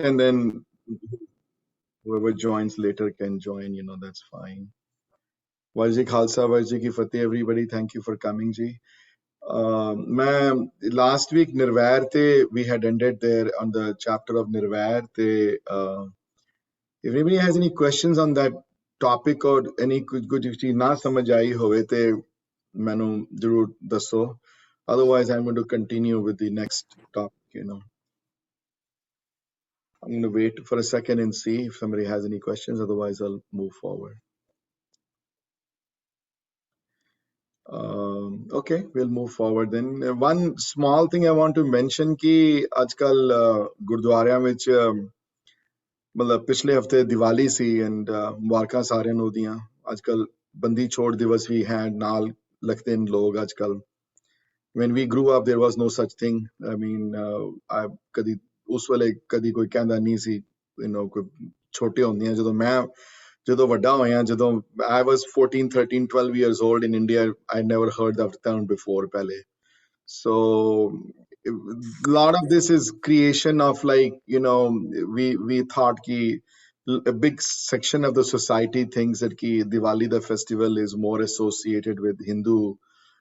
and then whoever joins later can join, that's fine. Vajji Khalsa, Vajji Ki Fateh, everybody, thank you for coming, ji. Last week, Nirvair te, we had ended there on the chapter of Nirvair te. If anybody has any questions on that topic or any good चीज ना समझ आई होवे ते मैंने जरूर दसो. Otherwise, I'm going to continue with the next topic. I'm going to wait for a second and see if somebody has any questions. Otherwise, I'll move forward. Okay, we'll move forward then. One small thing I want to mention कि आजकल गुरुद्वारियां ਵਿੱਚ मतलब पिछले हफ्ते दिवाली सी and मुबारਕਾਂ ਸਾਰਿਆਂ ਨੂੰ ਦੀਆਂ आजकल बंदी छोड़ दिवस भी है नाल लगते हैं लोग आजकल. When we grew up there was no such thing. I mean I कदी उस वेले कदी कोई कहंदा नहीं सी कोई छोटे ਹੁੰਦੀਆਂ ਜਦੋਂ ਵੱਡਾ ਹੋਇਆ ਜਦੋਂ I was 14 13 12 years old in India. I never heard of the term before पहले. So a lot of this is creation of we thought ki a big section of the society thinks that ki Diwali the festival is more associated with Hindu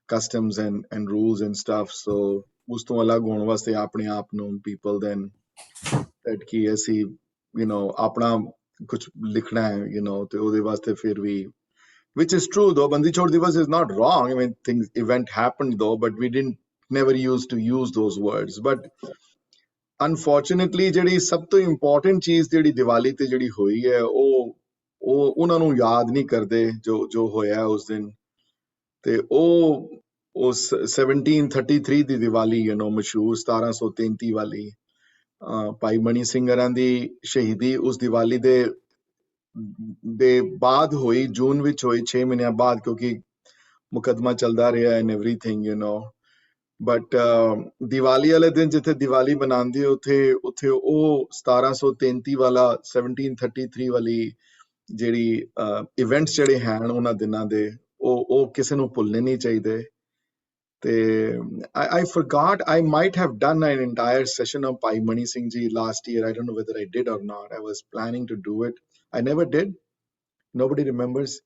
customs and rules and stuff. So ਉਸ ਤੋਂ ਅਲੱਗ ਹੋਣ ਵਾਸਤੇ ਆਪਣੇ ਆਪ ਨੂੰ people then that ki ਅਸੀਂ ਆਪਣਾ ਕੁਝ ਲਿਖਣਾ ਹੈ ਤੇ ਉਹਦੇ ਵਾਸਤੇ ਫਿਰ ਵੀ which is true though. Bandi Chhod Divas is not wrong. I mean event happened though, but we didn't never used to use those words. But unfortunately ਜਿਹੜੀ ਸਭ ਤੋਂ ਇੰਪੋਰਟੈਂਟ ਚੀਜ਼ ਜਿਹੜੀ ਦੀਵਾਲੀ ਤੇ ਜਿਹੜੀ ਹੋਈ ਹੈ ਉਹ ਉਹਨਾਂ ਨੂੰ ਯਾਦ ਨਹੀਂ ਕਰਦੇ ਜੋ ਹੋਇਆ ਉਸ ਦਿਨ. ਤੇ ਉਹ 1733 ਦੀ ਦੀਵਾਲੀ ਮਸ਼ਹੂਰ 1733 ਵਾਲੀ ਭਾਈ ਮਣੀ ਸਿੰਘ ਹਰਾਂ ਦੀ ਸ਼ਹੀਦੀ ਉਸ ਦੀਵਾਲੀ ਦੇ ਬਾਅਦ ਹੋਈ, ਜੂਨ ਵਿੱਚ ਹੋਈ 6 ਮਹੀਨਿਆਂ ਬਾਅਦ, ਕਿਉਂਕਿ ਮੁਕੱਦਮਾ ਚੱਲਦਾ ਰਿਹਾ ਐਂਡ ਐਵਰੀਥਿੰਗ ਬਟ ਦੀਵਾਲੀ ਵਾਲੇ ਦਿਨ ਜਿੱਥੇ ਦੀਵਾਲੀ ਮਨਾਉਂਦੇ ਉੱਥੇ ਉਹ 1733 ਵਾਲਾ 1733 ਵਾਲੀ ਜਿਹੜੀ ਇਵੈਂਟਸ ਜਿਹੜੇ ਹਨ ਉਹਨਾਂ ਦਿਨਾਂ ਦੇ ਉਹ ਕਿਸੇ ਨੂੰ ਭੁੱਲਣੇ ਨਹੀਂ ਚਾਹੀਦੇ. ਤੇ I forgot, I might have done an entire session on Bhai Mani Singh Ji last year. I don't know whether I did or not. I was planning to do it. I never did. Nobody remembers.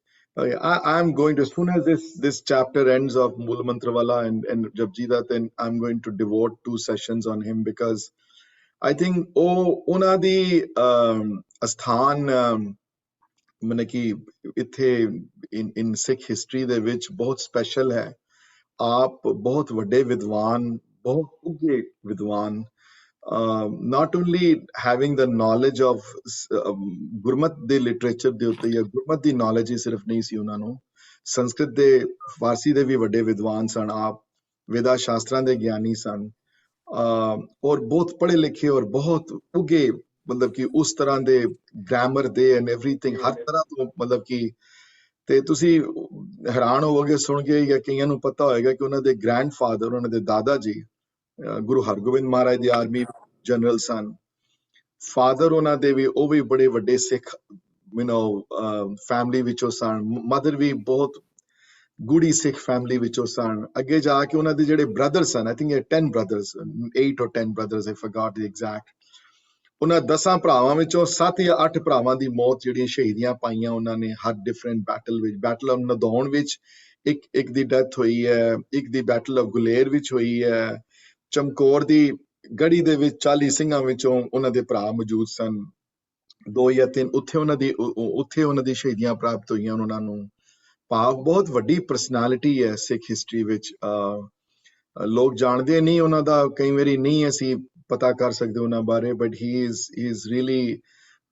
I'm going to, as soon as this chapter ends of Mool Mantrawala and Japji Da, then I'm going to devote 2 sessions on him, because I think ਉਹਨਾਂ ਦੀ ਅਸਥਾਨ ਮਨੇ ਕਿ ਇੱਥੇ in Sikh history ਦੇ ਵਿੱਚ ਬਹੁਤ special ਹੈ. ਆਪ ਬਹੁਤ ਵੱਡੇ ਵਿਦਵਾਨ, ਬਹੁਤ ਉੱਘੇ ਵਿਦਵਾਨ, not only having the knowledge of ਗੁਰਮਤ ਦੇ ਲਿਟਰੇਚਰ ਦੇ ਉੱਤੇ ਜਾਂ ਗੁਰਮਤ ਦੀ knowledge ਹੀ ਸਿਰਫ ਨਹੀਂ ਸੀ ਉਹਨਾਂ ਨੂੰ, ਸੰਸਕ੍ਰਿਤ ਦੇ ਫਾਰਸੀ ਦੇ ਵੀ ਵੱਡੇ ਵਿਦਵਾਨ ਸਨ ਆਪ, ਵੇਦਾ ਸ਼ਾਸਤਰਾਂ ਦੇ ਗਿਆਨੀ ਸਨ, ਔਰ ਬਹੁਤ ਪੜ੍ਹੇ ਲਿਖੇ ਔਰ ਬਹੁਤ ਉੱਘੇ, ਮਤਲਬ ਕਿ ਉਸ ਤਰ੍ਹਾਂ ਦੇ ਗ੍ਰਾਮਰ ਦੇ ਐਂਡ ਐਵਰੀਥਿੰਗ ਹਰ ਤਰ੍ਹਾਂ ਤੋਂ, ਮਤਲਬ ਕਿ ਤੇ ਤੁਸੀਂ ਹੈਰਾਨ ਹੋਵੋਗੇ ਸੁਣ ਕੇ ਜਾਂ ਕਈਆਂ ਨੂੰ ਪਤਾ ਹੋਏਗਾ ਕਿ ਉਹਨਾਂ ਦੇ ਗ੍ਰੈਂਡਫਾਦਰ, ਉਹਨਾਂ ਦੇ ਦਾਦਾ ਜੀ ਗੁਰੂ ਹਰਗੋਬਿੰਦ ਮਹਾਰਾਜ ਦੇ ਆਰਮੀ ਜਨਰਲ ਸਨ. ਫਾਦਰ ਉਹਨਾਂ ਦੇ ਵੀ ਉਹ ਵੀ ਬੜੇ ਵੱਡੇ ਸਿੱਖ ਫੈਮਿਲੀ ਵਿੱਚੋਂ ਸਨ. ਮਦਰ ਵੀ ਬਹੁਤ ਗੂੜੀ ਸਿੱਖ ਫੈਮਿਲੀ ਵਿੱਚੋਂ ਸਨ. ਅੱਗੇ ਜਾ ਕੇ ਉਹਨਾਂ ਦੇ ਜਿਹੜੇ brother son, I think 10 brothers, 8 or 10 brothers, I forgot the exact. ਉਹਨਾਂ 10 ਭਰਾਵਾਂ ਵਿੱਚੋਂ 7 ਜਾਂ 8 ਭਰਾਵਾਂ ਦੀ ਮੌਤ ਜਿਹੜੀਆਂ ਸ਼ਹੀਦੀਆਂ ਪਾਈਆਂ ਉਹਨਾਂ ਨੇ ਹਰ ਡਿਫਰੈਂਟ ਬੈਟਲ ਵਿੱਚ. ਬੈਟਲ ਆਫ ਨਦੌਣ ਵਿੱਚ ਇੱਕ ਦੀ ਡੈਥ ਹੋਈ ਹੈ, ਇੱਕ ਦੀ ਬੈਟਲ ਆਫ ਗੁਲੇਰ ਵਿੱਚ ਹੋਈ ਹੈ, ਚਮਕੌਰ ਦੀ ਗੜੀ ਦੇ ਵਿੱਚ 40 ਸਿੰਘਾਂ ਵਿੱਚੋਂ ਉਹਨਾਂ ਦੇ ਭਰਾ ਮੌਜੂਦ ਸਨ, 2 ਜਾਂ 3 ਉੱਥੇ ਉਹਨਾਂ ਦੀ ਸ਼ਹੀਦੀਆਂ ਪ੍ਰਾਪਤ ਹੋਈਆਂ ਉਹਨਾਂ ਨੂੰ. ਭਾਵ ਬਹੁਤ ਵੱਡੀ ਪਰਸਨੈਲਿਟੀ ਹੈ ਸਿੱਖ ਹਿਸਟਰੀ ਵਿੱਚ. ਲੋਕ ਜਾਣਦੇ ਨਹੀਂ ਉਹਨਾਂ ਦਾ, ਕਈ ਵਾਰੀ ਨਹੀਂ ਅਸੀਂ ਪਤਾ ਕਰ ਸਕਦੇ ਉਹਨਾਂ ਬਾਰੇ, but he is really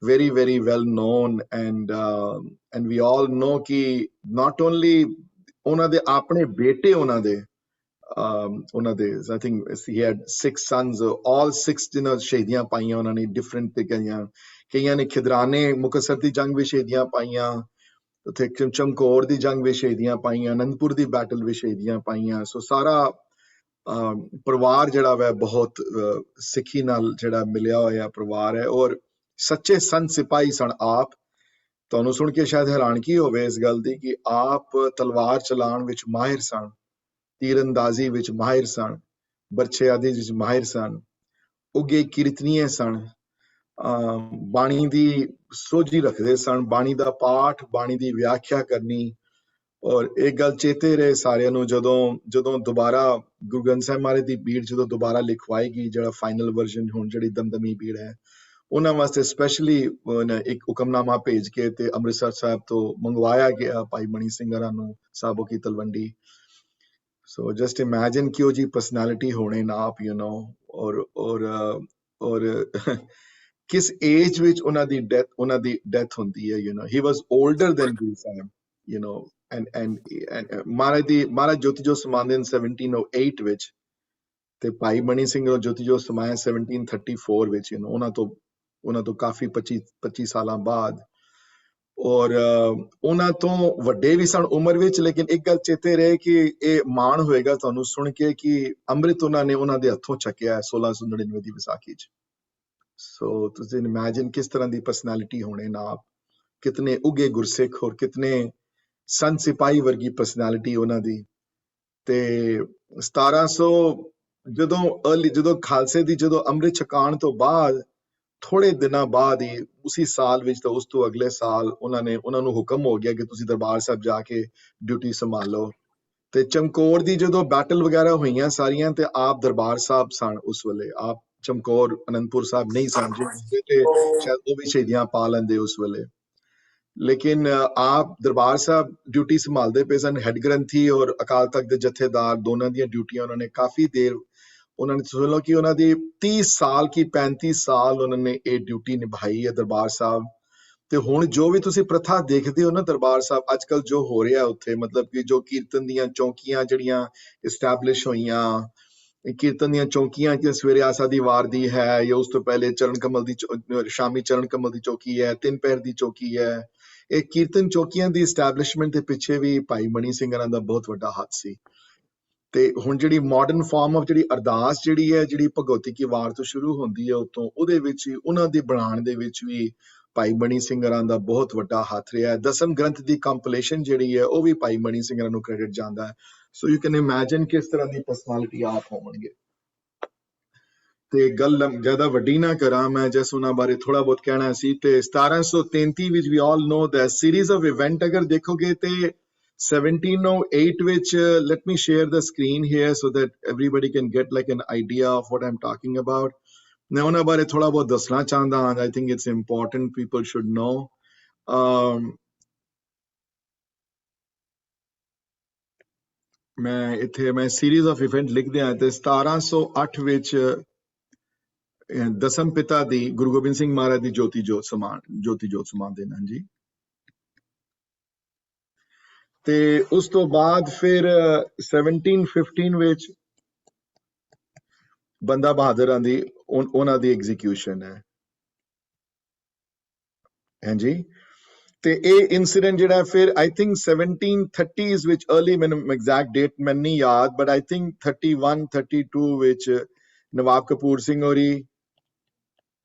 very very well known and we all know ਕਿ not only ਉਹਨਾਂ ਦੇ ਆਪਣੇ ਬੇਟੇ ਉਹਨਾਂ ਦੇ I think he had 6 sons, all 6 ਜਿਹਨਾਂ ਸ਼ਹੀਦੀਆਂ ਪਾਈਆਂ ਉਹਨਾਂ ਨੇ ਡਿਫਰੈਂਟ ਤੇ ਕਈਆਂ ਨੇ ਖਿਦਰਾਨੇ ਮੁਕੱਸਰ ਦੀ ਜੰਗ ਵਿੱਚ ਸ਼ਹੀਦੀਆਂ ਪਾਈਆਂ, ਉੱਥੇ ਚਮਕੌਰ ਦੀ ਜੰਗ ਵਿੱਚ ਸ਼ਹੀਦੀਆਂ ਪਾਈਆਂ, ਅਨੰਦਪੁਰ ਦੀ ਬੈਟਲ ਵਿੱਚ ਸ਼ਹੀਦੀਆਂ ਪਾਈਆਂ. ਸੋ ਸਾਰਾ ਪਰਿਵਾਰ ਜਿਹੜਾ ਵੈ ਬਹੁਤ ਸਿੱਖੀ ਨਾਲ ਜਿਹੜਾ ਮਿਲਿਆ ਹੋਇਆ ਪਰਿਵਾਰ ਹੈ, ਔਰ ਸੱਚੇ ਸੰਤ ਸਿਪਾਹੀ ਸਨ ਆਪ. ਤੁਹਾਨੂੰ ਸੁਣ ਕੇ ਸ਼ਾਇਦ ਹੈਰਾਨਗੀ ਹੋਵੇ ਇਸ ਗੱਲ ਦੀ ਕਿ ਆਪ ਤਲਵਾਰ ਚਲਾਉਣ ਵਿੱਚ ਮਾਹਿਰ ਸਨ, ਤੀਰਅੰਦਾਜ਼ੀ ਵਿੱਚ ਮਾਹਿਰ ਸਨ, ਬਰਛੇ ਆਦਿ ਵਿੱਚ ਮਾਹਿਰ ਸਨ, ਉੱਘੇ ਕੀਰਤਨੀਏ ਸਨ, ਬਾਣੀ ਦੀ ਸੋਝੀ ਰੱਖਦੇ ਸਨ, ਬਾਣੀ ਦਾ ਪਾਠ, ਬਾਣੀ ਦੀ ਵਿਆਖਿਆ ਕਰਨੀ। ਔਰ ਇੱਕ ਗੱਲ ਚੇਤੇ ਰਹੇ ਸਾਰਿਆਂ ਨੂੰ, ਜਦੋਂ ਦੁਬਾਰਾ ਗੁਰੂ ਗ੍ਰੰਥ ਸਾਹਿਬ ਮਹਾਰਾਜ ਦੀ ਬੀੜ ਜਦੋਂ ਦੁਬਾਰਾ ਲਿਖਵਾਏਗੀ, ਜਿਹੜਾ ਫਾਈਨਲ ਵਰਜ਼ਨ ਹੁਣ ਜਿਹੜੀ ਦਮਦਮੀ ਬੀੜ ਹੈ, ਉਹਨਾਂ ਵਾਸਤੇ ਸਪੈਸ਼ਲੀ ਇੱਕ ਹੁਕਮਨਾਮਾ ਭੇਜ ਕੇ ਤੇ ਅੰਮ੍ਰਿਤਸਰ ਸਾਹਿਬ ਤੋਂ ਮੰਗਵਾਇਆ ਗਿਆ ਭਾਈ ਮਣੀ ਸਿੰਘ ਹਰਾਂ ਨੂੰ, ਸਾਬੋ ਕੀ ਤਲਵੰਡੀ। ਸੋ ਜਸਟ ਇਮੈਜਿਨ ਕਿ ਉਹ ਜੀ ਪਰਸਨੈਲਿਟੀ ਹੋਣੇ ਨਾਪ, ਔਰ ਕਿਸ ਏਜ ਵਿੱਚ ਉਹਨਾਂ ਦੀ ਡੈਥ ਹੁੰਦੀ ਹੈ। ਹੀ ਵਾਸ older then Guru Sahib, and ਮਹਾਰਾਜ ਜੋਤੀ ਜੋਤ ਸਮਾਉਂਦੇ 1708 ਵਿੱਚ, ਤੇ ਭਾਈ ਮਣੀ ਸਿੰਘ ਜੋਤੀ ਜੋਤ ਸਮਾਇਆ 1734 ਵਿੱਚ, ਉਹਨਾਂ ਤੋਂ ਕਾਫੀ 25 ਸਾਲਾਂ ਬਾਅਦ। ਔਰ ਉਹਨਾਂ ਤੋਂ ਵੱਡੇ ਵੀ ਸਨ ਉਮਰ ਵਿੱਚ, ਲੇਕਿਨ ਇੱਕ ਗੱਲ ਚੇਤੇ ਰਹੇ ਕਿ ਇਹ ਮਾਣ ਹੋਏਗਾ ਤੁਹਾਨੂੰ ਸੁਣ ਕੇ ਕਿ ਅੰਮ੍ਰਿਤ ਉਹਨਾਂ ਦੇ ਹੱਥੋਂ ਛਕਿਆ 1699 ਦੀ ਵਿਸਾਖੀ 'ਚ। ਸੋ ਤੁਸੀਂ ਇਮੈਜਿਨ ਕਿਸ ਤਰ੍ਹਾਂ ਦੀ ਪਰਸਨੈਲਿਟੀ ਹੋਣੇ ਨਾ, ਕਿਤਨੇ ਉੱਗੇ ਗੁਰਸਿੱਖ ਔਰ ਕਿਤਨੇ ਸੰਤ ਸਿਪਾਹੀ ਵਰਗੀ ਪਰਸਨੈਲਿਟੀ ਉਹਨਾਂ ਦੀ। ਤੇ 1700 ਜਦੋਂ ਖਾਲਸੇ ਦੀ ਜਦੋਂ ਅੰਮ੍ਰਿਤ ਛਕਾਉਣ ਤੋਂ ਬਾਅਦ ਥੋੜੇ ਦਿਨਾਂ ਬਾਅਦ ਹੀ, ਉਸੇ ਸਾਲ ਵਿੱਚ ਤਾਂ ਉਸ ਤੋਂ ਅਗਲੇ ਸਾਲ ਉਹਨਾਂ ਨੂੰ ਹੁਕਮ ਹੋ ਗਿਆ ਕਿ ਤੁਸੀਂ ਦਰਬਾਰ ਸਾਹਿਬ ਜਾ ਕੇ ਡਿਊਟੀ ਸੰਭਾਲੋ। ਤੇ ਚਮਕੌਰ ਦੀ ਜਦੋਂ ਬੈਟਲ ਵਗੈਰਾ ਹੋਈਆਂ ਸਾਰੀਆਂ, ਤੇ ਆਪ ਦਰਬਾਰ ਸਾਹਿਬ ਸਨ ਉਸ ਵੇਲੇ। ਆਪ ਚਮਕੌਰ ਅਨੰਦਪੁਰ ਸਾਹਿਬ ਨਹੀਂ ਸਨ, ਤੇ ਸ਼ਾਇਦ ਉਹ ਵੀ ਸ਼ਹੀਦੀਆਂ ਪਾ ਲੈਂਦੇ ਉਸ ਵੇਲੇ, ਲੇਕਿਨ ਆਪ ਦਰਬਾਰ ਸਾਹਿਬ ਡਿਊਟੀ ਸੰਭਾਲਦੇ ਪਏ ਸਨ। ਹੈਡ ਗ੍ਰੰਥੀ ਔਰ ਅਕਾਲ ਤਖਤ ਦੇ ਜਥੇਦਾਰ ਦੋਨਾਂ ਦੀਆਂ ਡਿਊਟੀਆਂ ਉਹਨਾਂ ਨੇ ਕਾਫੀ ਦੇਰ, ਉਹਨਾਂ ਨੇ ਸੁਣ ਲਓ ਕਿ ਉਹਨਾਂ ਦੀ 30 ਸਾਲ ਕੀ 35 ਸਾਲ ਉਹਨਾਂ ਨੇ ਇਹ ਡਿਊਟੀ ਨਿਭਾਈ ਹੈ ਦਰਬਾਰ ਸਾਹਿਬ। ਤੇ ਹੁਣ ਜੋ ਵੀ ਤੁਸੀਂ ਪ੍ਰਥਾ ਦੇਖਦੇ ਹੋ ਨਾ ਦਰਬਾਰ ਸਾਹਿਬ ਅੱਜ ਕੱਲ ਜੋ ਹੋ ਰਿਹਾ ਉੱਥੇ, ਮਤਲਬ ਕਿ ਜੋ ਕੀਰਤਨ ਦੀਆਂ ਚੌਕੀਆਂ ਜਿਹੜੀਆਂ ਇਸਟੈਬਲਿਸ਼ ਹੋਈਆਂ, ਕੀਰਤਨ ਦੀਆਂ ਚੌਕੀਆਂ ਕਿ ਸਵੇਰੇ ਆਸਾ ਦੀ ਵਾਰ ਦੀ ਹੈ, ਜਾਂ ਉਸ ਤੋਂ ਪਹਿਲੇ ਚਰਨ ਕਮਲ ਦੀ ਸ਼ਾਮੀ ਚਰਨ ਕਮਲ ਦੀ ਚੌਕੀ ਹੈ, 3 ਪਹਿਰ ਦੀ ਚੌਕੀ ਹੈ। ਇਹ ਕੀਰਤਨ ਚੌਕੀਆਂ ਦੀ ਇਸਟੈਬਲਿਸ਼ਮੈਂਟ ਦੇ ਪਿੱਛੇ ਵੀ ਭਾਈ ਮਣੀ ਸਿੰਘ ਹਰਾਂ ਦਾ ਬਹੁਤ ਵੱਡਾ ਹੱਥ ਸੀ। ਤੇ ਹੁਣ ਜਿਹੜੀ ਮਾਡਰਨ ਫਾਰਮ ਆਫ ਜਿਹੜੀ ਅਰਦਾਸ ਜਿਹੜੀ ਭਗਵਤੀ ਕੀ ਵਾਰ ਤੋਂ ਸ਼ੁਰੂ ਹੁੰਦੀ ਹੈ ਉਤੋਂ, ਉਹਦੇ ਵਿੱਚ ਉਹਨਾਂ ਦੀ ਬਣਾਉਣ ਦੇ ਵਿੱਚ ਵੀ ਭਾਈ ਮਣੀ ਸਿੰਘ ਹਰਾਂ ਦਾ ਬਹੁਤ ਵੱਡਾ ਹੱਥ ਰਿਹਾ ਹੈ। ਦਸਮ ਗ੍ਰੰਥ ਦੀ ਕੰਪੀਲੇਸ਼ਨ ਜਿਹੜੀ ਹੈ ਉਹ ਵੀ ਭਾਈ ਮਣੀ ਸਿੰਘ ਹਰਾਂ ਨੂੰ ਕ੍ਰੈਡਿਟ ਜਾਂਦਾ ਹੈ। ਸੋ ਯੂ ਕੈਨ ਇਮੈਜਿਨ ਕਿਸ ਤਰ੍ਹਾਂ ਦੀ ਪਰਸਨੈਲਿਟੀ ਆਪ ਹੋਣਗੇ। ਤੇ ਗੱਲ ਜ਼ਿਆਦਾ ਵੱਡੀ ਨਾ ਕਰਾਂ, ਮੈਂ ਜਸ ਉਹਨਾਂ ਬਾਰੇ ਥੋੜਾ ਬਹੁਤ ਕਹਿਣਾ ਸੀ। ਤੇ 1733 ਵਿੱਚ ਵੀ ਆਲ ਨੋ ਦਾ ਸੀਰੀਜ਼ ਆਫ ਇਵੈਂਟ ਅਗਰ ਦੇਖੋਗੇ ਤੇ 1708 ਵਿੱਚ, let me share the screen here so that everybody can get like an idea of what I'm talking about. ਮੈਂ ਉਹਨਾਂ ਬਾਰੇ ਥੋੜਾ ਬਹੁਤ ਦੱਸਣਾ ਚਾਹੁੰਦਾ ਹਾਂ। I think it's important, people should know. ਮੈਂ ਸੀਰੀਜ਼ ਆਫ ਇਵੈਂਟ ਲਿਖਦੇ ਆ ਤੇ 1708 ਵਿੱਚ ਦਸਮ ਪਿਤਾ ਦੀ ਗੁਰੂ ਗੋਬਿੰਦ ਸਿੰਘ ਮਹਾਰਾਜ ਦੀ ਜੋਤੀ ਜੋਤ ਸਮਾਉਂਦੇ ਨੇ ਜੀ। ਤੇ ਉਸ ਤੋਂ ਬਾਅਦ ਫਿਰ 1715 ਵਿੱਚ ਬੰਦਾ ਬਹਾਦਰਾਂ ਦੀ ਉਹਨਾਂ ਦੀ ਐਗਜ਼ੀਕਿਊਸ਼ਨ ਹੈ ਹਾਂਜੀ। ਤੇ ਇਹ ਇਨਸੀਡੈਂਟ ਜਿਹੜਾ ਫਿਰ ਆਈ ਥਿੰਕ 1730s ਵਿੱਚ अर्ਲੀ, ਮੈਨੂੰ ਐਗਜ਼ੈਕਟ ਡੇਟ ਮੈਨੂੰ ਨਹੀਂ ਯਾਦ, ਬਟ ਆਈ ਥਿੰਕ 31 32 ਵਿੱਚ ਨਵਾਬ ਕਪੂਰ ਸਿੰਘ ਹੋਰੀ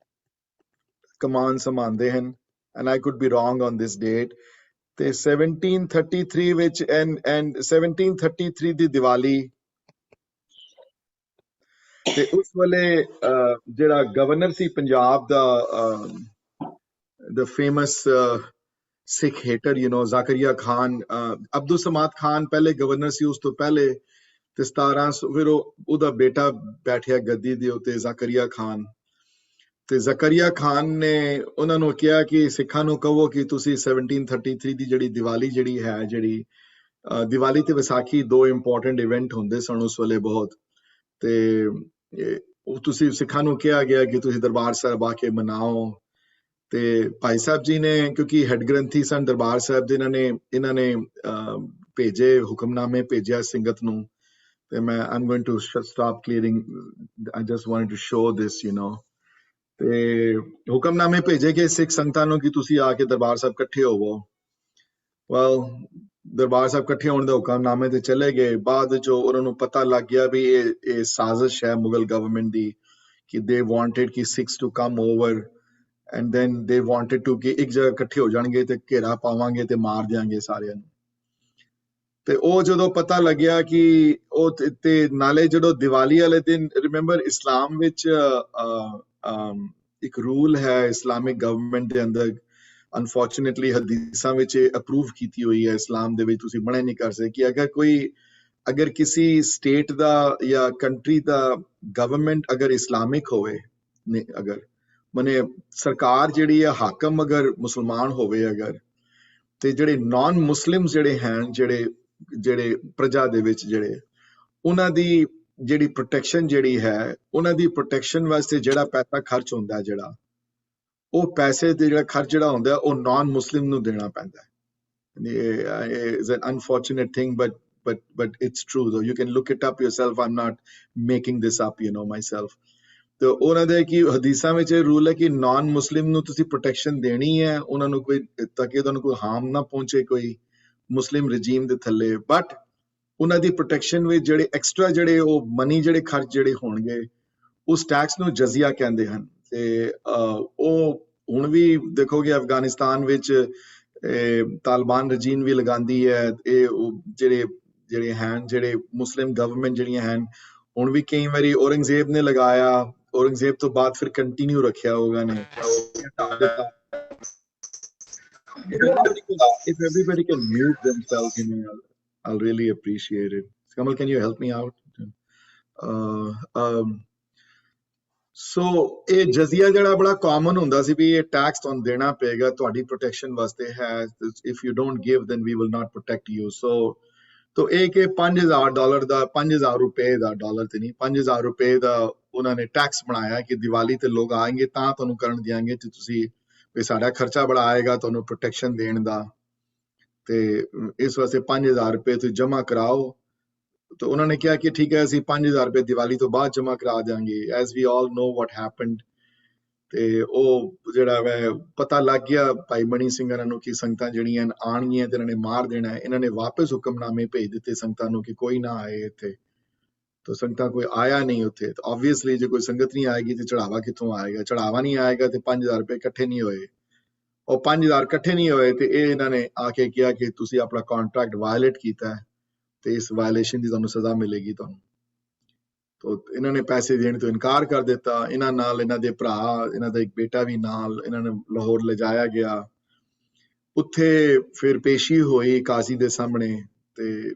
ਕਮਾਨ ਸੰਭਾਲਦੇ ਹਨ, and I could be wrong on this date. ਤੇ 1733 ਵਿੱਚ ਐਂਡ 1733 ਦੀ ਦੀਵਾਲੀ, ਤੇ ਉਸ ਵੇਲੇ ਜਿਹੜਾ governor C Punjab the, the famous Sikh hater, Zakaria Khan, Abdul Samad Khan ਪਹਿਲੇ ਗਵਰਨਰ ਸੀ ਉਸ ਤੋਂ ਪਹਿਲੇ। ਤੇ 1700 ਫਿਰ ਉਹਦਾ ਬੇਟਾ ਬੈਠਿਆ ਗੱਦੀ ਦੇ ਉੱਤੇ ਜ਼ਕਰੀਆ ਖਾਨ। ਤੇ ਜ਼ਕਰੀਆ ਖਾਨ ਨੇ ਉਹਨਾਂ ਨੂੰ ਕਿਹਾ ਕਿ ਸਿੱਖਾਂ ਨੂੰ ਕਹੋ ਕਿ ਤੁਸੀਂ 1733 ਦੀ ਜਿਹੜੀ ਦੀਵਾਲੀ ਜਿਹੜੀ ਦੀਵਾਲੀ ਤੇ ਵਿਸਾਖੀ ਦੋ ਇੰਪੋਰਟੈਂਟ ਇਵੈਂਟ ਹੁੰਦੇ ਸਨ ਉਸ ਵੇਲੇ ਬਹੁਤ, ਤੇ ਉਹ ਤੁਸੀਂ ਸਿੱਖਾਂ ਨੂੰ ਕਿਹਾ ਗਿਆ ਕਿ ਤੁਸੀਂ ਦਰਬਾਰ ਸਾਹਿਬ ਆ ਕੇ ਮਨਾਓ। ਤੇ ਭਾਈ ਸਾਹਿਬ ਜੀ ਨੇ, ਕਿਉਂਕਿ ਹੈਡ ਗ੍ਰੰਥੀ ਸਨ ਦਰਬਾਰ ਸਾਹਿਬ ਦੇ, ਇਹਨਾਂ ਨੇ ਭੇਜੇ ਹੁਕਮਨਾਮੇ ਭੇਜਿਆ ਸੰਗਤ ਨੂੰ। ਤੇ ਮੈਂ I'm going to stop clearing, I just wanted to show this, ਤੇ ਹੁਕਮਨਾਮੇ ਭੇਜੇ ਗਏ ਸਿੱਖ ਸੰਗਤਾਂ ਨੂੰ ਕਿ ਤੁਸੀਂ ਆ ਕੇ ਦਰਬਾਰ ਸਾਹਿਬ ਇਕੱਠੇ ਹੋਵੋ। ਵੈਲ ਦਰਬਾਰ ਸਾਹਿਬ ਇਕੱਠੇ ਹੋਣ ਦਾ ਹੁਕਮਨਾਮੇ ਤੇ ਚਲੇ ਗਏ। ਬਾਅਦ ਵਿੱਚ ਉਹਨਾਂ ਨੂੰ ਪਤਾ ਲੱਗ ਗਿਆ ਵੀ ਇਹ ਸਾਜ਼ਿਸ਼ ਹੈ ਮੁਗਲ ਗਵਰਨਮੈਂਟ ਦੀ, ਕਿ they wanted ਕਿ Sikhs to come over and then they wanted to ਕਿ ਇੱਕ ਜਗ੍ਹਾ ਇਕੱਠੇ ਹੋ ਜਾਣਗੇ ਤੇ ਘੇਰਾ ਪਾਵਾਂਗੇ ਤੇ ਮਾਰ ਦਿਆਂਗੇ ਸਾਰਿਆਂ ਨੂੰ। ਤੇ ਉਹ ਜਦੋਂ ਪਤਾ ਲੱਗਿਆ ਕਿ ਉਹ, ਤੇ ਨਾਲੇ ਜਦੋਂ ਦੀਵਾਲੀ ਵਾਲੇ ਦਿਨ, ਰਿਮੈਂਬਰ ਇਸਲਾਮ ਵਿੱਚ ਇੱਕ ਰੂਲ ਹੈ ਇਸਲਾਮਿਕ ਗਵਰਨਮੈਂਟ ਦੇ ਅੰਦਰ ਅਨਫੋਰਚੂਨੇਟਲੀ ਹਦੀਸਾਂ ਵਿੱਚ ਅਪਰੂਵ ਕੀਤੀ ਹੋਈ ਹੈ ਇਸਲਾਮ ਦੇ ਵਿੱਚ ਤੁਸੀਂ ਮਨਾ ਨਹੀਂ ਕਰ ਸਕਦੇ ਕਿ ਅਗਰ ਕਿਸੇ ਸਟੇਟ ਦਾ ਜਾਂ ਕੰਟਰੀ ਦਾ ਗਵਰਨਮੈਂਟ ਅਗਰ ਇਸਲਾਮਿਕ ਹੋਵੇ ਅਗਰ ਮਨੇ ਸਰਕਾਰ ਜਿਹੜੀ ਹੈ ਹਾਕਮ ਅਗਰ ਮੁਸਲਮਾਨ ਹੋਵੇ ਅਗਰ ਤੇ ਜਿਹੜੇ ਨਾਨ ਮੁਸਲਿਮ ਜਿਹੜੇ ਹਨ ਜਿਹੜੇ ਪ੍ਰਜਾ ਦੇ ਵਿੱਚ ਜਿਹੜੇ ਉਹਨਾਂ ਦੀ ਜਿਹੜੀ ਪ੍ਰੋਟੈਕਸ਼ਨ ਜਿਹੜੀ ਹੈ ਉਹਨਾਂ ਦੀ ਪ੍ਰੋਟੈਕਸ਼ਨ ਵਾਸਤੇ ਜਿਹੜਾ ਪੈਸਾ ਖਰਚ ਹੁੰਦਾ ਜਿਹੜਾ ਉਹ ਪੈਸੇ ਤੇ ਜਿਹੜਾ ਖਰਚ ਜਿਹੜਾ ਹੁੰਦਾ ਉਹ ਨਾਨ ਮੁਸਲਿਮ ਨੂੰ ਦੇਣਾ ਪੈਂਦਾ ਹੈ is an unfortunate thing but it's true though you can look it up yourself I'm not making this up myself ਤੇ ਉਹਨਾਂ ਦੇ ਕੀ ਹਦੀਸਾਂ ਵਿੱਚ ਇਹ ਰੂਲ ਹੈ ਕਿ ਨਾਨ ਮੁਸਲਿਮ ਨੂੰ ਤੁਸੀਂ ਪ੍ਰੋਟੈਕਸ਼ਨ ਦੇਣੀ ਹੈ ਉਹਨਾਂ ਨੂੰ ਕੋਈ ਤਾਂ ਕਿ ਉਹਨਾਂ ਨੂੰ ਕੋਈ ਹਾਰਮ ਨਾ ਪਹੁੰਚੇ ਕੋਈ ਮੁਸਲਿਮ ਰਜੀਮ ਦੇ ਥੱਲੇ ਬਟ ਉਹਨਾਂ ਦੀ ਪ੍ਰੋਟੈਕਸ਼ਨ ਵਿੱਚ ਜਿਹੜੇ ਐਕਸਟਰਾ ਜਿਹੜੇ ਉਹ ਮਨੀ ਜਿਹੜੇ ਖਰਚ ਜਿਹੜੇ ਹੋਣਗੇ ਉਸ ਟੈਕਸ ਨੂੰ ਜਜ਼ੀਆ ਕਹਿੰਦੇ ਹਨ ਤੇ ਉਹ ਹੁਣ ਵੀ ਦੇਖੋਗੇ ਅਫਗਾਨਿਸਤਾਨ ਵਿੱਚ ਤਾਲਿਬਾਨ ਰਜੀਮ ਵੀ ਲਗਾਉਂਦੀ ਹੈ ਇਹ ਜਿਹੜੇ ਹਨ ਜਿਹੜੇ ਮੁਸਲਿਮ ਗਵਰਨਮੈਂਟ ਜਿਹੜੀਆਂ ਹਨ ਹੁਣ ਵੀ ਕਈ ਵਾਰੀ ਔਰੰਗਜ਼ੇਬ ਨੇ ਲਗਾਇਆ ਔਰੰਗਜ਼ੇਬ ਤੋਂ ਬਾਅਦ ਫਿਰ ਕੰਟੀਨਿਊ ਰੱਖਿਆ ਹੋਗਾ ਨੇ if everybody can mute themselves I'll really appreciate it. Kamal, can you help me out? So ਇਹ ਜਜ਼ੀਆ ਜਿਹੜਾ ਬੜਾ ਕਾਮਨ ਹੁੰਦਾ ਸੀ ਵੀ ਇਹ ਟੈਕਸ ਤੁਹਾਨੂੰ ਦੇਣਾ ਪਏਗਾ ਤੁਹਾਡੀ ਪ੍ਰੋਟੈਕਸ਼ਨ ਵਾਸਤੇ ਹੈ if you don't give then we will not protect you so तो एक $5,000 ਦਾ 5,000 ਰੁਪਏ ਦਾ ਡਾਲਰ ਤੇ ਨਹੀਂ 5,000 ਰੁਪਏ ਦਾ ਉਹਨਾਂ ਨੇ ਟੈਕਸ ਬਣਾਇਆ ਕਿ ਦੀਵਾਲੀ ਤੇ ਲੋਕ ਆएंगे ਤਾਂ ਤੁਹਾਨੂੰ ਕਰਨ ਦਿਆਂਗੇ ਤੇ ਤੁਸੀਂ ਵੀ ਸਾਡਾ ਖਰਚਾ ਬੜਾ ਆਏਗਾ ਤੁਹਾਨੂੰ ਪ੍ਰੋਟੈਕਸ਼ਨ ਦੇਣ ਦਾ ਤੇ ਇਸ ਵਾਸਤੇ 5,000 ਰੁਪਏ ਤੁਸੀਂ ਜਮ੍ਹਾਂ ਕਰਾਓ ਤੇ ਉਹਨਾਂ ਨੇ ਕਿਹਾ ਕਿ ਠੀਕ ਹੈ ਅਸੀਂ 5,000 ਰੁਪਏ ਦੀਵਾਲੀ ਤੋਂ ਬਾਅਦ ਜਮ੍ਹਾਂ ਕਰਾ ਦਿਆਂਗੇ as we all no what happened ਤੇ ਉਹ ਜਿਹੜਾ ਵੈ ਪਤਾ ਲੱਗ ਗਿਆ ਭਾਈ ਮਣੀ ਸਿੰਘਾਂ ਨੂੰ ਕਿ ਸੰਗਤਾਂ ਜਿਹੜੀਆਂ ਆਣਗੀਆਂ ਤੇ ਇਹਨਾਂ ਨੇ ਮਾਰ ਦੇਣਾ ਇਹਨਾਂ ਨੇ ਵਾਪਸ ਹੁਕਮਨਾਮੇ ਭੇਜ ਦਿੱਤੇ ਸੰਗਤਾਂ ਨੂੰ ਕਿ ਕੋਈ ਨਾ ਆਏ ਇੱਥੇ ਤਾਂ ਸੰਗਤਾਂ ਕੋਈ ਆਇਆ ਨਹੀਂ ਉੱਥੇ ਤਾਂ ਆਬਵੀਅਸਲੀ ਜੇ ਕੋਈ ਸੰਗਤ ਨਹੀਂ ਆਏਗੀ ਤੇ ਚੜਾਵਾ ਕਿੱਥੋਂ ਆਏਗਾ ਚੜਾਵਾ ਨਹੀਂ ਆਏਗਾ ਤੇ 5,000 ਰੁਪਏ ਇਕੱਠੇ ਨਹੀਂ ਹੋਏ ਉਹ 5,000 ਇਕੱਠੇ ਨਹੀਂ ਹੋਏ ਤੇ ਇਹ ਇਹਨਾਂ ਨੇ ਆ ਕੇ ਕਿਹਾ ਕਿ ਤੁਸੀਂ ਆਪਣਾ ਕੰਟਰੈਕਟ ਵਾਇਲੇਟ ਕੀਤਾ ਤੇ ਇਸ ਵਾਇਲੇਸ਼ਨ ਦੀ ਤੁਹਾਨੂੰ ਸਜ਼ਾ ਮਿਲੇਗੀ ਤੁਹਾਨੂੰ तो इन्होंने पैसे देने तो इनकार कर दिता इन्हां नाल इन्हां दे भरा इन्हां दा एक बेटा भी नाल इन्होंने लाहौर ले जाया गया उत्थे फिर पेशी हुई काजी दे सामने ते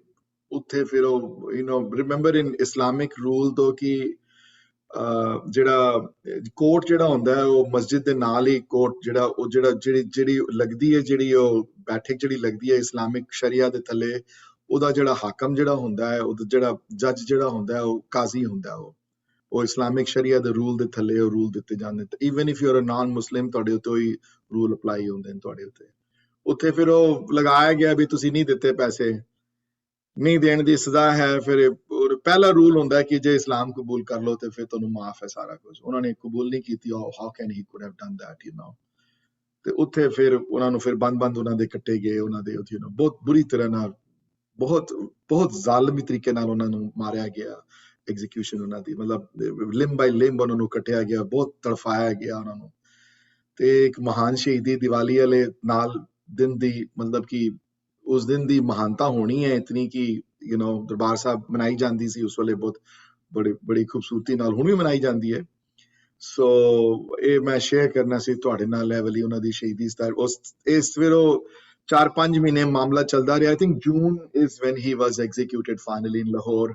उत्थे फिर रिमेंबर इन इस्लामिक रूल तो कि ਜਿਹੜਾ ਕੋਰਟ ਜਿਹੜਾ ਹੁੰਦਾ ਹੈ ਉਹ ਮਸਜਿਦ ਦੇ ਨਾਲ ਹੀ ਕੋਰਟ ਜਿਹੜੀ ਲੱਗਦੀ ਹੈ ਜਿਹੜੀ ਉਹ ਬੈਠਕ ਜਿਹੜੀ ਲੱਗਦੀ ਹੈ ਇਸਲਾਮਿਕ ਸ਼ਰੀਆ ਦੇ ਥੱਲੇ ਉਹਦਾ ਜਿਹੜਾ ਹਾਕਮ ਜਿਹੜਾ ਹੁੰਦਾ ਹੈ ਉਹਦਾ ਜਿਹੜਾ ਜੱਜ ਜਿਹੜਾ ਹੁੰਦਾ ਹੈ ਉਹ ਕਾਜ਼ੀ ਹੁੰਦਾ ਉਹ ਇਸਲਾਮਿਕ ਸ਼ਰੀਆ ਦੇ ਰੂਲ ਦੇ ਥੱਲੇ ਉਹ ਰੂਲ ਦਿੱਤੇ ਜਾਂਦੇ ਤੇ even if you are a non Muslim ਤੁਹਾਡੇ ਉੱਤੇ ਹੀ ਰੂਲ ਅਪਲਾਈ ਹੁੰਦੇ ਨੇ ਤੁਹਾਡੇ ਉੱਤੇ ਫਿਰ ਉਹ ਲਗਾਇਆ ਗਿਆ ਵੀ ਤੁਸੀਂ ਨਹੀਂ ਦਿੱਤੇ ਪੈਸੇ ਨਹੀਂ ਦੇਣ ਦੀ ਸਜ਼ਾ ਹੈ ਫਿਰ ਪਹਿਲਾ ਰੂਲ ਹੁੰਦਾ ਹੈ ਕਿ ਜੇ ਇਸਲਾਮ ਕਬੂਲ ਕਰ ਲਓ ਤੇ ਫਿਰ ਤੁਹਾਨੂੰ ਮਾਫ ਹੈ ਸਾਰਾ ਕੁਝ ਉਹਨਾਂ ਨੇ ਕਬੂਲ ਨਹੀਂ ਕੀਤੀ how can he could have done that ਤੇ ਉੱਥੇ ਫਿਰ ਉਹਨਾਂ ਨੂੰ ਫਿਰ ਬੰਦ ਉਹਨਾਂ ਦੇ ਕੱਟੇ ਗਏ ਉਹਨਾਂ ਦੇ ਬਹੁਤ ਬੁਰੀ ਤਰ੍ਹਾਂ ਨਾਲ ਬਹੁਤ ਜ਼ਾਲਮੀ ਤਰੀਕੇ ਨਾਲ ਉਹਨਾਂ ਨੂੰ ਮਾਰਿਆ ਗਿਆ ਐਗਜ਼ੀਕਿਊਸ਼ਨ ਉਹਨਾਂ ਦੀ ਮਤਲਬ ਲਿੰਬ ਬਾਈ ਲਿੰਬ ਉਹਨਾਂ ਨੂੰ ਕੱਟਿਆ ਗਿਆ ਬਹੁਤ ਤੜਫਾਇਆ ਗਿਆ ਉਹਨਾਂ ਨੂੰ ਤੇ ਇੱਕ ਮਹਾਨ ਸ਼ਹੀਦੀ ਦੀਵਾਲੀ ਵਾਲੇ ਨਾਲ ਦਿਨ ਦੀ ਮਤਲਬ ਕਿ ਉਸ ਦਿਨ ਦੀ ਮਹਾਨਤਾ ਹੋਣੀ ਹੈ ਇਤਨੀ ਕਿ ਦਰਬਾਰ ਸਾਹਿਬ ਮਨਾਈ ਜਾਂਦੀ ਸੀ ਉਸ ਵੇਲੇ ਬਹੁਤ ਬੜੀ ਖੂਬਸੂਰਤੀ ਨਾਲ ਹੁਣ ਵੀ ਮਨਾਈ ਜਾਂਦੀ ਹੈ ਸੋ ਇਹ ਮੈਂ ਸ਼ੇਅਰ ਕਰਨਾ ਸੀ ਤੁਹਾਡੇ ਨਾਲ ਇਹ ਵਾਲੀ ਉਹਨਾਂ ਦੀ ਸ਼ਹੀਦੀ ਇਸ ਫਿਰ ਉਹ 4-5 ਮਹੀਨੇ ਮਾਮਲਾ ਚੱਲਦਾ ਰਿਹਾ I think June is when he was executed finally in Lahore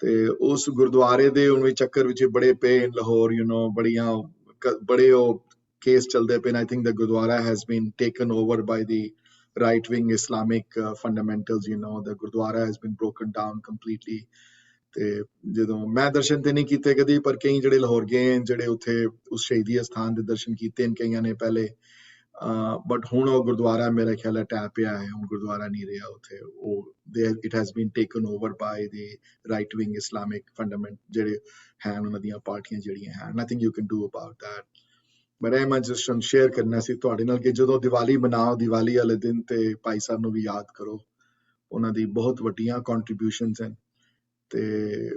ਤੇ ਉਸ ਗੁਰਦੁਆਰੇ ਦੇ ਉਹਨਾਂ ਚੱਕਰ ਵਿੱਚ ਬੜੇ ਪਏ ਇਨ ਲਾਹੌਰ ਬੜੇ ਉਹ ਕੇਸ ਚੱਲਦੇ ਪਏ I think the gurdwara has been taken over by the right wing Islamic fundamentals the Gurdwara has been broken down completely ਤੇ ਜਦੋਂ ਮੈਂ ਦਰਸ਼ਨ ਤੇ ਨਹੀਂ ਕੀਤੇ ਕਦੀ ਪਰ ਕਈ ਜਿਹੜੇ ਲਾਹੌਰ ਗਏ ਜਿਹੜੇ ਉੱਥੇ ਉਸ ਸ਼ਹੀਦੀ ਅਸਥਾਨ ਦੇ ਦਰਸ਼ਨ ਕੀਤੇ ਨੇ ਕਈਆਂ ਨੇ ਪਹਿਲੇ ਬਟ ਹੁਣ ਉਹ ਗੁਰਦੁਆਰਾ ਮੇਰਾ ਖਿਆਲ ਹੈ ਟੈਪ ਪਿਆ ਹੈ ਹੁਣ ਗੁਰਦੁਆਰਾ ਨਹੀਂ ਰਿਹਾ ਉੱਥੇ ਉਹ it has been taken over by the right wing Islamic fundament ਜਿਹੜੇ ਹਨ ਉਹਨਾਂ ਦੀਆਂ ਪਾਰਟੀਆਂ ਜਿਹੜੀਆਂ ਹਨ nothing you can do about that but ਮੈਂ ਜਸਟ ਸ਼ੇਅਰ ਕਰਨਾ ਸੀ ਤੁਹਾਡੇ ਨਾਲ ਕਿ ਜਦੋਂ ਦੀਵਾਲੀ ਮਨਾਓ ਦੀਵਾਲੀ ਵਾਲੇ ਦਿਨ ਤੇ ਭਾਈ ਸਾਹਿਬ ਨੂੰ ਵੀ ਯਾਦ ਕਰੋ ਉਹਨਾਂ ਦੀ ਬਹੁਤ ਵੱਡੀਆਂ ਕੰਟਰੀਬਿਊਸ਼ਨਸ ਹਨ ਤੇ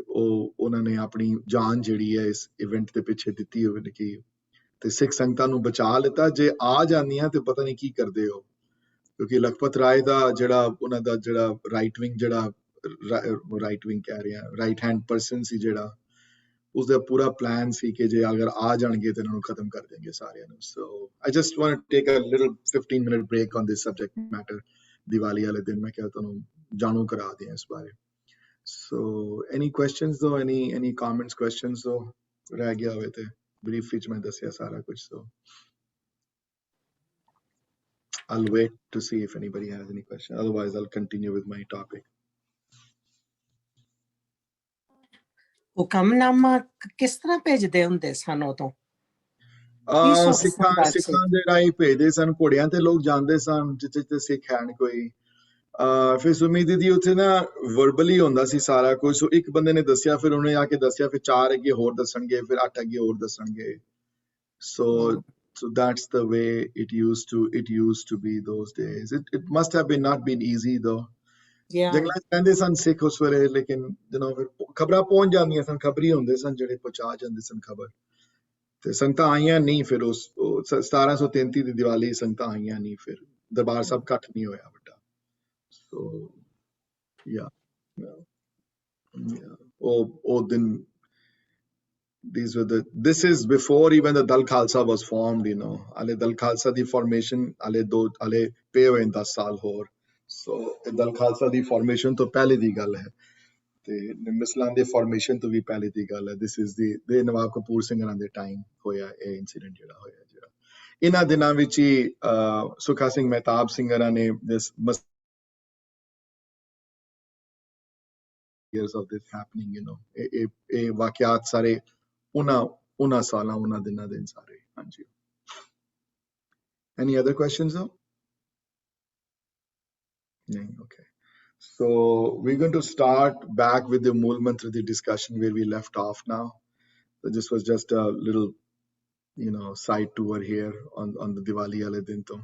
ਉਹਨਾਂ ਨੇ ਆਪਣੀ ਜਾਨ ਜਿਹੜੀ ਹੈ ਇਸ ਇਵੈਂਟ ਦੇ ਪਿੱਛੇ ਦਿੱਤੀ ਹੋਵੇ ਕਿ ਤੇ ਸਿੱਖ ਸੰਗਤਾਂ ਨੂੰ ਬਚਾ ਲਿੱਤਾ ਜੇ ਆ ਜਾਂਦੀਆਂ ਤੇ ਪਤਾ ਨਹੀਂ ਕੀ ਕਰਦੇ ਹੋ ਕਿਉਂਕਿ ਲਖਪਤ ਰਾਏ ਦਾ ਜਿਹੜਾ ਉਹਨਾਂ ਦਾ ਜਿਹੜਾ ਰਾਈਟ ਵਿੰਗ ਕਹਿ ਰਿਹਾ ਰਾਈਟ ਹੈਂਡ ਪਰਸਨ ਸੀ ਜਿਹੜਾ ਉਸਦਾ ਪੂਰਾ ਪਲਾਨ ਸੀ ਕਿ ਜੇ ਅਗਰ ਆ ਜਾਣਗੇ ਤੇ ਇਹਨਾਂ ਨੂੰ ਖਤਮ ਕਰ ਦੇਣਗੇ ਸਾਰਿਆਂ ਨੂੰ। So I just want to take a little 15 minute break on this subject matter. Diwali ਵਾਲੇ ਦਿਨ ਮੈਂ ਕਿਹਾ ਤੁਹਾਨੂੰ ਜਾਣੂ ਕਰਾ ਦਿਆਂ ਇਸ ਬਾਰੇ। ਸੋ ਐਨੀ ਕੁਐਸਚਨਸ ਦੋ, ਐਨੀ ਕਮੈਂਟਸ ਕੁਐਸਚਨਸ ਦੋ, ਰਹਿ ਗਿਆ ਹੋਵੇ ਤੇ ਬਰੀਫ ਵਿੱਚ ਮੈਂ ਦੱਸਿਆ ਸਾਰਾ ਕੁਝ। ਸੋ I'll wait to see if anybody has any question. Otherwise, I'll continue with my topic. ਹੁਕਮਨਾਮਾ ਕਿਸ ਤਰ੍ਹਾਂ ਭੇਜਦੇ ਹੁੰਦੇ ਸਨ ਉਦੋਂ? ਸਿੱਖਾਂ ਦੇ ਰਾਹੀਂ ਭੇਜਦੇ ਸਨ, ਘੋੜਿਆਂ ਤੇ ਲੋਕ ਜਾਂਦੇ ਸਨ ਜਿੱਥੇ ਜਿੱਥੇ ਸਿੱਖ ਹਨ ਕੋਈ। ਫਿਰ ਸੁਮੀ ਦੀਦੀ ਉੱਥੇ ਨਾ ਵਰਬਲੀ ਹੁੰਦਾ ਸੀ ਸਾਰਾ ਕੁਝ। ਸੋ ਇੱਕ ਬੰਦੇ ਨੇ ਦੱਸਿਆ, ਫਿਰ ਉਹਨੇ ਆ ਕੇ ਦੱਸਿਆ, ਫਿਰ 4 ਅੱਗੇ ਹੋਰ ਦੱਸਣਗੇ, ਫਿਰ 8 ਅੱਗੇ ਹੋਰ ਦੱਸਣਗੇ। So that's the way it used to be those days. It must have not been easy though. ਜੰਗਲਾਂ 'ਚ ਰਹਿੰਦੇ ਸਨ ਸਿੱਖ ਉਸ ਵੇਲੇ, ਲੇਕਿਨ ਫਿਰ ਖਬਰਾਂ ਪਹੁੰਚ ਜਾਂਦੀਆਂ ਸਨ, ਖਬਰੀ ਹੁੰਦੇ ਸਨ ਜਿਹੜੇ ਪਹੁੰਚਾ ਜਾਂਦੇ ਸਨ ਖਬਰ। ਤੇ ਸੰਗਤਾਂ ਆਈਆਂ ਨਹੀਂ ਫਿਰ ਉਸ 1733 ਦੀ ਦੀਵਾਲੀ ਸੰਗਤਾਂ ਆਈਆਂ ਨਹੀਂ, ਫਿਰ ਦਰਬਾਰ ਸਾਹਿਬ ਇਕੱਠ ਨਹੀਂ ਹੋਇਆ ਵੱਡਾ। ਸੋ ਉਹ ਦਿਨ this is before even the Dal Khalsa was formed, Ale Dal Khalsa di formation ale pay hoye 10 saal hor। So Dal Khalsa di formation to pehle di gall hai te Mislan di formation to vi pehle di gall hai। This is the Nawab Kapoor Singhਰਾਂ ਦੇ time ਹੋਇਆ ਇਹ incident ਜਿਹੜਾ ਹੋਇਆ। ਇਹਨਾਂ ਦਿਨਾਂ ਵਿੱਚ ਹੀ ਸੁਖਾ ਸਿੰਘ ਮਹਿਤਾਬ ਸਿੰਘਰਾਂ ਨੇ this years of this happening, ਇਹ ਵਾਕਿਆਤ ਸਾਰੇ ਉਹਨਾਂ ਸਾਲਾਂ ਉਹਨਾਂ ਦਿਨਾਂ ਦੇ ਸਾਰੇ। ਹਾਂਜੀ। Any other questions though? No, okay. So we're going to start back with the Mool Mantra, the discussion where we left off now. So this was just a little, side tour here on the Diwali wale din to.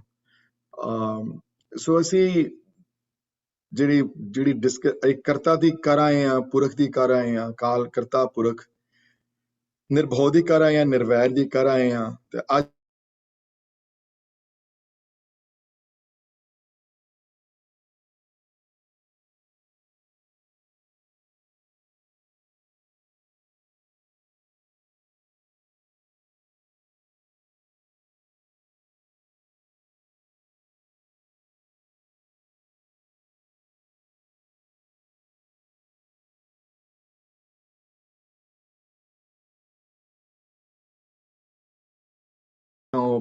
So ਅਸੀਂ ਜਿਹੜੀ ਕਰਤਾ ਦੀ ਕਰ ਆਏ ਆ, ਪੁਰਖ ਦੀ ਕਰ ਆਏ ਆ, ਕਾਲ ਕਰਤਾ ਪੁਰਖ ਨਿਰਭਉ ਦੀ ਕਰ ਆਏ ਆ, ਨਿਰਵੈਰ ਦੀ ਕਰ ਆਏ ਆ। ਤੇ ਅੱਜ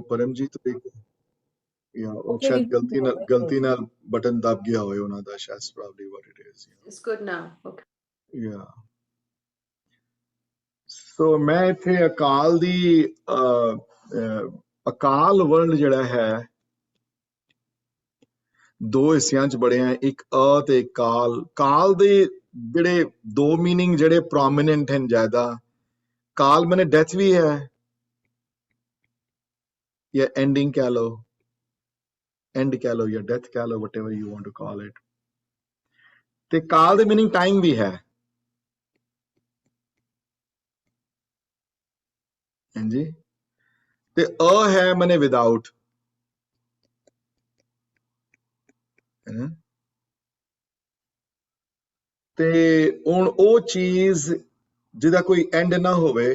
ਪਰਮਜੀਤ ਉਹ ਸ਼ਾਇਦ ਗਲਤੀ ਨਾਲ ਬਟਨ ਦਬ ਗਿਆ ਹੋਵੇ ਉਹਨਾਂ ਦਾ, ਸ਼ਾਇਦ probably what it is. It's good now. Okay. Yeah. So ਮੈਂ ਇੱਥੇ ਅਕਾਲ ਦੀ ਅਕਾਲ ਵਰਡ ਜਿਹੜਾ ਹੈ ਦੋ ਹਿੱਸਿਆਂ 'ਚ ਬੜਿਆ, ਇੱਕ ਅ ਤੇ ਕਾਲ। ਕਾਲ ਦੇ ਜਿਹੜੇ ਦੋ ਮੀਨਿੰਗ ਜਿਹੜੇ ਪ੍ਰੋਮੀਨੈਂਟ ਹਨ ਜ਼ਿਆਦਾ। ਕਾਲ ਮਨੇ ਡੈਥ ਵੀ ਹੈ ਜਾਂ ਐਂਡਿੰਗ ਕਹਿ ਲਓ, ਐਂਡ ਕਹਿ ਲਓ ਜਾਂ ਡੈਥ ਕਹਿ ਲਓ, whatever you want to call it। ਤੇ ਕਾਲ ਦੇ ਮੀਨਿੰਗ ਟਾਈਮ ਵੀ ਹੈ। ਹਾਂਜੀ। ਤੇ ਅ ਹੈ ਮਨੇ ਵਿਦਆਊਟ। ਤੇ ਹੁਣ ਉਹ ਚੀਜ਼ ਜਿਹਦਾ ਕੋਈ ਐਂਡ ਨਾ ਹੋਵੇ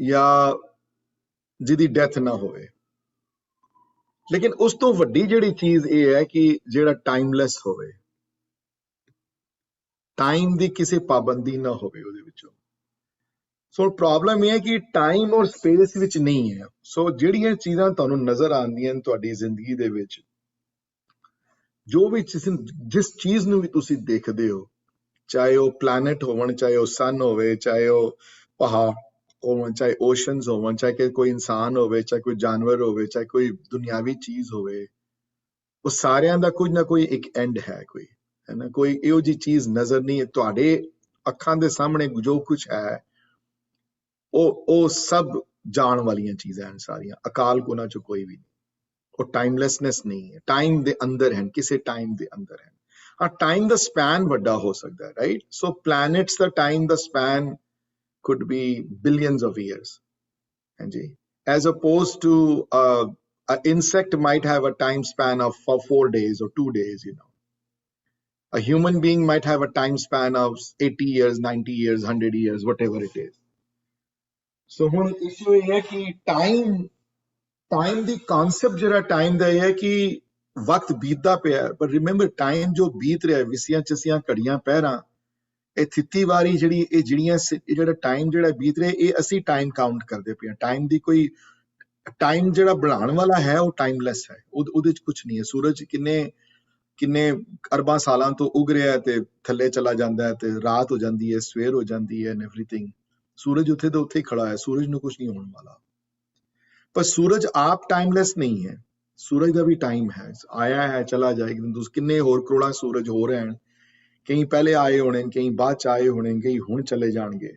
ਜਾਂ ਜਿਹਦੀ ਡੈਥ ਨਾ ਹੋਵੇ, ਲੇਕਿਨ ਉਸ ਤੋਂ ਵੱਡੀ ਜਿਹੜੀ ਚੀਜ਼ ਇਹ ਹੈ ਕਿ ਜਿਹੜਾ ਟਾਈਮਲੈਸ ਹੋਵੇ, ਟਾਈਮ ਦੀ ਕਿਸੇ ਪਾਬੰਦੀ ਨਾ ਹੋਵੇ ਉਹਦੇ ਵਿੱਚੋਂ। ਸੋ ਪ੍ਰੋਬਲਮ ਇਹ ਹੈ ਕਿ ਟਾਈਮ ਔਰ ਸਪੇਸ ਵਿੱਚ ਨਹੀਂ ਹੈ। ਸੋ ਜਿਹੜੀਆਂ ਚੀਜ਼ਾਂ ਤੁਹਾਨੂੰ ਨਜ਼ਰ ਆਉਂਦੀਆਂ ਤੁਹਾਡੀ ਜ਼ਿੰਦਗੀ ਦੇ ਵਿੱਚ, ਜੋ ਵੀ ਜਿਸ ਚੀਜ਼ ਨੂੰ ਵੀ ਤੁਸੀਂ ਦੇਖਦੇ ਹੋ, ਚਾਹੇ ਉਹ ਪਲੈਨਟ ਹੋਵਣ, ਚਾਹੇ ਉਹ ਸਨ ਹੋਵੇ, ਚਾਹੇ ਉਹ ਪਹਾੜ ਹੋਵਣ, ਚਾਹੇ ਓਸ਼ਨਸ ਹੋਵਣ, ਚਾਹੇ ਕੋਈ ਇਨਸਾਨ ਹੋਵੇ, ਚਾਹੇ ਕੋਈ ਜਾਨਵਰ ਹੋਵੇ, ਚਾਹੇ ਕੋਈ ਦੁਨਿਆਵੀ ਚੀਜ਼ ਹੋਵੇ, ਉਹ ਸਾਰਿਆਂ ਦਾ ਕੁਝ ਨਾ ਕੋਈ ਇੱਕ ਐਂਡ ਹੈ, ਕੋਈ ਹੈ ਨਾ। ਕੋਈ ਇਹੋ ਜਿਹੀ ਚੀਜ਼ ਨਜ਼ਰ ਨਹੀਂ ਹੈ ਤੁਹਾਡੇ ਅੱਖਾਂ ਦੇ ਸਾਹਮਣੇ, ਜੋ ਕੁਝ ਹੈ ਉਹ ਸਭ ਜਾਣ ਵਾਲੀਆਂ ਚੀਜ਼ਾਂ ਹਨ ਸਾਰੀਆਂ। ਅਕਾਲ ਕੋਨਾ ਚ ਕੋਈ ਵੀ ਨਹੀਂ। ਉਹ ਟਾਈਮਲੈਸਨੈਸ ਨਹੀਂ ਹੈ, ਟਾਈਮ ਦੇ ਅੰਦਰ ਹੈ, ਕਿਸੇ ਟਾਈਮ ਦੇ ਅੰਦਰ ਹੈ। ਹਾਂ, ਟਾਈਮ ਦਾ ਸਪੈਨ ਵੱਡਾ ਹੋ ਸਕਦਾ ਹੈ, right. So planets the time the span could be billions of years, as opposed to an insect might have a time span of 4 days or 2 days, A human being might have a time span of 80 years, 90 years, 100 years, whatever it is. So ਹੁਣ issue ਇਹ ਹੈ ਕਿ time ਦੀ concept ਜਿਹੜਾ time ਦਾ ਇਹ ਹੈ ਕਿ ਵਕਤ ਬੀਤਦਾ ਪਿਆ ਹੈ, ਪਰ ਰਿਮੈਂਬਰ ਟਾਈਮ ਜੋ ਬੀਤ ਰਿਹਾ ਵਿਸੀਆਂ ਚਸੀਆਂ ਘੜੀਆਂ ਪਹਿਰਾਂ ਇਹ ਥਿੱਤੀ ਵਾਰੀ ਜਿਹੜਾ ਟਾਈਮ ਜਿਹੜਾ ਬੀਤ ਰਿਹਾ ਇਹ ਅਸੀਂ ਟਾਈਮ ਕਾਊਂਟ ਕਰਦੇ ਪਏ ਹਾਂ। ਟਾਈਮ ਦੀ ਕੋਈ ਟਾਈਮ ਜਿਹੜਾ ਬਣਾਉਣ ਵਾਲਾ ਹੈ ਉਹ ਟਾਈਮਲੈਸ ਹੈ, ਉਹਦੇ ਚ ਕੁਝ ਨਹੀਂ ਹੈ। ਸੂਰਜ ਕਿੰਨੇ ਅਰਬਾਂ ਸਾਲਾਂ ਤੋਂ ਉਗ ਰਿਹਾ ਹੈ ਤੇ ਥੱਲੇ ਚਲਾ ਜਾਂਦਾ ਹੈ ਤੇ ਰਾਤ ਹੋ ਜਾਂਦੀ ਹੈ, ਸਵੇਰ ਹੋ ਜਾਂਦੀ ਹੈ ਐਂਡ ਐਵਰੀਥਿੰਗ। ਸੂਰਜ ਉੱਥੇ ਦਾ ਉੱਥੇ ਹੀ ਖੜਾ ਹੈ, ਸੂਰਜ ਨੂੰ ਕੁਝ ਨਹੀਂ ਹੋਣ ਵਾਲਾ। ਪਰ ਸੂਰਜ ਆਪ ਟਾਈਮਲੈਸ ਨਹੀਂ ਹੈ, ਸੂਰਜ ਦਾ ਵੀ ਟਾਈਮ ਹੈ, ਆਇਆ ਹੈ ਚਲਾ ਜਾਏਗਾ। ਕਿੰਨੇ ਹੋਰ ਕਰੋੜਾਂ ਸੂਰਜ ਹੋ ਰਹੇ ਹਨ, ਕਈ ਪਹਿਲੇ ਆਏ ਹੋਣੇ, ਕਈ ਬਾਅਦ ਚ ਆਏ ਹੋਣੇ, ਕਈ ਹੁਣ ਚਲੇ ਜਾਣਗੇ।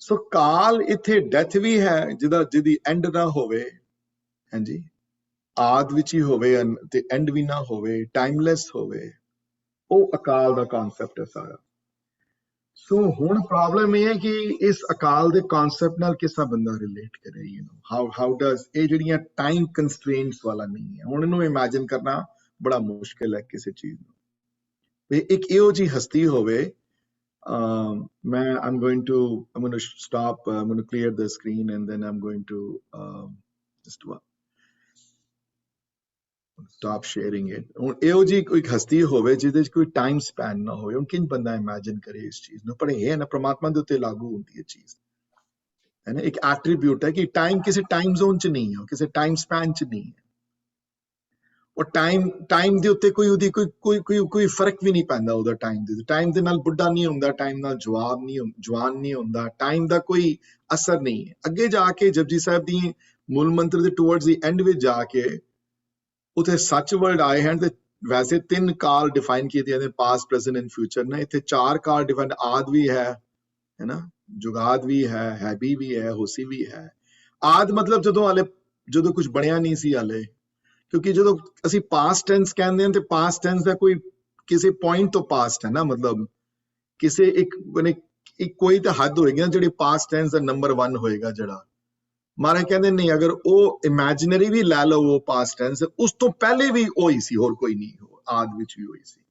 ਸੋ ਕਾਲ ਇੱਥੇ ਡੈਥ ਵੀ ਹੈ ਜਿਹਦੀ ਐਂਡ ਨਾ ਹੋਵੇ, ਹਾਂਜੀ, ਆਦ ਵਿੱਚ ਹੀ ਹੋਵੇ ਤੇ ਐਂਡ ਵੀ ਨਾ ਹੋਵੇ, ਟਾਈਮਲੈਸ ਹੋਵੇ, ਉਹ ਅਕਾਲ ਦਾ ਕਨਸੈਪਟ ਹੈ ਸਾਰਾ। ਸੋ ਹੁਣ ਪ੍ਰੋਬਲਮ ਇਹ ਹੈ ਕਿ ਇਸ ਅਕਾਲ ਦੇ ਕਨਸੈਪਟ ਨਾਲ ਕਿਸ ਤਰ੍ਹਾਂ ਬੰਦਾ ਰਿਲੇਟ ਕਰੇ, ਹਾਊ ਡਸ ਇਹ ਜਿਹੜੀਆਂ ਟਾਈਮ ਕੰਸਟ੍ਰੇਂਟਸ ਵਾਲਾ ਨਹੀਂ ਹੈ। ਹੁਣ ਇਹਨੂੰ ਇਮੇਜਿਨ ਕਰਨਾ ਬੜਾ ਮੁਸ਼ਕਿਲ ਹੈ ਕਿਸੇ ਚੀਜ਼ ਨੂੰ। ਇੱਕ ਇਹੋ ਜਿਹੀ ਹਸਤੀ ਹੋਵੇ, I'm going to stop, I'm going to clear the screen and then I'm going to just stop sharing it. ਹੁਣ ਇਹੋ ਜਿਹੀ ਕੋਈ ਹਸਤੀ ਹੋਵੇ ਜਿਹਦੇ ਚ ਕੋਈ ਟਾਈਮ ਸਪੈਨ ਨਾ ਹੋਵੇ, ਹੁਣ ਕਿੰਝ ਬੰਦਾ ਇਮੇਜਿਨ ਕਰੇ ਇਸ ਚੀਜ਼ ਨੂੰ। ਪਰ ਇਹ ਹੈ ਨਾ, ਪ੍ਰਮਾਤਮਾ ਦੇ ਉੱਤੇ ਲਾਗੂ ਹੁੰਦੀ ਹੈ ਚੀਜ਼, ਹੈ ਨਾ। ਇੱਕ ਐਟਰੀਬਿਊਟ ਹੈ ਕਿ ਟਾਈਮ ਕਿਸੇ ਟਾਈਮ ਜ਼ੋਨ ਚ ਨਹੀਂ ਹੈ, ਕਿਸੇ ਟਾਈਮ ਸਪੈਨ ਚ ਨਹੀਂ ਹੈ। ਔਰ ਟਾਈਮ ਦੇ ਉੱਤੇ ਕੋਈ ਫਰਕ ਵੀ ਨਹੀਂ ਪੈਂਦਾ ਉਹਦਾ। ਟਾਈਮ ਦੇ ਨਾਲ ਬੁੱਢਾ ਨਹੀਂ ਹੁੰਦਾ, ਟਾਈਮ ਨਾਲ ਜਵਾਨ ਨਹੀਂ ਹੁੰਦਾ, ਟਾਈਮ ਦਾ ਕੋਈ ਅਸਰ ਨਹੀਂ ਹੈ। ਅੱਗੇ ਜਾ ਕੇ ਜਪਜੀ ਸਾਹਿਬ ਦੀ ਮੂਲ ਮੰਤਰ ਦੇ ਟੂਵਰਡਸ ਦੀ ਐਂਡ ਵਿੱਚ ਜਾ ਕੇ ਉੱਥੇ ਸੱਚ ਵਰਡ ਆਏ ਹਨ ਤੇ ਵੈਸੇ 3 ਕਾਲ ਡਿਫਾਈਨ ਕੀਤੇ ਨੇ, ਪਾਸਟ, ਪ੍ਰੈਜ਼ੈਂਟ ਐਂਡ ਫਿਊਚਰ ਨੇ। ਇੱਥੇ 4 ਕਾਲ ਡਿਫਾਈਨ, ਆਦ ਵੀ ਹੈ ਨਾ, ਜੁਗਾਦ ਵੀ ਹੈ, ਹੈਬੀ ਵੀ ਹੈ, ਹੋਸੀ ਵੀ ਹੈ। ਆਦ ਮਤਲਬ ਜਦੋਂ ਕੁਝ ਬਣਿਆ ਨਹੀਂ ਸੀ ਹਾਲੇ, ਕਿਉਂਕਿ ਜਦੋਂ ਅਸੀਂ ਪਾਸਟ ਟੈਂਸ ਕਹਿੰਦੇ ਹਾਂ ਤੇ ਪਾਸਟ ਟੈਂਸ ਦਾ ਕੋਈ ਕਿਸੇ ਪੁਆਇੰਟ ਤੋਂ ਪਾਸਟ ਹੈ ਨਾ, ਮਤਲਬ ਕਿਸੇ ਇੱਕ ਕੋਈ ਤਾਂ ਹੱਦ ਹੋਏਗੀ ਨਾ ਜਿਹੜੀ ਪਾਸਟ ਟੈਂਸ ਦਾ ਨੰਬਰ 1 ਹੋਏਗਾ। ਜਿਹੜਾ ਮਹਾਰਾਜ ਕਹਿੰਦੇ ਨਹੀਂ, ਅਗਰ ਉਹ ਇਮੈਜਿਨਰੀ ਵੀ ਲੈ ਲਓ ਉਹ ਪਾਸਟ ਟੈਂਸ, ਉਸ ਤੋਂ ਪਹਿਲੇ ਵੀ ਉਹੀ ਸੀ, ਹੋਰ ਕੋਈ ਨਹੀਂ। ਆਦ ਵਿੱਚ ਵੀ ਉਹੀ ਸੀ,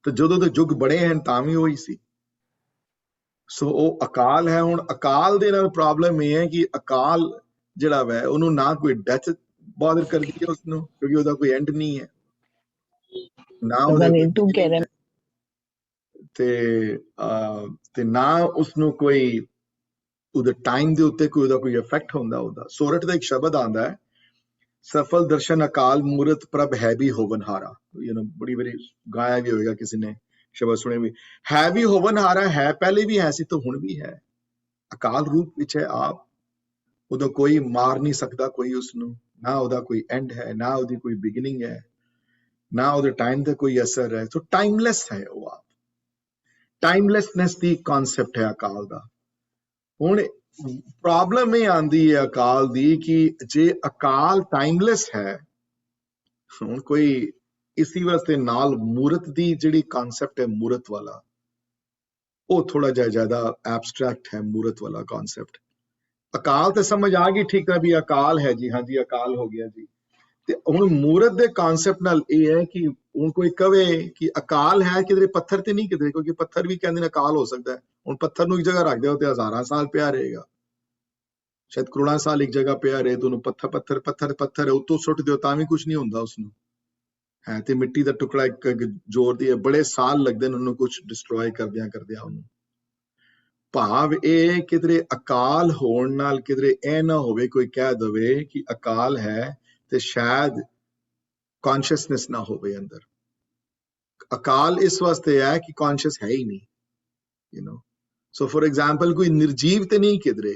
ਤੇ ਜਦੋਂ ਦੇ ਯੁੱਗ ਬਣੇ ਹਨ ਤਾਂ ਵੀ ਉਹੀ ਸੀ। ਸੋ ਉਹ ਅਕਾਲ ਹੈ। ਹੁਣ ਅਕਾਲ ਦੇ ਨਾਲ ਪ੍ਰੋਬਲਮ ਇਹ ਹੈ ਕਿ ਅਕਾਲ ਜਿਹੜਾ ਵੈ ਉਹਨੂੰ ਨਾ ਕੋਈ ਡੈਥ ਬਾਦਰ ਕਰਦੀ ਹੈ ਉਸਨੂੰ, ਕਿਉਂਕਿ ਉਹਦਾ ਕੋਈ ਐਂਡ ਨਹੀਂ ਹੈ, ਨਾ ਉਹਦਾ ਤੇ ਨਾ ਉਸਨੂੰ ਕੋਈ ਉਹਦੇ ਟਾਈਮ ਦੇ ਉੱਤੇ ਉਹਦਾ ਕੋਈ ਇਫੈਕਟ ਹੁੰਦਾ। ਉਹਦਾ ਸੋਰਠ ਦਾ ਇੱਕ ਸ਼ਬਦ ਆਉਂਦਾ ਹੈ, ਸਫਲ ਦਰਸ਼ਨ ਅਕਾਲ ਮੂਰਤ ਪ੍ਰਭ ਹੈ ਵੀ ਹੋਵਨਹਾਰਾ। ਬੜੀ ਵਾਰੀ ਗਾਇਆ ਵੀ ਹੋਏਗਾ ਕਿਸੇ ਨੇ, ਸ਼ਬਦ ਸੁਣੇ ਵੀ। ਹੈ ਵੀ ਹੋਵਨਹਾਰਾ ਹੈ, ਪਹਿਲੇ ਵੀ ਹੈ ਸੀ ਤੇ ਹੁਣ ਵੀ ਹੈ। ਅਕਾਲ ਰੂਪ ਵਿੱਚ ਹੈ ਆਪ, ਉਹਦਾ ਕੋਈ ਮਾਰ ਨਹੀਂ ਸਕਦਾ ਕੋਈ ਉਸਨੂੰ, ਨਾ ਉਹਦਾ ਕੋਈ ਐਂਡ ਹੈ, ਨਾ ਉਹਦੀ ਕੋਈ ਬਿਗਨਿੰਗ ਹੈ, ਨਾ ਉਹਦੇ ਟਾਈਮ ਦਾ ਕੋਈ ਅਸਰ ਹੈ। ਸੋ ਟਾਈਮਲੈਸ ਹੈ ਉਹ ਆਪ। ਟਾਈਮਲੈਸਨੈਸ ਦੀ ਕਨਸੈਪਟ ਹੈ ਅਕਾਲ ਦਾ। ਹੁਣ ਪ੍ਰੋਬਲਮ ਇਹ ਆਂਦੀ ਹੈ ਅਕਾਲ ਦੀ ਕਿ ਜੇ ਅਕਾਲ ਟਾਈਮਲੈਸ ਹੈ, ਹੁਣ ਕੋਈ ਇਸੀ ਵਾਸਤੇ ਨਾਲ ਮੂਰਤ ਦੀ ਜਿਹੜੀ ਕਨਸੈਪਟ ਹੈ, ਮੂਰਤ ਵਾਲਾ, ਉਹ ਥੋੜਾ ਜਿਹਾ ਜ਼ਿਆਦਾ ਐਬਸਟਰੈਕਟ ਹੈ। ਮੂਰਤ ਵਾਲਾ ਕਨਸੈਪਟ, ਅਕਾਲ ਤੇ ਸਮਝ ਆ ਗਈ, ਠੀਕ ਹੈ ਵੀ ਅਕਾਲ ਹੈ ਜੀ, ਹਾਂਜੀ ਅਕਾਲ ਹੋ ਗਿਆ ਜੀ। ਤੇ ਹੁਣ ਮੂਰਤ ਦੇ ਕਨਸੈਪਟ ਨਾਲ ਇਹ ਹੈ ਕਿ ਹੁਣ ਕੋਈ ਕਵੇ ਕਿ ਅਕਾਲ ਹੈ ਕਿਧਰੇ, ਪੱਥਰ ਤੇ ਨਹੀਂ ਕਿਧਰੇ, ਕਿਉਂਕਿ ਪੱਥਰ ਵੀ ਕਹਿੰਦੇ ਨੇ ਅਕਾਲ ਹੋ ਸਕਦਾ ਹੈ। ਹੁਣ ਪੱਥਰ ਨੂੰ ਇੱਕ ਜਗ੍ਹਾ ਰੱਖ ਦਿਓ ਤੇ ਹਜ਼ਾਰਾਂ ਸਾਲ ਪਿਆ ਰਹੇਗਾ, ਸ਼ਾਇਦ ਕਰੋੜਾਂ ਸਾਲ ਇੱਕ ਜਗ੍ਹਾ ਪਿਆ ਰਹੇ। ਤੁਹਾਨੂੰ ਪੱਥਰ ਉੱਤੋਂ ਸੁੱਟ ਦਿਓ ਤਾਂ ਵੀ ਕੁਝ ਨਹੀਂ ਹੁੰਦਾ ਉਸਨੂੰ, ਹੈ ਤੇ ਮਿੱਟੀ ਦਾ ਟੁਕੜਾ ਇੱਕ ਜ਼ੋਰ ਦੀ, ਬੜੇ ਸਾਲ ਲੱਗਦੇ ਨੇ ਉਹਨੂੰ ਕੁਝ ਡਿਸਟਰੋਏ ਕਰਦਿਆਂ ਉਹਨੂੰ। ਭਾਵ ਇਹ ਕਿਧਰੇ ਅਕਾਲ ਹੋਣ ਨਾਲ ਕਿਧਰੇ ਇਹ ਨਾ ਹੋਵੇ ਕੋਈ ਕਹਿ ਦਵੇ ਕਿ ਅਕਾਲ ਹੈ ਤੇ ਸ਼ਾਇਦ ਕੌਨਸ਼ੀਅਸਨੈਸ ਨਾ ਹੋਵੇ ਅੰਦਰ। ਅਕਾਲ ਇਸ ਵਾਸਤੇ ਹੈ ਕਿ ਕੌਨਸ਼ੀਅਸ ਹੈ ਹੀ ਨਹੀਂ, ਸੋ ਫॉर ਐਗਜ਼ਾਮਪਲ ਕੋਈ ਨਿਰਜੀਵ ਤੇ ਨਹੀਂ ਕਿਧਰੇ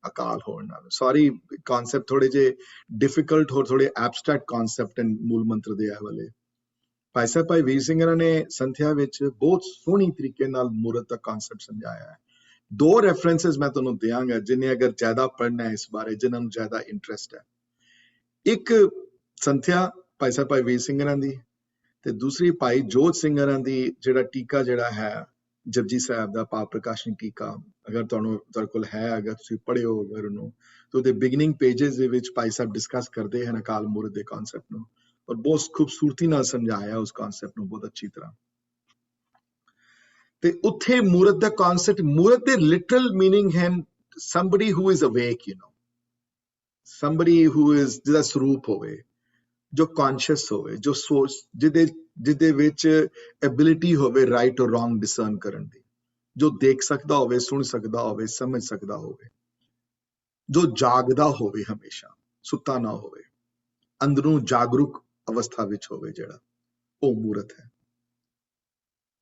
ਅਕਾਲ ਹੋਣ ਨਾਲ। ਸੌਰੀ, ਕਨਸੈਪਟ ਥੋੜੇ ਜੇ ਡਿਫਿਕਲਟ ਹੋਰ ਥੋੜੇ ਐਬਸਟਰੈਕਟ ਕਨਸੈਪਟ ਹਨ ਮੂਲ ਮੰਤਰ ਦੇ ਵਾਲੇ। ਭਾਈ ਸਾਹਿਬ ਭਾਈ ਵੀਰ ਸਿੰਘ ਨੇ ਸੰਥਿਆ ਵਿੱਚ ਬਹੁਤ ਸੋਹਣੀ ਤਰੀਕੇ ਨਾਲ ਮੂਰਤ ਦਾ ਕਨਸੈਪਟ ਸਮਝਾਇਆ ਹੈ। 2 ਰੈਫਰੈਂਸਸ ਮੈਂ ਤੁਹਾਨੂੰ ਦਿਆਂਗਾ ਜਿਨੇ ਅਗਰ ਜ਼ਿਆਦਾ ਪੜ੍ਹਨਾ ਹੈ ਇਸ ਬਾਰੇ, ਜਿਨ੍ਹਾਂ ਨੂੰ ਜ਼ਿਆਦਾ ਇੰਟਰਸਟ ਹੈ। ਇੱਕ ਸੰਥਿਆ ਭਾਈ ਸਾਹਿਬ ਭਾਈ ਵੀਰ ਸਿੰਘ ਦੀ, ਤੇ ਦੂਸਰੀ ਭਾਈ ਜੋਤ ਸਿੰਘ ਦੀ ਜਿਹੜਾ ਟੀਕਾ ਜਿਹੜਾ ਹੈ ਜਪਜੀ ਸਾਹਿਬ ਦਾ ਪਾਪ ਪ੍ਰਕਾਸ਼ਨੀ ਟੀਕਾ, ਅਗਰ ਤੁਹਾਡੇ ਕੋਲ ਹੈ, ਅਗਰ ਤੁਸੀਂ ਪੜ੍ਹਿਓ ਅਗਰ ਉਹਨੂੰ, ਤਾਂ ਉਹਦੇ ਬਿਗਨਿੰਗ ਪੇजेस ਦੇ ਵਿੱਚ ਭਾਈ ਸਾਹਿਬ ਡਿਸਕਸ ਕਰਦੇ ਹਨ ਅਕਾਲ ਮੂਰਤ ਦੇ ਕਨਸੈਪਟ ਨੂੰ। और बहुत खूबसूरती नाल समझाया उस कॉन्सेप्ट ਨੂੰ बहुत अच्छी तरह। ਤੇ ਉੱਥੇ ਮੂਰਤ ਦਾ ਕਨਸੈਪਟ, ਮੂਰਤ ਦੇ ਲਿਟਰਲ ਮੀਨਿੰਗ ਹੈ somebody who is awake, somebody who is ਜਿਹਦਾ ਸਰੂਪ ਹੋਵੇ, ਜੋ ਕੌਨਸ਼ੀਅਸ ਹੋਵੇ, ਜੋ ਸੋਚ, ਜਿਹਦੇ ਵਿੱਚ ਐਬਿਲਿਟੀ ਹੋਵੇ ਰਾਈਟ ਔਰ ਰੋਂਗ ਡਿਸਰਨ ਕਰਨ ਦੀ, ਜੋ ਦੇਖ ਸਕਦਾ ਹੋਵੇ, ਸੁਣ ਸਕਦਾ ਹੋਵੇ, ਸਮਝ ਸਕਦਾ ਹੋਵੇ, ਜੋ ਜਾਗਦਾ ਹੋਵੇ, ਹਮੇਸ਼ਾ ਸੁੱਤਾ ਨਾ ਹੋਵੇ, ਅੰਦਰੋਂ ਜਾਗਰੂਕ ਅਵਸਥਾ ਵਿੱਚ ਹੋਵੇ, ਜਿਹੜਾ ਉਹ ਮੂਰਤ ਹੈ।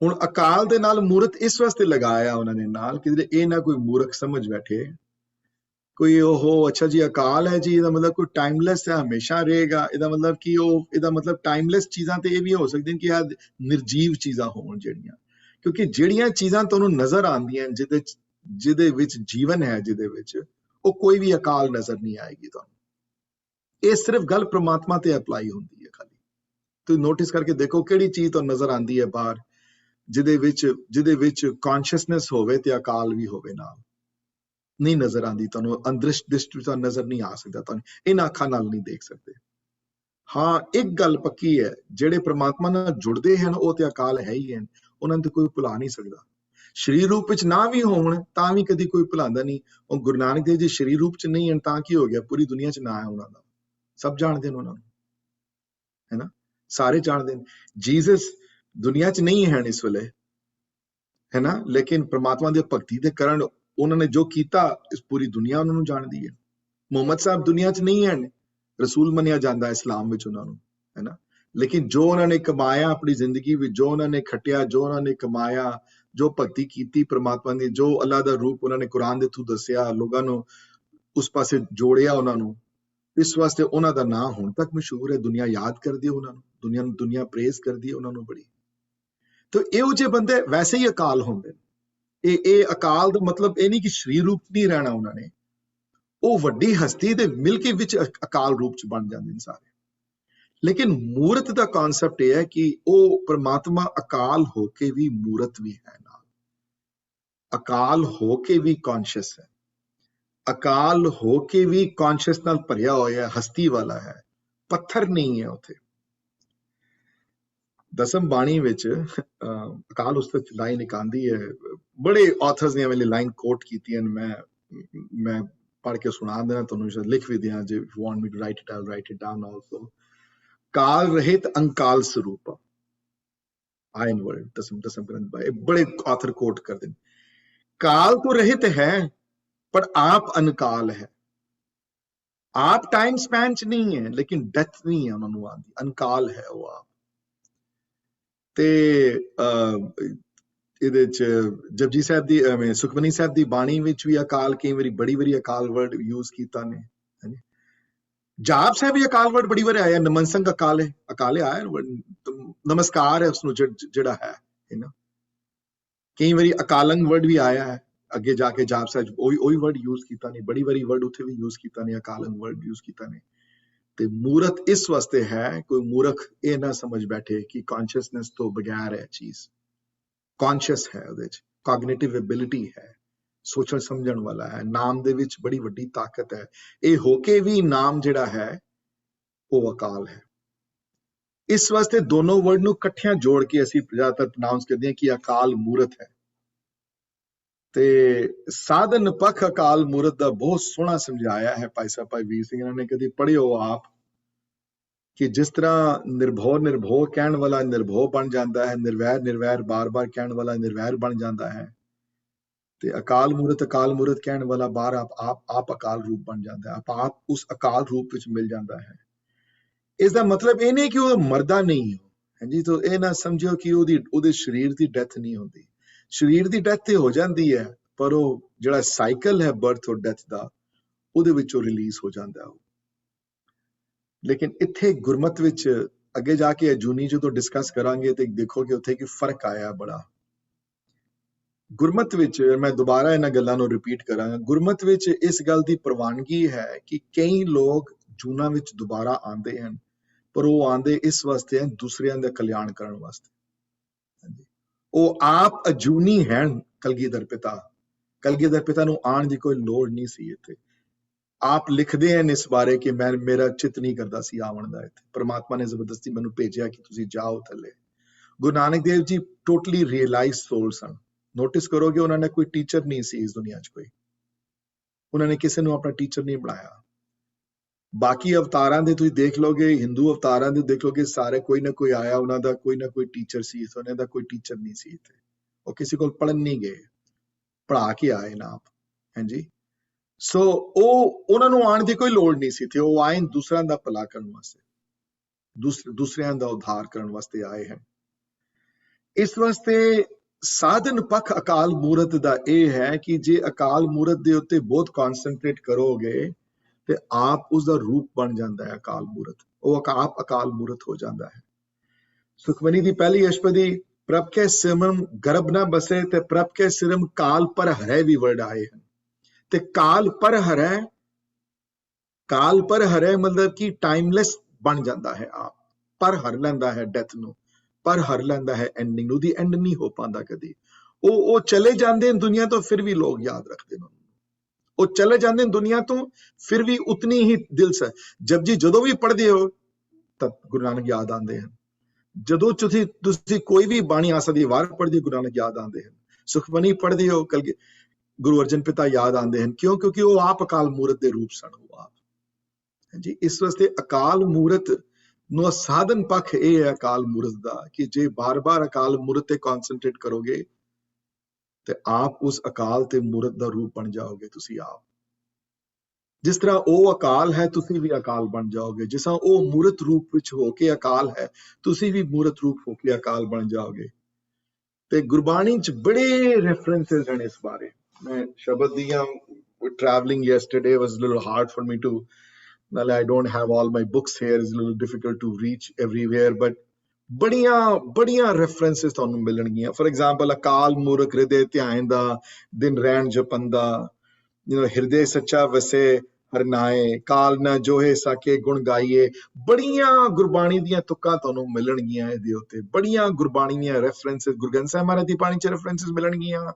ਹੁਣ ਅਕਾਲ ਦੇ ਨਾਲ ਮੂਰਤ ਇਸ ਵਾਸਤੇ ਲਗਾਇਆ ਉਹਨਾਂ ਨੇ ਨਾਲ ਕਿ ਇਹ ਨਾ ਕੋਈ ਮੂਰਖ ਸਮਝ ਬੈਠੇ ਕੋਈ ਉਹ ਅੱਛਾ ਜੀ ਅਕਾਲ ਹੈ ਜੀ, ਇਹਦਾ ਮਤਲਬ ਕੋਈ ਟਾਈਮਲੈਸ ਹੈ, ਹਮੇਸ਼ਾ ਰਹੇਗਾ, ਇਹਦਾ ਮਤਲਬ ਕਿ ਇਹਦਾ ਮਤਲਬ ਟਾਈਮਲੈਸ ਚੀਜ਼ਾਂ ਤੇ ਇਹ ਵੀ ਹੋ ਸਕਦੀਆਂ ਕਿ ਇਹ ਨਿਰਜੀਵ ਚੀਜ਼ਾਂ ਹੋਣ ਜਿਹੜੀਆਂ, ਕਿਉਂਕਿ ਜਿਹੜੀਆਂ ਚੀਜ਼ਾਂ ਤੁਹਾਨੂੰ ਨਜ਼ਰ ਆਉਂਦੀਆਂ ਜਿਹਦੇ ਵਿੱਚ ਜੀਵਨ ਹੈ, ਜਿਹਦੇ ਵਿੱਚ ਉਹ ਕੋਈ ਵੀ ਅਕਾਲ ਨਜ਼ਰ ਨਹੀਂ ਆਏਗੀ ਤੁਹਾਨੂੰ। ਇਹ ਸਿਰਫ ਗੱਲ ਪ੍ਰਮਾਤਮਾ ਤੇ ਅਪਲਾਈ ਹੁੰਦੀ ਹੈ। ਖਾਲੀ ਤੁਸੀਂ ਨੋਟਿਸ ਕਰਕੇ ਦੇਖੋ ਕਿਹੜੀ ਚੀਜ਼ ਤੁਹਾਨੂੰ ਨਜ਼ਰ ਆਉਂਦੀ ਹੈ ਬਾਹਰ, ਜਿਹਦੇ ਵਿੱਚ ਕੌਨਸ਼ੀਅਸਨੈਸ ਹੋਵੇ ਤੇ ਅਕਾਲ ਵੀ ਹੋਵੇ ਨਾਲ, ਨਹੀਂ ਨਜ਼ਰ ਆਉਂਦੀ ਤੁਹਾਨੂੰ, ਅੰਦਰਿਸ਼ ਦ੍ਰਿਸ਼ਟੀ ਤੋਂ ਨਜ਼ਰ ਨਹੀਂ ਆ ਸਕਦਾ ਤੁਹਾਨੂੰ, ਇਹਨਾਂ ਅੱਖਾਂ ਨਾਲ ਨਹੀਂ ਦੇਖ ਸਕਦੇ। ਹਾਂ ਇੱਕ ਗੱਲ ਪੱਕੀ ਹੈ, ਜਿਹੜੇ ਪ੍ਰਮਾਤਮਾ ਨਾਲ ਜੁੜਦੇ ਹਨ ਉਹ ਤੇ ਅਕਾਲ ਹੈ ਹੀ ਹਨ, ਉਹਨਾਂ ਨੂੰ ਤੇ ਕੋਈ ਭੁਲਾ ਨਹੀਂ ਸਕਦਾ। ਸਰੀਰ ਰੂਪ ਵਿੱਚ ਨਾ ਵੀ ਹੋਣ ਤਾਂ ਵੀ ਕਦੀ ਕੋਈ ਭੁਲਾਉਂਦਾ ਨਹੀਂ। ਉਹ ਗੁਰੂ ਨਾਨਕ ਦੇਵ ਜੀ ਸਰੀਰ ਰੂਪ ਚ ਨਹੀਂ ਹਨ ਤਾਂ ਕੀ ਹੋ ਗਿਆ, ਪੂਰੀ ਦੁਨੀਆ ਚ ਨਾ ਹੈ ਉਹਨਾਂ ਦਾ, ਸਭ ਜਾਣਦੇ ਨੇ ਉਹਨਾਂ ਨੂੰ, ਹੈ ਨਾ, ਸਾਰੇ ਜਾਣਦੇ ਨੇ। ਜੀਸਸ ਦੁਨੀਆ ਚ ਨਹੀਂ ਹਨ ਇਸ ਵੇਲੇ, ਹੈ ਨਾ, ਲੇਕਿਨ ਪ੍ਰਮਾਤਮਾ ਦੇ ਭਗਤੀ ਦੇ ਕਰਨ ਉਹਨਾਂ ਨੇ ਜੋ ਕੀਤਾ ਇਸ ਪੂਰੀ ਦੁਨੀਆ ਉਹਨਾਂ ਨੂੰ ਜਾਣਦੀ ਹੈ। ਮੁਹੰਮਦ ਸਾਹਿਬ ਦੁਨੀਆ ਚ ਨਹੀਂ ਹਨ, ਰਸੂਲ ਮੰਨਿਆ ਜਾਂਦਾ ਇਸਲਾਮ ਵਿੱਚ ਉਹਨਾਂ ਨੂੰ, ਹੈ ਨਾ, ਲੇਕਿਨ ਜੋ ਉਹਨਾਂ ਨੇ ਕਮਾਇਆ ਆਪਣੀ ਜ਼ਿੰਦਗੀ ਵਿੱਚ, ਜੋ ਉਹਨਾਂ ਨੇ ਖੱਟਿਆ, ਜੋ ਉਹਨਾਂ ਨੇ ਕਮਾਇਆ, ਜੋ ਭਗਤੀ ਕੀਤੀ ਪ੍ਰਮਾਤਮਾ ਦੀ, ਜੋ ਅੱਲਾਹ ਦਾ ਰੂਪ ਉਹਨਾਂ ਨੇ ਕੁਰਾਨ ਦੇ ਥਰੂ ਦੱਸਿਆ, ਲੋਕਾਂ ਨੂੰ ਉਸ ਪਾਸੇ ਜੋੜਿਆ, ਉਹਨਾਂ ਨੂੰ ਇਸ ਵਾਸਤੇ ਉਹਨਾਂ ਦਾ ਨਾਂ ਹੁਣ ਤੱਕ ਮਸ਼ਹੂਰ ਹੈ। ਦੁਨੀਆ ਯਾਦ ਕਰਦੀ ਹੈ ਉਹਨਾਂ ਨੂੰ, ਦੁਨੀਆ ਪ੍ਰੇਜ਼ ਕਰਦੀ ਹੈ ਉਹਨਾਂ ਨੂੰ ਬੜੀ। ਤੇ ਇਹੋ ਜਿਹੇ ਬੰਦੇ ਵੈਸੇ ਹੀ ਅਕਾਲ ਹੁੰਦੇ ਨੇ। ਇਹ ਅਕਾਲ ਦਾ ਮਤਲਬ ਇਹ ਨਹੀਂ ਕਿ ਸਰੀਰ ਰੂਪ ਨਹੀਂ ਰਹਿਣਾ ਉਹਨਾਂ ਨੇ, ਉਹ ਵੱਡੀ ਹਸਤੀ ਦੇ ਮਿਲ ਕੇ ਵਿੱਚ ਅਕਾਲ ਰੂਪ ਚ ਬਣ ਜਾਂਦੇ ਨੇ ਸਾਰੇ। ਲੇਕਿਨ ਮੂਰਤ ਦਾ ਕਨਸੈਪਟ ਇਹ ਹੈ ਕਿ ਉਹ ਪ੍ਰਮਾਤਮਾ ਅਕਾਲ ਹੋ ਕੇ ਵੀ ਮੂਰਤ ਵੀ ਹੈ ਨਾਲ, ਅਕਾਲ ਹੋ ਕੇ ਵੀ ਕੌਨਸ਼ੀਅਸ ਹੈ, ਅਕਾਲ ਹੋ ਕੇ ਵੀ ਕੌਨਸ਼ੀਅਸ ਨਾਲ ਭਰਿਆ ਹੋਇਆ ਹਸਤੀ ਵਾਲਾ ਹੈ, ਪੱਥਰ ਨਹੀਂ ਹੈ ਉੱਥੇ। ਦਸਮ ਬਾਣੀ ਵਿੱਚ ਅਕਾਲ ਉਸਤਤ ਲਾਈਨ ਇੱਕ ਆਉਂਦੀ ਹੈ, ਬੜੇ ਆਥਰਸ ਨੇ ਵਾਲੀ ਲਾਈਨ ਕੋਟ ਕੀਤੀਆਂ, ਮੈਂ ਪੜ੍ਹ ਕੇ ਸੁਣਾ ਦੇਣਾ ਤੁਹਾਨੂੰ, ਸ਼ਾਇਦ ਲਿਖ ਵੀ ਦਿਆਂ, ਜੇ you want me to write it I will write it down also. ਕਾਲ ਰਹਿਤ ਅੰਕਾਲ ਸਰੂਪ, ਆਇਨ ਵਰਡ ਦਸਮ ਗ੍ਰੰਥ ਬਾਈ ਬੜੇ ਆਥਰ ਕੋਟ ਕਰਦੇ ਨੇ। काल तो रहित है पर आप अनकाल है, आप टाइम स्पैन च नहीं है लेकिन डेथ नहीं है उन्होंने आंदी, अनकाल है वो आप। ते ਇਹਦੇ ਚ ਜਪਜੀ ਸਾਹਿਬ ਦੀ ਸੁਖਮਨੀ ਸਾਹਿਬ ਦੀ ਬਾਣੀ ਵਿੱਚ ਵੀ ਅਕਾਲ ਕਈ ਵਾਰੀ ਬੜੀ ਵਾਰੀ ਅਕਾਲ ਵਰਡ ਯੂਜ਼ ਕੀਤਾ ਨੇ। ਜਾਪ ਸਾਹਿਬ ਵੀ ਅਕਾਲ ਵਰਡ ਬੜੀ ਵਾਰੀ ਆਇਆ, ਨਮਨਸੰਗ ਅਕਾਲ ਹੈ, ਅਕਾਲ ਆਇਆ, ਨਮਸਕਾਰ ਹੈ ਉਸਨੂੰ ਜਿਹੜਾ ਹੈ ਨਾ। ਕਈ ਵਾਰੀ ਅਕਾਲੰਗ ਵਰਡ ਵੀ ਆਇਆ ਹੈ ਅੱਗੇ ਜਾ ਕੇ ਜਾਪ ਸਾਹਿਬ, ਉਹੀ ਵਰਡ ਯੂਜ਼ ਕੀਤਾ ਨੇ, ਬੜੀ ਵਾਰੀ ਵਰਡ ਉੱਥੇ ਵੀ ਯੂਜ਼ ਕੀਤਾ ਨੇ, ਅਕਾਲੰਗ ਵਰਡ ਯੂਜ਼ ਕੀਤਾ ਨੇ। ਤੇ ਮੂਰਤ ਇਸ ਵਾਸਤੇ ਹੈ, ਕੋਈ ਮੂਰਖ ਇਹ ਨਾ ਸਮਝ ਬੈਠੇ ਕਿ ਕੌਨਸ਼ੀਅਸਨੈਸ ਤੋਂ ਬਗੈਰ ਹੈ ਚੀਜ਼, ਕੌਨਸ਼ੀਅਸ ਹੈ, ਉਹਦੇ ਚ ਕੋਗਨੀਟਿਵ ਐਬਿਲਿਟੀ ਹੈ, ਸੋਚਣ ਸਮਝਣ ਵਾਲਾ ਹੈ, ਨਾਮ ਦੇ ਵਿੱਚ ਬੜੀ ਵੱਡੀ ਤਾਕਤ ਹੈ। ਇਹ ਹੋ ਕੇ ਵੀ ਨਾਮ ਜਿਹੜਾ ਹੈ ਉਹ ਅਕਾਲ ਹੈ। ਇਸ ਵਾਸਤੇ ਦੋਨੋਂ ਵਰਡ ਨੂੰ ਇਕੱਠਿਆਂ ਜੋੜ ਕੇ ਅਸੀਂ ਜ਼ਿਆਦਾਤਰ ਪ੍ਰੋਨਾਉਂਸ ਕਰਦੇ ਹਾਂ ਕਿ ਅਕਾਲ ਮੂਰਤ ਹੈ। ਤੇ ਸਾਧਨ ਪੱਖ ਅਕਾਲ ਮੂਰਤ ਦਾ ਬਹੁਤ ਸੋਹਣਾ ਸਮਝਾਇਆ ਹੈ ਭਾਈ ਸਾਹਿਬ ਭਾਈ ਵੀਰ ਸਿੰਘ, ਇਹਨਾਂ ਨੇ ਕਦੀ ਪੜ੍ਹਿਓ ਆਪ, ਕਿ ਜਿਸ ਤਰ੍ਹਾਂ ਨਿਰਭਉ ਕਹਿਣ ਵਾਲਾ ਨਿਰਭਉ ਬਣ ਜਾਂਦਾ ਹੈ, ਨਿਰਵੈਰ ਬਾਰ-ਬਾਰ ਕਹਿਣ ਵਾਲਾ ਨਿਰਵੈਰ ਬਣ ਜਾਂਦਾ ਹੈ, ਤੇ ਅਕਾਲ ਮੂਰਤ ਕਹਿਣ ਵਾਲਾ ਬਾਰ ਆਪ ਅਕਾਲ ਰੂਪ ਬਣ ਜਾਂਦਾ ਹੈ, ਆਪ ਉਸ ਅਕਾਲ ਰੂਪ ਵਿੱਚ ਮਿਲ ਜਾਂਦਾ ਹੈ। ਇਸ ਦਾ ਮਤਲਬ ਇਹ ਨਹੀਂ ਕਿ ਉਹ ਮਰਦਾ ਨਹੀਂ ਹੋ, ਹਾਂਜੀ, ਤਾਂ ਇਹ ਨਾ ਸਮਝਿਓ ਕਿ ਉਹਦੇ ਸਰੀਰ ਦੀ ਡੈਥ ਨਹੀਂ ਹੁੰਦੀ। ਸਰੀਰ ਦੀ ਡੈਥ ਤੇ ਹੋ ਜਾਂਦੀ ਹੈ, ਪਰ ਉਹ ਜਿਹੜਾ ਸਾਈਕਲ ਹੈ ਬਰਥ ਔਰ ਡੈਥ ਦਾ, ਉਹਦੇ ਵਿੱਚੋਂ ਰਿਲੀਜ਼ ਹੋ ਜਾਂਦਾ ਉਹ। ਲੇਕਿਨ ਇੱਥੇ ਗੁਰਮਤ ਵਿੱਚ ਅੱਗੇ ਜਾ ਕੇ ਜੂਨੀ ਜਦੋਂ ਡਿਸਕਸ ਕਰਾਂਗੇ ਤੇ ਦੇਖੋਗੇ ਉੱਥੇ ਕਿ ਫਰਕ ਆਇਆ ਬੜਾ। ਗੁਰਮਤ ਵਿੱਚ, ਮੈਂ ਦੁਬਾਰਾ ਇਹਨਾਂ ਗੱਲਾਂ ਨੂੰ ਰਿਪੀਟ ਕਰਾਂਗਾ, ਗੁਰਮਤ ਵਿੱਚ ਇਸ ਗੱਲ ਦੀ ਪ੍ਰਵਾਨਗੀ ਹੈ ਕਿ ਕਈ ਲੋਕ ਜੂਨਾਂ ਵਿੱਚ ਦੁਬਾਰਾ ਆਉਂਦੇ ਹਨ, ਪਰ ਉਹ ਆਉਂਦੇ ਇਸ ਵਾਸਤੇ ਹਨ ਦੂਸਰਿਆਂ ਦਾ ਕਲਿਆਣ ਕਰਨ ਵਾਸਤੇ। ਉਹ ਆਪ ਅਜੂਨੀ ਹਨ। ਕਲਗੀਧਰ ਪਿਤਾ ਨੂੰ ਆਉਣ ਦੀ ਕੋਈ ਲੋੜ ਨਹੀਂ ਸੀ ਇੱਥੇ। आप लिखते हैं इस बारे कि मैं मेरा चित नहीं करता सी आवन दा इत्थे, परमात्मा ने जबरदस्ती मैनू भेजिया कि तुसी जाओ थल्ले। Guru Nanak Dev ji totally realise soul सन। नोटिस करोगे उन्होंने कोई टीचर नहीं सी इस दुनिया च, कोई उन्होंने किसी ਨੂੰ अपना टीचर नहीं बनाया। बाकी अवतारां दे तुसीं देख लोगे, हिंदू अवतारां दे देख लोगे, सारे कोई ना कोई आया, उन्हां दा कोई ना कोई टीचर सी, उन्हां दा कोई टीचर नहीं सी इत्थे, ਉਹ ਕਿਸੇ ਕੋਲ ਪੜਨ ਨਹੀਂ ਗਏ, ਪੜਾ ਕੇ ਆਏ ਨਾ ਆਪ। ਹਾਂਜੀ, ਸੋ ਉਹ ਉਹਨਾਂ ਨੂੰ ਆਉਣ ਦੀ ਕੋਈ ਲੋੜ ਨਹੀਂ ਸੀ ਤੇ ਉਹ ਆਏ ਦੂਸਰਿਆਂ ਦਾ ਭਲਾ ਕਰਨ ਵਾਸਤੇ, ਦੂਸਰਿਆਂ ਦਾ ਉਧਾਰ ਕਰਨ ਵਾਸਤੇ ਆਏ ਹਨ। ਇਸ ਵਾਸਤੇ ਸਾਧਨ ਪੱਖ ਅਕਾਲ ਮੂਰਤ ਦਾ ਇਹ ਹੈ ਕਿ ਜੇ ਅਕਾਲ ਮੂਰਤ ਦੇ ਉੱਤੇ ਬਹੁਤ ਕਨਸੈਂਟਰੇਟ ਕਰੋਗੇ ਤੇ ਆਪ ਉਸ ਦਾ ਰੂਪ ਬਣ ਜਾਂਦਾ ਹੈ ਅਕਾਲ ਮੂਰਤ, ਉਹ ਆਪ ਅਕਾਲ ਮੂਰਤ ਹੋ ਜਾਂਦਾ ਹੈ। ਸੁਖਮਨੀ ਦੀ ਪਹਿਲੀ ਅਸ਼ਪਦੀ ਪ੍ਰਭ ਕੇ ਸਿਮਰਮ ਗਰਭ ਨਾ ਬਸੇ ਤੇ ਪ੍ਰਭ ਕੇ ਸਿਰਮ ਕਾਲ ਪਰ ਹਰੈ ਵੀ ਵਰਡ ਆਏ ਹਨ। ਤੇ ਕਾਲ ਪਰ ਹਰੈ ਮਤਲਬ ਕਿ ਟਾਈਮਲੈਸ ਬਣ ਜਾਂਦਾ ਹੈ ਆਪ, ਪਰ ਹਰ ਲੈਂਦਾ ਹੈ ਡੈਥ ਨੂੰ, ਪਰ ਹਰ ਲੈਂਦਾ ਹੈ ਐਂਡਿੰਗ ਨੂੰ, ਉਹਦੀ ਐਂਡ ਨਹੀਂ ਹੋ ਪਾਉਂਦਾ ਕਦੀ। ਉਹ ਚਲੇ ਜਾਂਦੇ ਨੇ ਦੁਨੀਆ ਤੋਂ ਫਿਰ ਵੀ ਲੋਕ ਯਾਦ ਰੱਖਦੇ ਨੇ, ਉਹ ਚਲੇ ਜਾਂਦੇ ਨੇ ਦੁਨੀਆ ਤੋਂ ਫਿਰ ਵੀ ਉਤਨੀ ਹੀ ਦਿਲ ਸੇ। ਜਪਜੀ ਜਦੋਂ ਵੀ ਪੜ੍ਹਦੇ ਹੋ ਤਾਂ ਗੁਰੂ ਨਾਨਕ ਯਾਦ ਆਉਂਦੇ ਹਨ। ਜਦੋਂ ਤੁਸੀਂ ਕੋਈ ਵੀ ਬਾਣੀ ਆਸਾ ਦੀ ਵਾਰ ਪੜ੍ਹਦੇ ਹੋ ਗੁਰੂ ਨਾਨਕ ਯਾਦ ਆਉਂਦੇ ਹਨ। ਸੁਖਮਨੀ ਪੜ੍ਹਦੇ ਹੋ ਕਲ ਗੁਰੂ ਅਰਜਨ ਪਿਤਾ ਯਾਦ ਆਉਂਦੇ ਹਨ। ਕਿਉਂ? ਕਿਉਂਕਿ ਉਹ ਆਪ ਅਕਾਲ ਮੂਰਤ ਦੇ ਰੂਪ ਸਨ, ਉਹ ਆਪ। ਹਾਂਜੀ, ਇਸ ਵਾਸਤੇ ਅਕਾਲ ਮੂਰਤ ਨੂੰ ਸਾਧਨ ਪੱਖ ਇਹ ਹੈ ਅਕਾਲ ਮੂਰਤ ਦਾ ਕਿ ਜੇ ਬਾਰ-ਬਾਰ ਅਕਾਲ ਮੂਰਤ ਤੇ ਕਨਸੈਂਟਰੇਟ ਕਰੋਗੇ ਤੇ ਆਪ ਉਸ ਅਕਾਲ ਤੇ ਮੂਰਤ ਦਾ ਰੂਪ ਬਣ ਜਾਓਗੇ ਤੁਸੀਂ ਆਪ। ਜਿਸ ਤਰ੍ਹਾਂ ਉਹ ਅਕਾਲ ਹੈ ਤੁਸੀਂ ਵੀ ਅਕਾਲ ਬਣ ਜਾਓਗੇ, ਜਿਸ ਤਰ੍ਹਾਂ ਉਹ ਮੂਰਤ ਰੂਪ ਵਿੱਚ ਹੋ ਕੇ ਅਕਾਲ ਹੈ ਤੁਸੀਂ ਵੀ ਮੂਰਤ ਰੂਪ ਹੋ ਕੇ ਅਕਾਲ ਬਣ ਜਾਓਗੇ। ਤੇ ਗੁਰਬਾਣੀ ਚ ਬੜੇ ਰੈਫਰੈਂਸਸ ਹਨ ਇਸ ਬਾਰੇ। ਮੈਂ ਸ਼ਬਦ ਦੀਆਂ traveling yesterday was a little hard for me to, well, I don't have all my books here, it's a little difficult to reach everywhere, but ਬੜੀਆਂ references ਤੁਹਾਨੂੰ ਮਿਲਣਗੀਆਂ। For example, ਅਕਾਲ ਮੂਰਖ ਹਿਰਦੇ ਧਿਆਨ ਦਾ ਦਿਨ ਰਹਿਣ ਜਪੰਦਾ, ਹਿਰਦੇ ਸੱਚਾ ਵਸੇ ਹਰਨਾਏ, ਕਾਲ ਨਾ ਜੋਹੇ ਸਾਕੇ ਗੁਣ ਗਾਈਏ। ਬੜੀਆਂ ਗੁਰਬਾਣੀ ਦੀਆਂ ਤੁਕਾਂ ਤੁਹਾਨੂੰ ਮਿਲਣਗੀਆਂ ਇਹਦੇ ਉੱਤੇ, ਬੜੀਆਂ ਗੁਰਬਾਣੀ ਦੀਆਂ ਰੈਫਰੈਂਸਸ, ਗੁਰੂ ਗ੍ਰੰਥ ਸਾਹਿਬ ਮਹਾਰਾਜ ਦੀ ਬਾਣੀ ਚ ਰੈਫਰੈਂਸਸ ਮਿਲਣਗੀਆਂ,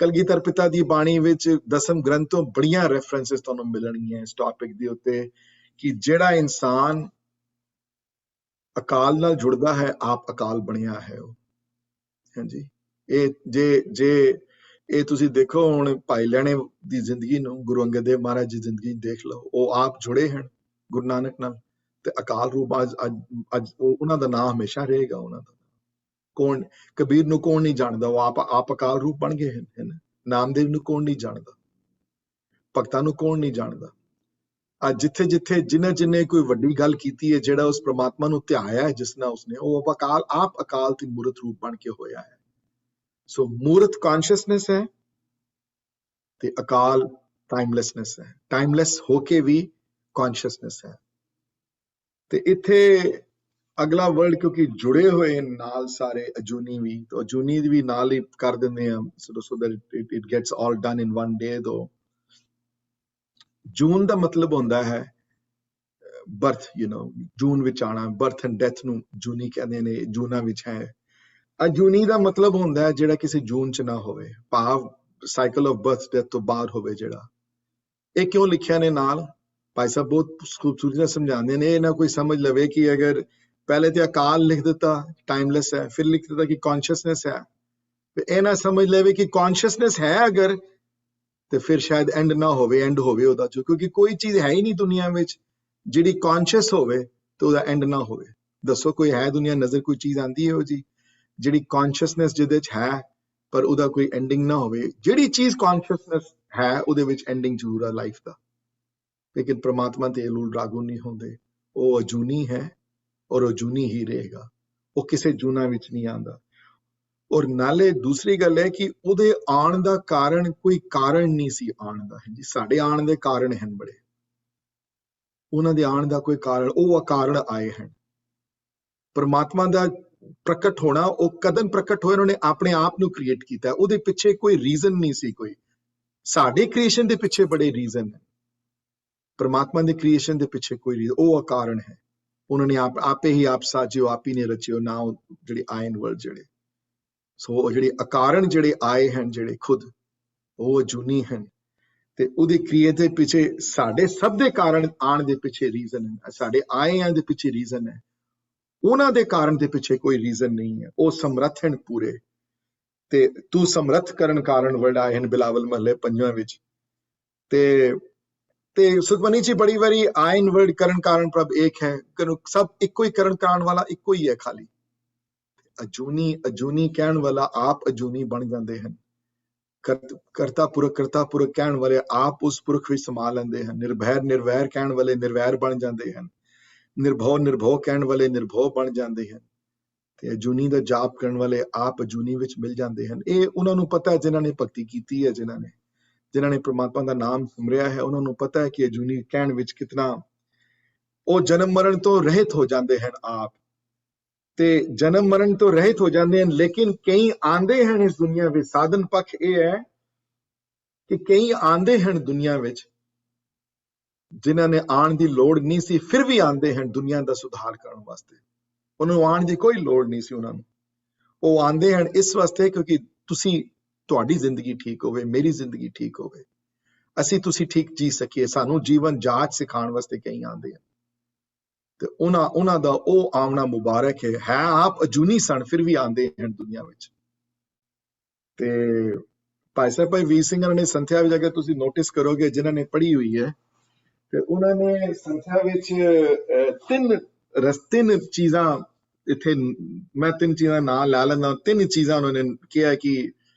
ਕਲਗੀਧਰ ਪਿਤਾ ਦੀ ਬਾਣੀ ਵਿੱਚ ਦਸਮ ਗ੍ਰੰਥ ਤੋਂ ਬੜੀਆਂ ਰੈਫਰੈਂਸਸ ਤੁਹਾਨੂੰ ਮਿਲਣਗੀਆਂ ਇਸ ਟੌਪਿਕ ਦੇ ਉੱਤੇ ਕਿ ਜਿਹੜਾ ਇਨਸਾਨ ਅਕਾਲ ਨਾਲ ਜੁੜਦਾ ਹੈ ਆਪ ਅਕਾਲ ਬਣਿਆ ਹੈ ਉਹ। ਹਾਂਜੀ, ਇਹ ਜੇ ਇਹ ਤੁਸੀਂ ਦੇਖੋ ਹੁਣ ਭਾਈ ਲਹਿਣੇ ਦੀ ਜ਼ਿੰਦਗੀ ਨੂੰ, ਗੁਰੂ ਅੰਗਦ ਦੇਵ ਮਹਾਰਾਜ ਦੀ ਜ਼ਿੰਦਗੀ ਦੇਖ ਲਓ, ਉਹ ਆਪ ਜੁੜੇ ਹਨ ਗੁਰੂ ਨਾਨਕ ਨਾਲ ਤੇ ਅਕਾਲ ਰੂਪ ਅੱਜ ਉਹਨਾਂ ਦਾ ਨਾਮ ਹਮੇਸ਼ਾ ਰਹੇਗਾ ਉਹਨਾਂ ਦਾ। ਕੌਣ ਕਬੀਰ ਨੂੰ ਕੌਣ ਨਹੀਂ ਜਾਣਦਾ, ਉਹ ਆਪ ਅਕਾਲ ਰੂਪ ਬਣ ਗਏ ਹਨ। ਨਾਮਦੇਵ ਨੂੰ ਕੌਣ ਨਹੀਂ ਜਾਣਦਾ, ਭਗਤਾਂ ਨੂੰ ਕੌਣ ਨਹੀਂ ਜਾਣਦਾ। ਅੱਜ ਜਿੱਥੇ ਜਿੰਨੇ ਕੋਈ ਵੱਡੀ ਗੱਲ ਕੀਤੀ ਹੈ, ਜਿਹੜਾ ਉਸ ਪ੍ਰਮਾਤਮਾ ਨੂੰ ਧਿਆਇਆ ਹੈ ਜਿਸ ਨਾਲ ਉਸਨੇ, ਉਹ ਆਪ ਅਕਾਲ ਤੇ ਮੂਰਤ ਰੂਪ ਬਣ ਕੇ ਹੋਇਆ ਹੈ। ਸੋ ਮੂਰਤ ਕੌਨਸ਼ੀਅਸਨੈਸ ਹੈ ਤੇ ਅਕਾਲ ਟਾਈਮਲੈਸਨੈਸ ਹੈ, ਟਾਈਮਲੈਸ ਹੋ ਕੇ ਵੀ ਕੌਨਸ਼ੀਅਸਨੈਸ ਹੈ। ਤੇ ਇੱਥੇ ਅਗਲਾ ਵਰਡ ਕਿਉਂਕਿ ਜੁੜੇ ਹੋਏ ਨਾਲ ਸਾਰੇ ਅਜੂਨੀ ਵੀ, ਤਾਂ ਅਜੂਨੀ ਵੀ ਨਾਲ ਹੀ ਕਰ ਦਿੰਦੇ ਆ so that it gets all done in one day। though ਜੂਨ ਦਾ ਮਤਲਬ ਹੁੰਦਾ ਹੈ ਬਰਥ, ਜੂਨ ਵਿੱਚ ਆਣਾ, ਬਰਥ ਐਂਡ ਡੈਥ ਨੂੰ ਜੂਨੀ ਕਹਿੰਦੇ ਨੇ, ਜੂਨਾ ਵਿੱਚ ਹੈ। ਅਜੂਨੀ ਦਾ ਮਤਲਬ ਹੁੰਦਾ ਹੈ ਜਿਹੜਾ ਕਿਸੇ ਜੂਨ ਚ ਨਾ ਹੋਵੇ, ਭਾਵ ਸਾਈਕਲ ਆਫ ਬਰਥ ਡੈਥ ਤੋਂ ਬਾਹਰ ਹੋਵੇ ਜਿਹੜਾ। ਇਹ ਕਿਉਂ ਲਿਖਿਆ ਨੇ ਨਾਲ? ਭਾਈ ਸਾਹਿਬ ਬਹੁਤ ਖੂਬਸੂਰਤੀ ਨਾਲ ਸਮਝਾਉਂਦੇ ਨੇ। ਇਹ ਨਾ ਕੋਈ ਸਮਝ ਲਵੇ ਕਿ ਅਗਰ ਪਹਿਲੇ ਤੇ ਅਕਾਲ ਲਿਖ ਦਿੱਤਾ ਟਾਈਮਲੈਸ ਹੈ, ਫਿਰ ਲਿਖ ਦਿੱਤਾ ਕਿ ਕੌਨਸ਼ੀਅਸਨੈਸ ਹੈ, ਇਹ ਨਾ ਸਮਝ ਲਵੇ ਕਿ ਕੌਨਸ਼ੀਅਸਨੈਸ ਹੈ ਅਗਰ ਤੇ ਫਿਰ ਸ਼ਾਇਦ ਐਂਡ ਨਾ ਹੋਵੇ, ਐਂਡ ਹੋਵੇ ਉਹਦਾ, ਕਿਉਂਕਿ ਕੋਈ ਚੀਜ਼ ਹੈ ਹੀ ਨਹੀਂ ਦੁਨੀਆ ਵਿੱਚ ਜਿਹੜੀ ਕੌਨਸ਼ੀਅਸ ਹੋਵੇ ਤੇ ਉਹਦਾ ਐਂਡ ਨਾ ਹੋਵੇ। ਦੱਸੋ ਕੋਈ ਹੈ ਦੁਨੀਆ ਨਜ਼ਰ ਕੋਈ ਚੀਜ਼ ਆਂਦੀ ਹੈ ਉਹ ਜੀ ਜਿਹੜੀ ਕੌਨਸ਼ੀਅਸਨੈਸ ਜਿਹਦੇ ਚ ਹੈ ਪਰ ਉਹਦਾ ਕੋਈ ਐਂਡਿੰਗ ਨਾ ਹੋਵੇ? ਜਿਹੜੀ ਚੀਜ਼ ਕੌਨਸ਼ੀਅਸਨੈਸ ਹੈ ਉਹਦੇ ਵਿੱਚ ਐਂਡਿੰਗ ਜ਼ਰੂਰ ਆ ਲਾਈਫ ਦਾ, ਲੇਕਿਨ ਪ੍ਰਮਾਤਮਾ ਤੇ ਲੂਲ ਰਾਗੂ ਨਹੀਂ ਹੁੰਦੇ। ਉਹ ਅਜੂਨੀ ਹੈ ਔਰ ਅਜੂਨੀ ਹੀ ਰਹੇਗਾ, ਉਹ ਕਿਸੇ ਜੂਨਾ ਵਿੱਚ ਨਹੀਂ ਆਉਂਦਾ। ਔਰ ਨਾਲੇ ਦੂਸਰੀ ਗੱਲ ਹੈ ਕਿ ਉਹਦੇ ਆਉਣ ਦਾ ਕਾਰਨ ਕੋਈ ਕਾਰਨ ਨਹੀਂ ਸੀ ਆਉਣ ਦਾ। ਜੀ ਸਾਡੇ ਆਉਣ ਦੇ ਕਾਰਨ ਹਨ ਬੜੇ, ਉਹਨਾਂ ਦੇ ਆਉਣ ਦਾ ਕੋਈ ਕਾਰਨ, ਉਹ ਅਕਾਰਨ ਆਏ ਹਨ। ਪਰਮਾਤਮਾ ਦਾ ਪ੍ਰਕਟ ਹੋਣਾ, ਉਹ ਕਦੋਂ ਪ੍ਰਕਟ ਹੋਏ? ਉਹਨਾਂ ਨੇ ਆਪਣੇ ਆਪ ਨੂੰ ਕ੍ਰੀਏਟ ਕੀਤਾ, ਉਹਦੇ ਪਿੱਛੇ ਕੋਈ ਰੀਜ਼ਨ ਨਹੀਂ ਸੀ ਕੋਈ। ਸਾਡੇ ਕ੍ਰੀਏਸ਼ਨ ਦੇ ਪਿੱਛੇ ਬੜੇ ਰੀਜ਼ਨ ਹੈ, ਪਰਮਾਤਮਾ ਦੇ ਕ੍ਰੀਏਸ਼ਨ ਦੇ ਪਿੱਛੇ ਕੋਈ ਰੀਜ਼ਨ, ਉਹ ਅਕਾਰਨ ਹੈ। ਉਹਨਾਂ ਨੇ ਆਪੇ ਹੀ ਆਪ ਸਾਜਿਓ, ਆਪ ਹੀ ਨੇ ਰਚਿਓ ਨਾ ਜਿਹੜੇ ਆਇਨ ਵਰਡ ਜਿਹੜੇ। ਸੋ ਜਿਹੜੇ ਅਕਾਰਨ ਜਿਹੜੇ ਆਏ ਹਨ ਜਿਹੜੇ ਖੁਦ ਉਹ ਅਜੂਨੀ ਹਨ। ਤੇ ਉਹਦੀ ਕ੍ਰੀਏਟ ਦੇ ਪਿੱਛੇ ਸਾਡੇ ਸਭ ਦੇ ਕਾਰਨ ਆਣ ਦੇ ਪਿੱਛੇ ਰੀਜ਼ਨ ਹੈ, ਸਾਡੇ ਆਏ ਆਂ ਦੇ ਪਿੱਛੇ ਰੀਜ਼ਨ ਹੈ, ਉਹਨਾਂ ਦੇ ਕਾਰਨ ਦੇ ਪਿੱਛੇ ਕੋਈ ਰੀਜ਼ਨ ਨਹੀਂ ਹੈ। ਉਹ ਸਮਰੱਥ ਹਨ ਪੂਰੇ, ਤੇ ਤੂੰ ਸਮਰੱਥ ਕਰਨ ਕਾਰਨ ਵਰਡ ਆਏ ਹਨ ਬਿਲਾਵਲ ਮਹੱਲੇ ਪੰਜਵਾਂ ਵਿੱਚ। ਤੇ ਸੁਖਮਨੀ ਜੀ ਬੜੀ ਵਾਰੀ ਆਇਨ ਵਰਡ ਕਰਨ ਕਾਰਨ ਪ੍ਰਭ ਏਕ ਹੈ, ਸਭ ਇੱਕੋ ਹੀ ਕਰਨ ਕਾਰਨ ਵਾਲਾ ਇੱਕੋ ਹੀ ਹੈ ਖਾਲੀ। ਅਜੂਨੀ ਅਜੂਨੀ ਕਹਿਣ ਵਾਲਾ ਆਪ ਅਜੂਨੀ ਬਣ ਜਾਂਦੇ ਹਨ। ਕਰਤਾ ਪੁਰਖ ਕਹਿਣ ਵਾਲੇ ਆਪ ਉਸ ਪੁਰਖ ਵਿੱਚ ਸਮਾ ਲੈਂਦੇ ਹਨ। ਨਿਰਭੈਰ ਨਿਰਵੈਰ ਕਹਿਣ ਵਾਲੇ ਨਿਰਵੈਰ ਬਣ ਜਾਂਦੇ ਹਨ। ਨਿਰਭਉ ਨਿਰਭਉ ਕਹਿਣ ਵਾਲੇ ਨਿਰਭਉ ਬਣ ਜਾਂਦੇ ਹਨ। ਤੇ ਅਜੂਨੀ ਦਾ ਜਾਪ ਕਰਨ ਵਾਲੇ ਆਪ ਅਜੂਨੀ ਵਿੱਚ ਮਿਲ ਜਾਂਦੇ ਹਨ। ਇਹ ਉਹਨਾਂ ਨੂੰ ਪਤਾ ਹੈ, ਜਿਨ੍ਹਾਂ ਨੇ ਭਗਤੀ ਕੀਤੀ ਹੈ, ਜਿਨ੍ਹਾਂ ਨੇ ਪ੍ਰਮਾਤਮਾ ਦਾ ਨਾਮ ਸਿਮਰਿਆ ਹੈ, ਉਹਨਾਂ ਨੂੰ ਪਤਾ ਹੈ ਕਿ ਅਜੂਨੀ ਕਹਿਣ ਵਿੱਚ ਕਿਤਨਾ ਉਹ ਜਨਮ ਮਰਨ ਤੋਂ ਰਹਿਤ ਹੋ ਜਾਂਦੇ ਹਨ ਆਪ, ਤੇ ਜਨਮ ਮਰਨ ਤੋਂ ਰਹਿਤ ਹੋ ਜਾਂਦੇ ਹਨ। ਲੇਕਿਨ ਕਈ ਆਂਦੇ ਹਨ ਇਸ ਦੁਨੀਆ ਵਿੱਚ, ਸਾਧਨ ਪੱਖ ਇਹ ਹੈ ਕਿ ਕਈ ਆਂਦੇ ਹਨ ਦੁਨੀਆ ਵਿੱਚ ਜਿਨ੍ਹਾਂ ਨੇ ਆਉਣ ਦੀ ਲੋੜ ਨਹੀਂ ਸੀ, ਫਿਰ ਵੀ ਆਂਦੇ ਹਨ ਦੁਨੀਆ ਦਾ ਸੁਧਾਰ ਕਰਨ ਵਾਸਤੇ। ਉਹਨਾਂ ਨੂੰ ਆਉਣ ਦੀ ਕੋਈ ਲੋੜ ਨਹੀਂ ਸੀ ਉਹਨਾਂ ਨੂੰ। ਉਹ ਆਂਦੇ ਹਨ ਇਸ ਵਾਸਤੇ ਕਿਉਂਕਿ ਤੁਹਾਡੀ ਜ਼ਿੰਦਗੀ ਠੀਕ ਹੋਵੇ, ਮੇਰੀ ਜ਼ਿੰਦਗੀ ਠੀਕ ਹੋਵੇ, ਤੁਸੀਂ ਠੀਕ ਜੀ ਸਕੀਏ। ਸਾਨੂੰ ਜੀਵਨ ਜਾਚ ਸਿਖਾਉਣ ਵਾਸਤੇ ਕਈ ਆਂਦੇ ਹਨ, ਤੇ ਉਹਨਾਂ ਦਾ ਉਹ ਆਉਣਾ ਮੁਬਾਰਕ ਹੈ। ਆਪ ਅਜੂਨੀ ਸਨ ਫਿਰ ਵੀ ਆਂਦੇ ਹਨ ਦੁਨੀਆ ਵਿੱਚ। ਤੇ ਭਾਈ ਸਾਹਿਬ ਭਾਈ ਵੀਰ ਸਿੰਘ ਨੇ ਸੰਥਿਆ ਵਿੱਚ ਅਗਰ ਤੁਸੀਂ ਨੋਟਿਸ ਕਰੋਗੇ, ਜਿਨ੍ਹਾਂ ਨੇ ਪੜ੍ਹੀ ਹੋਈ ਹੈ, ਤੇ ਉਹਨਾਂ ਨੇ ਸੰਥਿਆ ਵਿੱਚ ਤਿੰਨ ਚੀਜ਼ਾਂ, ਇੱਥੇ ਮੈਂ ਤਿੰਨ ਚੀਜ਼ਾਂ ਨਾਂ ਲੈ ਲੈਂਦਾ। ਤਿੰਨ ਚੀਜ਼ਾਂ ਉਹਨਾਂ ਨੇ ਕਿਹਾ ਕਿ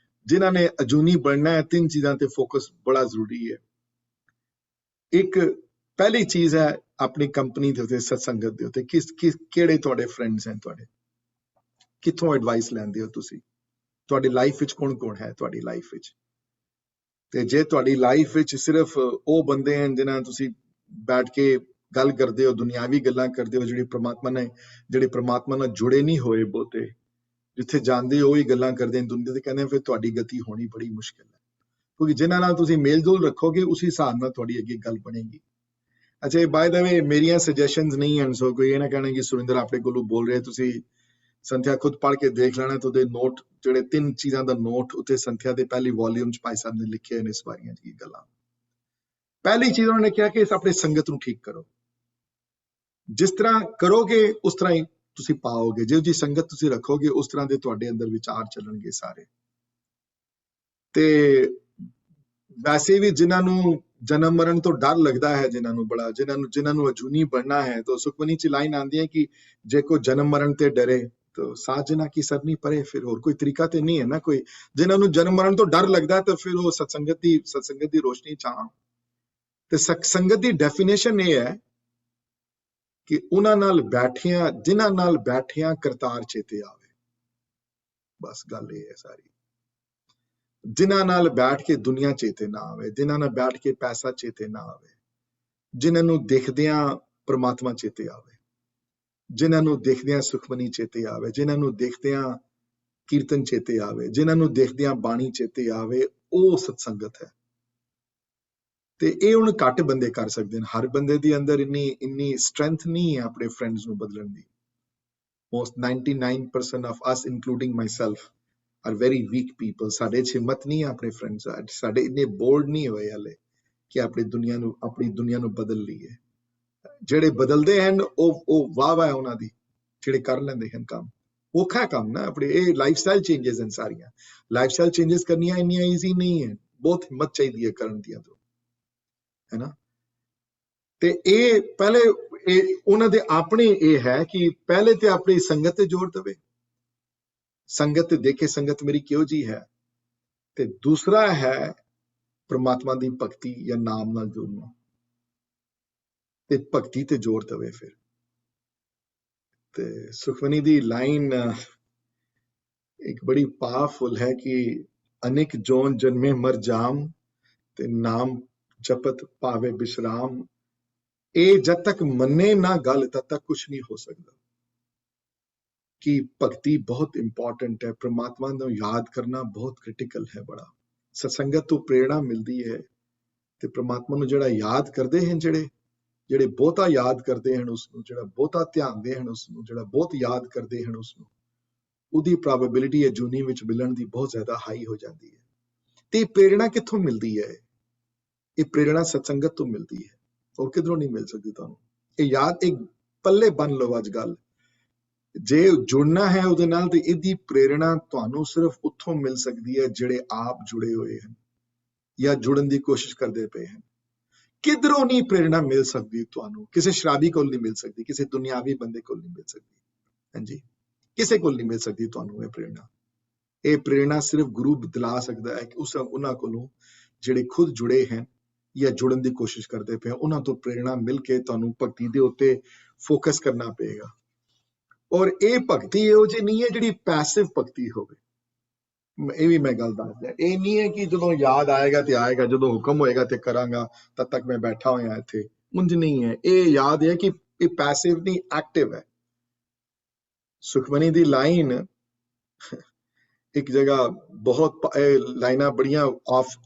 ਜਿਨ੍ਹਾਂ ਨੇ ਅਜੂਨੀ ਬਣਨਾ ਹੈ, ਤਿੰਨ ਚੀਜ਼ਾਂ ਤੇ ਫੋਕਸ ਬੜਾ ਜ਼ਰੂਰੀ ਹੈ। ਇੱਕ ਪਹਿਲੀ ਚੀਜ਼ ਹੈ ਆਪਣੀ ਕੰਪਨੀ ਦੇ ਉੱਤੇ, ਸਤਸੰਗਤ ਦੇ ਉੱਤੇ। ਕਿਹੜੇ ਤੁਹਾਡੇ ਫਰੈਂਡਸ ਹਨ, ਤੁਹਾਡੇ ਕਿੱਥੋਂ ਐਡਵਾਈਸ ਲੈਂਦੇ ਹੋ ਤੁਸੀਂ, ਤੁਹਾਡੀ ਲਾਈਫ ਵਿੱਚ ਕੌਣ ਕੌਣ ਹੈ ਤੁਹਾਡੀ ਲਾਈਫ ਵਿੱਚ। ਤੇ ਜੇ ਤੁਹਾਡੀ ਲਾਈਫ ਵਿੱਚ ਸਿਰਫ ਉਹ ਬੰਦੇ ਹਨ ਜਿਨ੍ਹਾਂ ਨਾਲ ਤੁਸੀਂ ਬੈਠ ਕੇ ਗੱਲ ਕਰਦੇ ਹੋ, ਦੁਨਿਆਵੀ ਗੱਲਾਂ ਕਰਦੇ ਹੋ, ਜਿਹੜੇ ਪ੍ਰਮਾਤਮਾ ਨਾਲ ਜੁੜੇ ਨਹੀਂ ਹੋਏ, ਬਹੁਤੇ ਜਿੱਥੇ ਜਾਂਦੇ ਹੋ ਉਹੀ ਗੱਲਾਂ ਕਰਦੇ ਨੇ ਦੁਨੀਆ ਤੇ, ਕਹਿੰਦੇ ਫਿਰ ਤੁਹਾਡੀ ਗਤੀ ਹੋਣੀ ਬੜੀ ਮੁਸ਼ਕਿਲ ਹੈ। ਕਿਉਂਕਿ ਜਿਨ੍ਹਾਂ ਨਾਲ ਤੁਸੀਂ ਮੇਲ ਜੋਲ ਰੱਖੋਗੇ ਉਸ ਹਿਸਾਬ ਨਾਲ ਤੁਹਾਡੀ ਅੱਗੇ ਗੱਲ ਬਣੇਗੀ। ਅੱਛਾ, ਬਾਏ ਦਾ ਵੇ ਮੇਰੀਆਂ ਸੁਜੈਸ਼ਨਸ ਨਹੀਂ ਹਨ, ਸੋ ਕੋਈ ਇਹ ਨਾ ਕਹਿਣਾ ਕਿ ਸੁਰਿੰਦਰ ਆਪਣੇ ਕੋਲੋਂ ਬੋਲ ਰਹੇ, ਤੁਸੀਂ ਸੰਥਿਆ ਖੁਦ ਪੜ੍ਹ ਕੇ ਦੇਖ ਲੈਣਾ। ਤੇ ਉਹਦੇ ਨੋਟ ਜਿਹੜੇ ਤਿੰਨ ਚੀਜ਼ਾਂ ਦਾ ਨੋਟ ਉੱਤੇ ਸੰਥਿਆ ਦੇ ਪਹਿਲੀ ਵੋਲਿਊਮ ਚ ਭਾਈ ਸਾਹਿਬ ਨੇ ਲਿਖੇ ਨੇ ਇਸ ਬਾਰੀਆਂ ਦੀ ਗੱਲਾਂ। ਪਹਿਲੀ ਚੀਜ਼ ਉਹਨਾਂ ਨੇ ਕਿਹਾ ਕਿ ਆਪਣੇ ਸੰਗਤ ਨੂੰ ਠੀਕ ਕਰੋ। ਜਿਸ ਤਰ੍ਹਾਂ ਕਰੋਗੇ ਉਸ ਤਰ੍ਹਾਂ ਹੀ ਤੁਸੀਂ ਪਾਓਗੇ। ਜਿਹੋ ਜਿਹੀ ਸੰਗਤ ਤੁਸੀਂ ਰੱਖੋਗੇ ਉਸ ਤਰ੍ਹਾਂ ਦੇ ਤੁਹਾਡੇ ਅੰਦਰ ਵਿਚਾਰ ਚੱਲਣਗੇ ਸਾਰੇ। ਤੇ ਵੈਸੇ ਵੀ ਜਿਨ੍ਹਾਂ ਨੂੰ ਜਨਮ ਮਰਨ ਤੋਂ ਡਰ ਲੱਗਦਾ ਹੈ, ਜਿਨ੍ਹਾਂ ਨੂੰ ਅਜੂਨੀ ਬਣਨਾ ਹੈ, ਤਾਂ ਸੁਖਮਨੀ ਚ ਲਾਈਨ ਆਉਂਦੀ ਹੈ ਕਿ ਜੇ ਕੋਈ ਜਨਮ ਮਰਨ ਤੇ ਡਰੇ ਤਾਂ ਸਾਜਨਾ ਕੀ ਸਰਨੀ ਪਰੇ। ਫਿਰ ਹੋਰ ਕੋਈ ਤਰੀਕਾ ਤੇ ਨਹੀਂ ਹੈ ਨਾ ਕੋਈ। ਜਿਨ੍ਹਾਂ ਨੂੰ ਜਨਮ ਮਰਨ ਤੋਂ ਡਰ ਲੱਗਦਾ ਤਾਂ ਫਿਰ ਉਹ ਸਤਸੰਗਤ ਦੀ ਰੋਸ਼ਨੀ ਚ ਆਉਣ। ਤੇ ਸਤਸੰਗਤ ਦੀ ਡੈਫੀਨੇਸ਼ਨ ਇਹ ਹੈ ਕਿ ਜਿਨ੍ਹਾਂ ਨਾਲ ਬੈਠਿਆਂ ਕਰਤਾਰ ਚੇਤੇ ਆਵੇ। ਬਸ ਗੱਲ ਇਹ ਹੈ ਸਾਰੀ। ਜਿਨ੍ਹਾਂ ਨਾਲ ਬੈਠ ਕੇ ਦੁਨੀਆ ਚੇਤੇ ਨਾ ਆਵੇ, ਜਿਨ੍ਹਾਂ ਨਾਲ ਬੈਠ ਕੇ ਪੈਸਾ ਚੇਤੇ ਨਾ ਆਵੇ, ਜਿਨ੍ਹਾਂ ਨੂੰ ਦੇਖਦਿਆਂ ਪ੍ਰਮਾਤਮਾ ਚੇਤੇ ਆਵੇ, ਜਿਨ੍ਹਾਂ ਨੂੰ ਦੇਖਦਿਆਂ ਸੁਖਮਨੀ ਚੇਤੇ ਆਵੇ, ਜਿਨ੍ਹਾਂ ਨੂੰ ਦੇਖਦਿਆਂ ਕੀਰਤਨ ਚੇਤੇ ਆਵੇ, ਜਿਨ੍ਹਾਂ ਨੂੰ ਦੇਖਦਿਆਂ ਬਾਣੀ ਚੇਤੇ ਆਵੇ, ਉਹ ਸਤਸੰਗਤ ਹੈ। ਤੇ ਇਹ ਹੁਣ ਘੱਟ ਬੰਦੇ ਕਰ ਸਕਦੇ ਨੇ। ਹਰ ਬੰਦੇ ਦੇ ਅੰਦਰ ਇੰਨੀ ਸਟਰੈਂਥ ਨਹੀਂ ਹੈ ਆਪਣੇ ਫਰੈਂਡਸ ਨੂੰ ਬਦਲਣ ਦੀ। Most 99% of us including myself are very weak people. ਸਾਡੇ 'ਚ ਹਿੰਮਤ ਨਹੀਂ ਹੈ ਆਪਣੇ ਫਰੈਂਡਸ, ਸਾਡੇ ਇੰਨੇ ਬੋਲਡ ਨਹੀਂ ਹੋਏ ਹਲੇ ਕਿ ਆਪਣੀ ਦੁਨੀਆ ਨੂੰ ਬਦਲ ਲਈਏ। ਜਿਹੜੇ ਬਦਲਦੇ ਹਨ ਉਹ ਵਾਹ ਉਹਨਾਂ ਦੀ, ਜਿਹੜੇ ਕਰ ਲੈਂਦੇ ਹਨ ਕੰਮ। ਔਖਾ ਕੰਮ ਨਾ ਆਪਣੇ, ਇਹ ਲਾਈਫ ਸਟਾਈਲ ਚੇਂਜਸ ਹਨ ਸਾਰੀਆਂ। ਲਾਈਫ ਸਟਾਈਲ ਚੇਂਜਸ ਕਰਨੀਆਂ ਇੰਨੀਆਂ ਈਜ਼ੀ ਨਹੀਂ ਹੈ, ਬਹੁਤ ਹਿੰਮਤ ਚਾਹੀਦੀ ਹੈ ਕਰਨ ਦੀਆਂ, ਹੈ ਨਾ। ਤੇ ਇਹ ਪਹਿਲੇ ਉਹਨਾਂ ਦੇ ਆਪਣੇ ਇਹ ਹੈ ਕਿ ਪਹਿਲੇ ਤੇ ਆਪਣੀ ਸੰਗਤ ਤੇ ਜ਼ੋਰ ਦੇਵੇ, ਸੰਗਤ ਤੇ ਦੇਖੇ ਸੰਗਤ ਮੇਰੀ ਕਿਹੋ ਜਿਹੀ ਹੈ। ਤੇ ਦੂਸਰਾ ਹੈ ਪ੍ਰਮਾਤਮਾ ਦੀ ਭਗਤੀ ਜਾਂ ਨਾਮ ਨਾਲ ਜੁੜਨਾ, ਤੇ ਭਗਤੀ ਤੇ ਜ਼ੋਰ ਦੇਵੇ ਫਿਰ। ਤੇ ਸੁਖਮਨੀ ਦੀ ਲਾਈਨ ਇੱਕ ਬੜੀ ਪਾਵਰਫੁਲ ਹੈ ਕਿ ਅਨੇਕ ਜੋਨ ਜਨਮੇ ਮਰ ਜਾਮ ਤੇ ਨਾਮ ਜਪਤ ਪਾਵੇ ਬਿਸ਼ਰਾਮ। ਇਹ ਜਦ ਤੱਕ ਮੰਨੇ ਨਾ ਗੱਲ ਤਦ ਤੱਕ ਕੁਛ ਨਹੀਂ ਹੋ ਸਕਦਾ। ਕਿ ਭਗਤੀ ਬਹੁਤ ਇੰਪੋਰਟੈਂਟ ਹੈ, ਪ੍ਰਮਾਤਮਾ ਨੂੰ ਯਾਦ ਕਰਨਾ ਬਹੁਤ ਕ੍ਰਿਟੀਕਲ ਹੈ ਬੜਾ। ਸਤਸੰਗਤ ਤੋਂ ਪ੍ਰੇਰਣਾ ਮਿਲਦੀ ਹੈ ਤੇ ਪ੍ਰਮਾਤਮਾ ਨੂੰ ਜਿਹੜਾ ਯਾਦ ਕਰਦੇ ਹਨ, ਜਿਹੜੇ ਬਹੁਤਾ ਯਾਦ ਕਰਦੇ ਹਨ ਉਸਨੂੰ, ਜਿਹੜਾ ਬਹੁਤਾ ਧਿਆਨ ਦੇ ਹਨ ਉਸਨੂੰ, ਜਿਹੜਾ ਬਹੁਤ ਯਾਦ ਕਰਦੇ ਹਨ ਉਸਨੂੰ, ਉਹਦੀ ਪ੍ਰੋਬੇਬਿਲਿਟੀ ਅਜੂਨੀ ਵਿੱਚ ਮਿਲਣ ਦੀ ਬਹੁਤ ਜ਼ਿਆਦਾ ਹਾਈ ਹੋ ਜਾਂਦੀ ਹੈ। ਤੇ ਪ੍ਰੇਰਣਾ ਕਿੱਥੋਂ ਮਿਲਦੀ ਹੈ? ਇਹ ਪ੍ਰੇਰਣਾ ਸਤਸੰਗਤ ਤੋਂ ਮਿਲਦੀ ਹੈ, ਹੋਰ ਕਿਧਰੋਂ ਨਹੀਂ ਮਿਲ ਸਕਦੀ ਤੁਹਾਨੂੰ। ਇਹ ਯਾਦ, ਇੱਕ ਪੱਲੇ ਬੰਨ ਲਓ ਅੱਜ ਗੱਲ, ਜੇ ਜੁੜਨਾ ਹੈ ਉਹਦੇ ਨਾਲ ਤੇ ਇਹਦੀ ਪ੍ਰੇਰਣਾ ਤੁਹਾਨੂੰ ਸਿਰਫ ਉੱਥੋਂ ਮਿਲ ਸਕਦੀ ਹੈ ਜਿਹੜੇ ਆਪ ਜੁੜੇ ਹੋਏ ਹਨ ਜਾਂ ਜੁੜਨ ਦੀ ਕੋਸ਼ਿਸ਼ ਕਰਦੇ ਪਏ ਹਨ। ਕਿਧਰੋਂ ਨਹੀਂ ਪ੍ਰੇਰਣਾ ਮਿਲ ਸਕਦੀ ਤੁਹਾਨੂੰ, ਕਿਸੇ ਸ਼ਰਾਬੀ ਕੋਲ ਨਹੀਂ ਮਿਲ ਸਕਦੀ, ਕਿਸੇ ਦੁਨਿਆਵੀ ਬੰਦੇ ਕੋਲ ਨਹੀਂ ਮਿਲ ਸਕਦੀ, ਹਾਂਜੀ, ਕਿਸੇ ਕੋਲ ਨਹੀਂ ਮਿਲ ਸਕਦੀ ਤੁਹਾਨੂੰ ਇਹ ਪ੍ਰੇਰਣਾ। ਇਹ ਪ੍ਰੇਰਣਾ ਸਿਰਫ ਗੁਰੂ ਦਿਲਾ ਸਕਦਾ ਹੈ ਕਿ ਉਹਨਾਂ ਕੋਲੋਂ ਜਿਹੜੇ ਖੁਦ ਜੁੜੇ ਹਨ ਜਾਂ ਜੁੜਨ ਦੀ ਕੋਸ਼ਿਸ਼ ਕਰਦੇ ਪਏ, ਉਹਨਾਂ ਤੋਂ ਪ੍ਰੇਰਣਾ ਮਿਲ ਕੇ ਤੁਹਾਨੂੰ ਭਗਤੀ ਦੇ ਉੱਤੇ ਫੋਕਸ ਕਰਨਾ ਪਏਗਾ। ਔਰ ਇਹ ਭਗਤੀ ਇਹੋ ਜਿਹੀ ਨਹੀਂ ਹੈ ਜਿਹੜੀ ਪੈਸਿਵ ਭਗਤੀ ਹੋਵੇ, ਇਹ ਵੀ ਮੈਂ ਗੱਲ ਦੱਸ ਦਿਆਂ। ਇਹ ਨਹੀਂ ਹੈ ਕਿ ਜਦੋਂ ਯਾਦ ਆਏਗਾ ਤੇ ਆਏਗਾ, ਜਦੋਂ ਹੁਕਮ ਹੋਏਗਾ ਤੇ ਕਰਾਂਗਾ, ਤਦ ਤੱਕ ਮੈਂ ਬੈਠਾ ਹੋਇਆ ਇੱਥੇ, ਉਂਝ ਨਹੀਂ ਹੈ। ਇਹ ਯਾਦ ਹੈ ਕਿ ਇਹ ਪੈਸਿਵ ਨਹੀਂ, ਐਕਟਿਵ ਹੈ। ਸੁਖਮਨੀ ਦੀ ਲਾਈਨ ਇੱਕ ਜਗ੍ਹਾ ਬਹੁਤ ਲਾਈਨਾਂ ਬੜੀਆਂ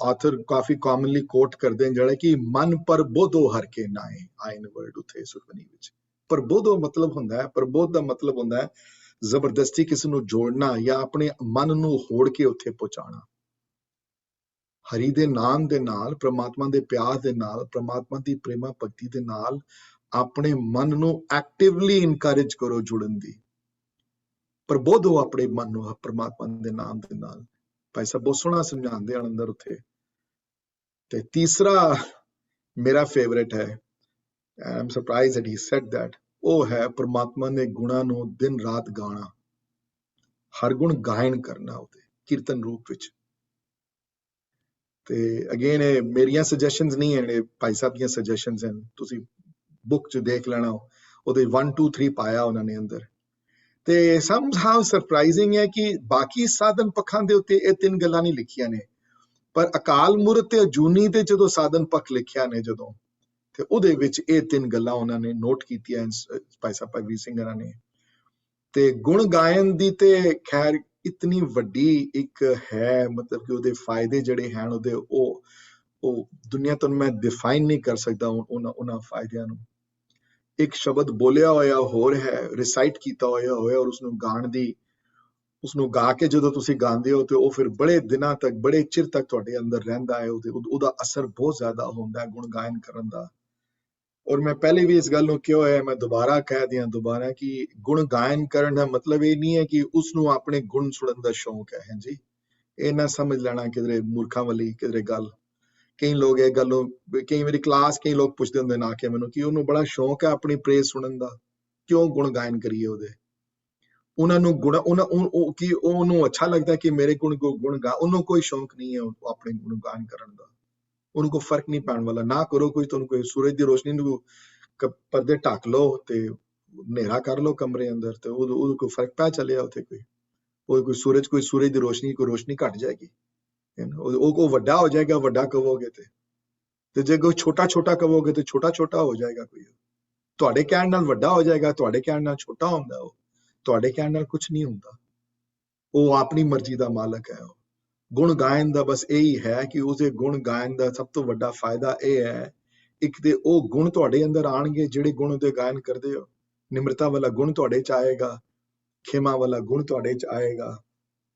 ਆਥਰ ਕਾਫੀ ਕਾਮਨਲੀ ਕੋਟ ਕਰਦੇ ਨੇ, ਜਿਹੜਾ ਕਿ ਮਨ ਪ੍ਰਬੋਧੋ ਹਰ ਕੇ ਨਾਏ ਆਇਨ ਵਰਡ ਉੱਥੇ ਸੁਖਮਨੀ ਵਿੱਚ। ਪ੍ਰਬੋਧੋ ਮਤਲਬ ਹੁੰਦਾ ਹੈ, ਪ੍ਰਬੋਧ ਦਾ ਮਤਲਬ ਹੁੰਦਾ ਹੈ ਜ਼ਬਰਦਸਤੀ ਕਿਸੇ ਨੂੰ ਜੋੜਨਾ ਜਾਂ ਆਪਣੇ ਮਨ ਨੂੰ ਹੋੜ ਕੇ ਉੱਥੇ ਪਹੁੰਚਾਉਣਾ। ਹਰੀ ਦੇ ਨਾਮ ਦੇ ਨਾਲ, ਪ੍ਰਮਾਤਮਾ ਦੇ ਪਿਆਰ ਦੇ ਨਾਲ, ਪ੍ਰਮਾਤਮਾ ਦੀ ਪ੍ਰੇਮਾ ਭਗਤੀ ਦੇ ਨਾਲ ਆਪਣੇ ਮਨ ਨੂੰ ਐਕਟਿਵਲੀ ਇਨਕਰੇਜ ਕਰੋ ਜੁੜਨ ਦੀ। ਪ੍ਰਬੋਧੋ ਆਪਣੇ ਮਨ ਨੂੰ ਪ੍ਰਮਾਤਮਾ ਦੇ ਨਾਮ ਦੇ ਨਾਲ। ਭਾਈ ਸਾਹਿਬ ਬਹੁਤ ਸੋਹਣਾ ਸਮਝਾਉਂਦੇ ਹਨ ਅੰਦਰ ਉੱਥੇ। ਤੇ ਤੀਸਰਾ ਮੇਰਾ ਫੇਵਰੇਟ ਹੈ, I'm surprised that he said that, ਉਹ ਹੈ ਪ੍ਰਮਾਤਮਾ ਦੇ ਗੁਣਾਂ ਨੂੰ ਦਿਨ ਰਾਤ ਗਾਣਾ, ਹਰ ਗੁਣ ਗਾਇਨ ਕਰਨਾ ਉਹਦੇ ਕੀਰਤਨ ਰੂਪ ਵਿੱਚ। ਤੇ ਅਗੇਨ ਇਹ ਮੇਰੀਆਂ ਸੁਜੈਸ਼ਨਸ ਨਹੀਂ ਹਨ, ਇਹ ਭਾਈ ਸਾਹਿਬ ਦੀਆਂ ਸੁਜੈਸ਼ਨਸ ਹਨ, ਤੁਸੀਂ ਬੁੱਕ 'ਚ ਦੇਖ ਲੈਣਾ, ਉਹਦੇ 1 2 3 ਪਾਇਆ ਉਹਨਾਂ ਨੇ ਅੰਦਰ। ਤੇ somehow ਸਰਪ੍ਰਾਈਜ਼ਿੰਗ ਹੈ ਕਿ ਬਾਕੀ ਸਾਧਨ ਪੱਖਾਂ ਦੇ ਉੱਤੇ ਇਹ 3 ਗੱਲਾਂ ਨਹੀਂ ਲਿਖੀਆਂ ਨੇ, ਪਰ ਅਕਾਲ ਮੂਰਤ ਤੇ ਅਜੂਨੀ ਤੇ ਜਦੋਂ ਸਾਧਨ ਪੱਖ ਲਿਖਿਆ ਨੇ ਜਦੋਂ, ਤੇ ਉਹਦੇ ਵਿੱਚ ਇਹ 3 ਗੱਲਾਂ ਉਹਨਾਂ ਨੇ ਨੋਟ ਕੀਤੀਆਂ ਭਾਈ ਸਾਹਿਬ ਭਗਵੀਰ ਸਿੰਘ ਜੀ ਨੇ। ਤੇ ਗੁਣ ਗਾਇਨ ਦੀ ਤੇ ਖੈਰ ਇਤਨੀ ਵੱਡੀ ਇੱਕ ਹੈ, ਮਤਲਬ ਕਿ ਉਹਦੇ ਫਾਇਦੇ ਜਿਹੜੇ ਹਨ ਉਹਦੇ, ਉਹ ਦੁਨੀਆ ਤੋਂ ਮੈਂ ਡਿਫਾਈਨ ਨਹੀਂ ਕਰ ਸਕਦਾ ਉਹਨਾਂ ਫਾਇਦਿਆਂ ਨੂੰ। ਇੱਕ ਸ਼ਬਦ ਬੋਲਿਆ ਹੋਇਆ ਹੋਰ ਹੈ, ਰਿਸਾਈਟ ਕੀਤਾ ਹੋਇਆ ਹੋਇਆ, ਔਰ ਉਸਨੂੰ ਗਾ ਕੇ ਜਦੋਂ ਤੁਸੀਂ ਗਾਉਂਦੇ ਹੋ ਤੇ ਉਹ ਫਿਰ ਬੜੇ ਦਿਨਾਂ ਤੱਕ, ਬੜੇ ਚਿਰ ਤੱਕ ਤੁਹਾਡੇ ਅੰਦਰ ਰਹਿੰਦਾ ਹੈ, ਉਹਦਾ ਅਸਰ ਬਹੁਤ ਜ਼ਿਆਦਾ ਹੁੰਦਾ ਹੈ ਗੁਣ ਗਾਇਨ ਕਰਨ ਦਾ। ਔਰ ਮੈਂ ਪਹਿਲੇ ਵੀ ਇਸ ਗੱਲ ਨੂੰ ਕਿਹਾ ਹੋਇਆ, ਮੈਂ ਦੁਬਾਰਾ ਕਹਿ ਦਿਆਂ ਦੁਬਾਰਾ ਕਿ ਗੁਣ ਗਾਇਨ ਕਰਨ ਦਾ ਮਤਲਬ ਇਹ ਨਹੀਂ ਹੈ ਕਿ ਉਸਨੂੰ ਆਪਣੇ ਗੁਣ ਸੁਣਨ ਦਾ ਸ਼ੌਂਕ ਹੈ। ਹਾਂਜੀ, ਇਹ ਨਾ ਸਮਝ ਲੈਣਾ ਕਿਧਰੇ ਮੂਰਖਾਂ ਵਾਲੀ ਕਿਧਰੇ ਗੱਲ। ਕਈ ਲੋਕ ਇਹ ਗੱਲ ਨੂੰ, ਕਈ ਮੇਰੀ ਕਲਾਸ ਕਈ ਲੋਕ ਪੁੱਛਦੇ ਹੁੰਦੇ ਨਾ ਕਿ ਮੈਨੂੰ ਕਿ ਉਹਨੂੰ ਬੜਾ ਸ਼ੌਂਕ ਹੈ ਆਪਣੀ ਪ੍ਰੇਜ਼ ਸੁਣਨ ਦਾ, ਕਿਉਂ ਗੁਣ ਗਾਇਨ ਕਰੀਏ ਉਹਦੇ। ਉਹਨਾਂ ਨੂੰ ਉਹਨੂੰ ਅੱਛਾ ਲੱਗਦਾ ਕਿ ਮੇਰੇ ਗੁਣ ਗਾ, ਉਹਨੂੰ ਕੋਈ ਸ਼ੌਂਕ ਨਹੀਂ ਹੈ ਆਪਣੇ ਗੁਣ ਗਾਇਨ ਕਰਨ ਦਾ, ਉਹਨੂੰ ਕੋਈ ਫਰਕ ਨਹੀਂ ਪੈਣ ਵਾਲਾ। ਨਾ ਕਰੋ ਕੋਈ, ਤੁਹਾਨੂੰ ਕੋਈ ਸੂਰਜ ਦੀ ਰੋਸ਼ਨੀ ਨੂੰ ਪਰਦੇ ਢੱਕ ਲਓ ਤੇ ਹਨੇਰਾ ਕਰ ਲਓ ਕਮਰੇ ਅੰਦਰ, ਤੇ ਉਹਨੂੰ ਕੋਈ ਫਰਕ ਪੈ ਚੱਲਿਆ ਉੱਥੇ ਕੋਈ ਸੂਰਜ ਦੀ ਰੋਸ਼ਨੀ, ਕੋਈ ਰੋਸ਼ਨੀ ਘਟ ਜਾਏਗੀ, ਉਹ ਵੱਡਾ ਹੋ ਜਾਏਗਾ, ਵੱਡਾ ਕਹੋਗੇ ਤੇ ਜੇ ਕੋਈ ਛੋਟਾ ਛੋਟਾ ਕਹੋਗੇ ਤੇ ਛੋਟਾ ਛੋਟਾ ਹੋ ਜਾਏਗਾ। ਕੋਈ ਤੁਹਾਡੇ ਕਹਿਣ ਨਾਲ ਵੱਡਾ ਹੋ ਜਾਏਗਾ, ਤੁਹਾਡੇ ਕਹਿਣ ਨਾਲ ਛੋਟਾ ਹੁੰਦਾ, ਉਹ ਤੁਹਾਡੇ ਕਹਿਣ ਨਾਲ ਕੁਝ ਨਹੀਂ ਹੁੰਦਾ, ਉਹ ਆਪਣੀ ਮਰਜ਼ੀ ਦਾ ਮਾਲਕ ਹੈ। ਗੁਣ ਗਾਇਨ ਦਾ ਬਸ ਇਹੀ ਹੈ ਕਿ ਉਸਦੇ ਗੁਣ ਗਾਇਨ ਦਾ ਸਭ ਤੋਂ ਵੱਡਾ ਫਾਇਦਾ ਇਹ ਹੈ, ਇੱਕ ਤੇ ਉਹ ਗੁਣ ਤੁਹਾਡੇ ਅੰਦਰ ਆਣਗੇ ਜਿਹੜੇ ਗੁਣ ਉਹਦੇ ਗਾਇਨ ਕਰਦੇ ਹੋ। ਨਿਮਰਤਾ ਵਾਲਾ ਗੁਣ ਤੁਹਾਡੇ ਚ ਆਏਗਾ, ਖੇਮਾ ਵਾਲਾ ਗੁਣ ਤੁਹਾਡੇ ਚ ਆਏਗਾ,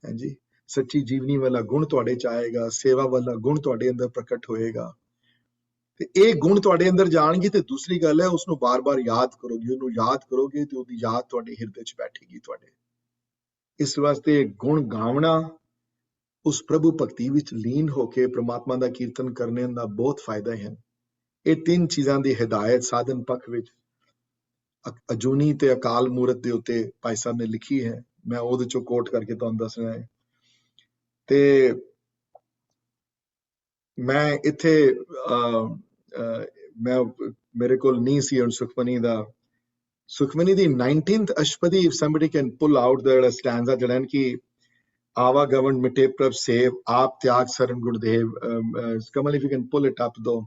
ਹਾਂਜੀ, ਸੱਚੀ ਜੀਵਨੀ ਵਾਲਾ ਗੁਣ ਤੁਹਾਡੇ ਚ ਆਏਗਾ, ਸੇਵਾ ਵਾਲਾ ਗੁਣ ਤੁਹਾਡੇ ਅੰਦਰ ਪ੍ਰਗਟ ਹੋਏਗਾ। ਤੇ ਇਹ ਗੁਣ ਤੁਹਾਡੇ ਅੰਦਰ ਜਾਣਗੇ ਤੇ ਦੂਸਰੀ ਗੱਲ ਹੈ, ਉਸਨੂੰ ਬਾਰ-ਬਾਰ ਯਾਦ ਕਰੋਗੇ, ਉਹਨੂੰ ਯਾਦ ਕਰੋਗੇ ਤੇ ਉਹਦੀ ਯਾਦ ਤੁਹਾਡੇ ਹਿਰਦੇ ਚ ਬੈਠੇਗੀ ਤੁਹਾਡੇ। ਇਸ ਵਾਸਤੇ ਗੁਣ ਗਾਵਣਾ, ਉਸ ਪ੍ਰਭੂ ਭਗਤੀ ਵਿੱਚ ਲੀਨ ਹੋ ਕੇ ਪ੍ਰਮਾਤਮਾ ਦਾ ਕੀਰਤਨ ਕਰਨੇ ਦਾ ਬਹੁਤ ਫਾਇਦਾ ਹੈ। ਇਹ 3 ਚੀਜ਼ਾਂ ਦੀ ਹਿਦਾਇਤ ਸਾਧਨ ਪੱਖ ਵਿੱਚ ਅਜੂਨੀ ਤੇ ਅਕਾਲ ਮੂਰਤ ਦੇ ਉੱਤੇ ਭਾਈ ਸਾਹਿਬ ਨੇ ਲਿਖੀ ਹੈ। ਮੈਂ ਉਹਦੇ ਚੋਂ ਕੋਟ ਕਰਕੇ ਤੁਹਾਨੂੰ ਦੱਸ ਰਿਹਾ ਹੈ। ਤੇ ਮੈਂ ਇੱਥੇ ਮੇਰੇ ਕੋਲ ਨਹੀਂ ਸੀ ਹੁਣ ਸੁਖਮਨੀ ਦੀ 19th ਅਸ਼ਟਪਦੀ, if somebody can pull out the stanza ਜਿਹੜਾ ਕਿ ਆਵਾ ਗਵਨ ਮਿਟੇ ਪ੍ਰਭ ਸੇਵ, ਆਪ ਤਿਆਗ ਸਰਨ ਗੁਰਦੇਵ। ਕਮਲ, if you can pull it up though,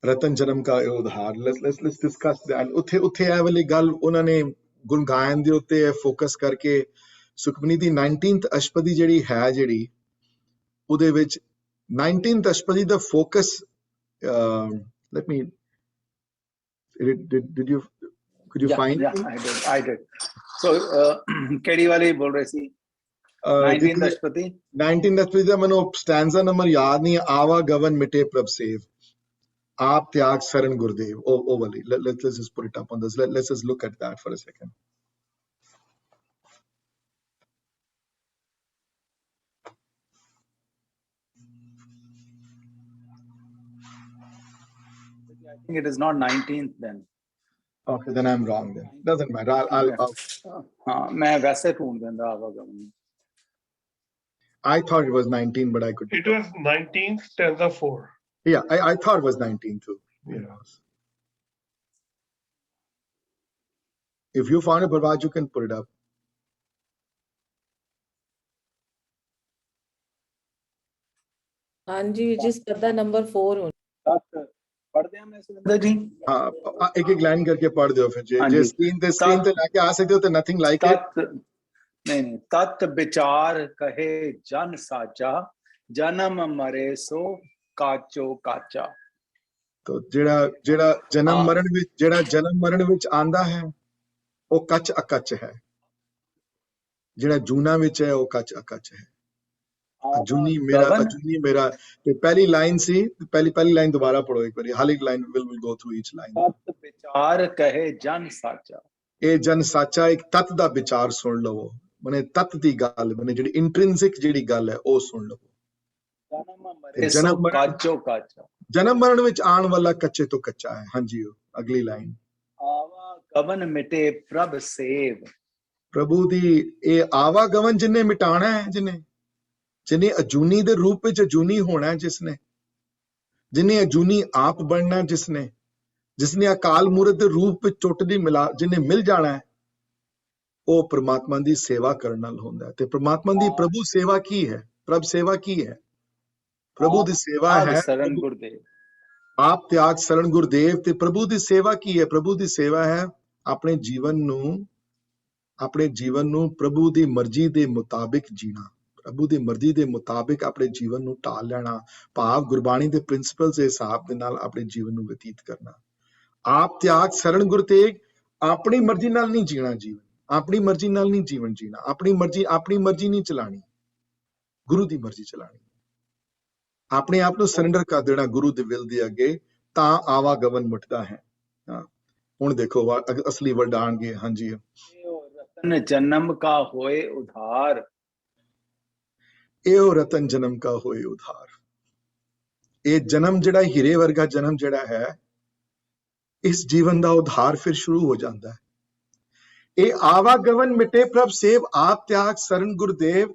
ਰਤਨ ਜਨਮ ਕਾ ਉਧਾਰ। let's discuss that। ਉੱਥੇ ਇਹ ਵਾਲੀ ਗੱਲ ਉਹਨਾਂ ਨੇ ਗੁਣ ਗਾਇਨ ਦੇ ਉੱਤੇ ਫੋਕਸ ਕਰਕੇ ਸੁਖਮਨੀ ਦੀ 19th ਅਸ਼ਟਪਦੀ ਜਿਹੜੀ ਉਹਦੇ ਵਿੱਚ 19th ਅਸ਼ਟਪਦੀ ਦਾ focus, let me, could you find? Yeah, I did. So ਕਿਹੜੀ ਵਾਲੀ ਬੋਲ ਰਹੇ ਸੀ? 19 दशपति 19 दशपति ਦਾ ਮੈਨੂੰ ਸਟੈਂਜ਼ਾ ਨੰਬਰ ਯਾਦ ਨਹੀਂ ਹੈ। ਆਵਾ ਗਵਨ ਮਿਟੇ ਪ੍ਰਭ ਸੇਵ, ਆਪ ਤਿਆਗ ਸਰਨ ਗੁਰਦੇਵ, ਉਹ ਵਾਲੀ। let's just put it up on this, let's just look at that for a second. I think it is not 19th then. Okay, then I'm wrong then. Doesn't matter. I'll हाँ, मैं वैसे ढूंढ देंदा आवागमन। I thought it was 19, but I could. It was 19th, stanza 4. Yeah, I thought it was 19 too. Yeah. If you found it, Bharwaj, you can put it up. हाँ जी, जिस पता number 4 हो। पढ़ दिया मैं सुरेंद्र जी। हाँ, एक एक लाइन करके पढ़ दो फिर हाँ जे जी। स्क्रीन पे लाके आ सकते हो तो नथिंग लाइक इट। नहीं, तत् विचार कहे जन साचा, जन्म मरे सो काचो काचा। तो ਜਿਹੜਾ ਜਨਮ ਮਰਨ ਵਿੱਚ ਆਂਦਾ ਹੈ ਉਹ ਕੱਚ ਅਕੱਚ ਹੈ, ਜਿਹੜਾ ਜੂਨਾ ਵਿੱਚ ਹੈ ਉਹ ਕੱਚ ਅਕੱਚ ਹੈ। ਅਜੂਨੀ ਮੇਰਾ ਤੇ ਪਹਿਲੀ ਲਾਈਨ ਸੀ, ਪਹਿਲੀ ਲਾਈਨ ਦੁਬਾਰਾ ਪੜੋ ਇੱਕ ਵਾਰੀ, ਹਾਲੀ line will go through each line. ਤਤ ਵਿਚਾਰ ਕਹੇ ਜਨ ਸਾਚਾ, ਇਹ ਜਨ ਸਾਚਾ ਇੱਕ ਤਤ ਦਾ ਵਿਚਾਰ ਸੁਣ ਲਵੋ, ਮਨੇ ਤਤ ਦੀ ਗੱਲ, ਮਨੇ ਜਿਹੜੀ ਇੰਟ੍ਰਿੰਸਿਕ ਜਿਹੜੀ ਗੱਲ ਹੈ ਉਹ ਸੁਣ ਲਵੋ। ਜਨਮ ਮਰਨ ਵਿੱਚ ਆਉਣ ਵਾਲਾ ਕੱਚੇ ਤੋਂ ਕੱਚਾ ਹੈ। ਹਾਂਜੀ, ਅਗਲੀ ਲਾਈਨ। ਆਵਾਗਮਨ ਮਿਟੇ ਪ੍ਰਭ ਸੇਵ, ਪ੍ਰਭੂ ਦੀ ਇਹ ਆਵਾਗਮਨ ਜਿਨੇ ਮਿਟਾਣਾ ਹੈ, ਜਿਨੇ ਅਜੂਨੀ ਦੇ ਰੂਪ ਵਿੱਚ ਅਜੂਨੀ ਹੋਣਾ ਹੈ, ਜਿਨੇ ਅਜੂਨੀ ਆਪ ਬਣਨਾ, ਜਿਸਨੇ ਅਕਾਲ ਮੂਰਤ ਦੇ ਰੂਪ ਵਿੱਚ ਟੁੱਟ ਦੀ ਜਿਨੇ ਮਿਲ ਜਾਣਾ ਹੈ, ਉਹ ਪ੍ਰਮਾਤਮਾ ਦੀ ਸੇਵਾ ਕਰਨ ਨਾਲ ਹੁੰਦਾ ਹੈ। ਤੇ ਪ੍ਰਮਾਤਮਾ ਦੀ ਪ੍ਰਭੂ ਸੇਵਾ ਕੀ ਹੈ? ਪ੍ਰਭ ਸੇਵਾ ਕੀ ਹੈ? ਪ੍ਰਭੂ ਦੀ ਸੇਵਾ ਹੈ ਸ਼ਰਨ ਗੁਰਦੇਵ, ਆਪ ਤਿਆਗ ਸ਼ਰਨ ਗੁਰਦੇਵ। ਤੇ ਪ੍ਰਭੂ ਦੀ ਸੇਵਾ ਕੀ ਹੈ? ਪ੍ਰਭੂ ਦੀ ਸੇਵਾ ਹੈ ਆਪਣੇ ਜੀਵਨ ਨੂੰ ਪ੍ਰਭੂ ਦੀ ਮਰਜ਼ੀ ਦੇ ਮੁਤਾਬਿਕ ਜੀਣਾ, ਪ੍ਰਭੂ ਦੀ ਮਰਜ਼ੀ ਦੇ ਮੁਤਾਬਿਕ ਆਪਣੇ ਜੀਵਨ ਨੂੰ ਢਾਲ ਲੈਣਾ, ਭਾਵ ਗੁਰਬਾਣੀ ਦੇ ਪ੍ਰਿੰਸੀਪਲਸ ਦੇ ਹਿਸਾਬ ਦੇ ਨਾਲ ਆਪਣੇ ਜੀਵਨ ਨੂੰ ਬਤੀਤ ਕਰਨਾ। ਆਪ ਤਿਆਗ ਸ਼ਰਨ ਗੁਰ ਤੇਗ, ਆਪਣੀ ਮਰਜ਼ੀ ਨਾਲ ਨਹੀਂ ਜੀਣਾ ਜੀਵਨ, ਆਪਣੀ ਮਰਜ਼ੀ ਨਾਲ ਨਹੀਂ ਜੀਵਨ ਜੀਣਾ, ਆਪਣੀ ਮਰਜ਼ੀ ਨਹੀਂ ਚਲਾਣੀ, ਗੁਰੂ ਦੀ ਮਰਜ਼ੀ ਚਲਾਣੀ, ਆਪਣੇ ਆਪ ਨੂੰ ਸਰੈਂਡਰ ਕਰ ਦੇਣਾ ਗੁਰੂ ਦੇ ਵਿਲ ਦੇ ਅੱਗੇ, ਤਾਂ ਆਵਾਗਮਨ ਮੁੱਟਦਾ ਹੈ। ਹੁਣ ਦੇਖੋ ਅਸਲੀ ਵਰਡ ਆਣਗੇ। ਹਾਂਜੀ, ਰਤਨ ਜਨਮ ਕਾ ਹੋਏ ਉਧਾਰ, ਇਹੋ ਰਤਨ ਜਨਮ ਕਾ ਹੋਏ ਉਧਾਰ। ਇਹ ਜਨਮ ਜਿਹੜਾ ਹੀਰੇ ਵਰਗਾ ਜਨਮ ਜਿਹੜਾ ਹੈ, ਇਸ ਜੀਵਨ ਦਾ ਉਧਾਰ ਫਿਰ ਸ਼ੁਰੂ ਹੋ ਜਾਂਦਾ ਹੈ। ਇਹ ਆਵਾਗਮਨ ਮਿਟੇ ਪ੍ਰਭ ਸੇਵ, ਆਪ ਤਿਆਗ ਸ਼ਰਨ ਗੁਰਦੇਵ,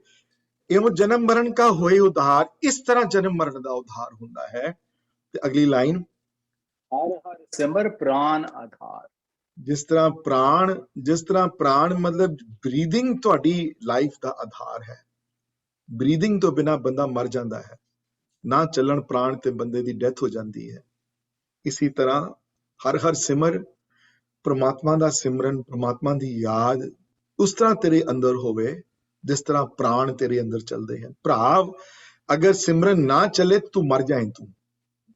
ਇਹੋ ਜਨਮ ਮਰਨ ਕਾ ਹੋਏ ਉਧਾਰ। ਇਸ ਤਰ੍ਹਾਂ ਜਨਮ ਮਰਨ ਦਾ ਉਧਾਰ ਹੁੰਦਾ ਹੈ। ਤੇ ਅਗਲੀ ਲਾਈਨ, ਹਰ ਹਰ ਸਿਮਰ ਪ੍ਰਾਨ ਆਧਾਰ। ਜਿਸ ਤਰ੍ਹਾਂ ਪ੍ਰਾਣ ਮਤਲਬ ਬਰੀਥਿੰਗ ਤੁਹਾਡੀ ਲਾਈਫ ਦਾ ਆਧਾਰ ਹੈ। ਬਰੀਥਿੰਗ ਤੋਂ ਬਿਨਾ ਬੰਦਾ ਮਰ ਜਾਂਦਾ ਹੈ, ਨਾ ਚੱਲਣ ਪ੍ਰਾਣ ਤੇ ਬੰਦੇ ਦੀ ਡੈਥ ਹੋ ਜਾਂਦੀ ਹੈ। ਇਸੇ ਤਰ੍ਹਾਂ ਹਰ ਹਰ ਸਿਮਰ, ਪ੍ਰਮਾਤਮਾ ਦਾ ਸਿਮਰਨ, ਪ੍ਰਮਾਤਮਾ ਦੀ ਯਾਦ ਉਸ ਤਰ੍ਹਾਂ ਤੇਰੇ ਅੰਦਰ ਹੋਵੇ ਜਿਸ ਤਰ੍ਹਾਂ ਪ੍ਰਾਣ ਤੇਰੇ ਅੰਦਰ ਚੱਲਦੇ ਹਨ। ਭਰਾਵ, ਅਗਰ ਸਿਮਰਨ ਨਾ ਚੱਲੇ ਤੂੰ ਮਰ ਜਾਏ। ਤੂੰ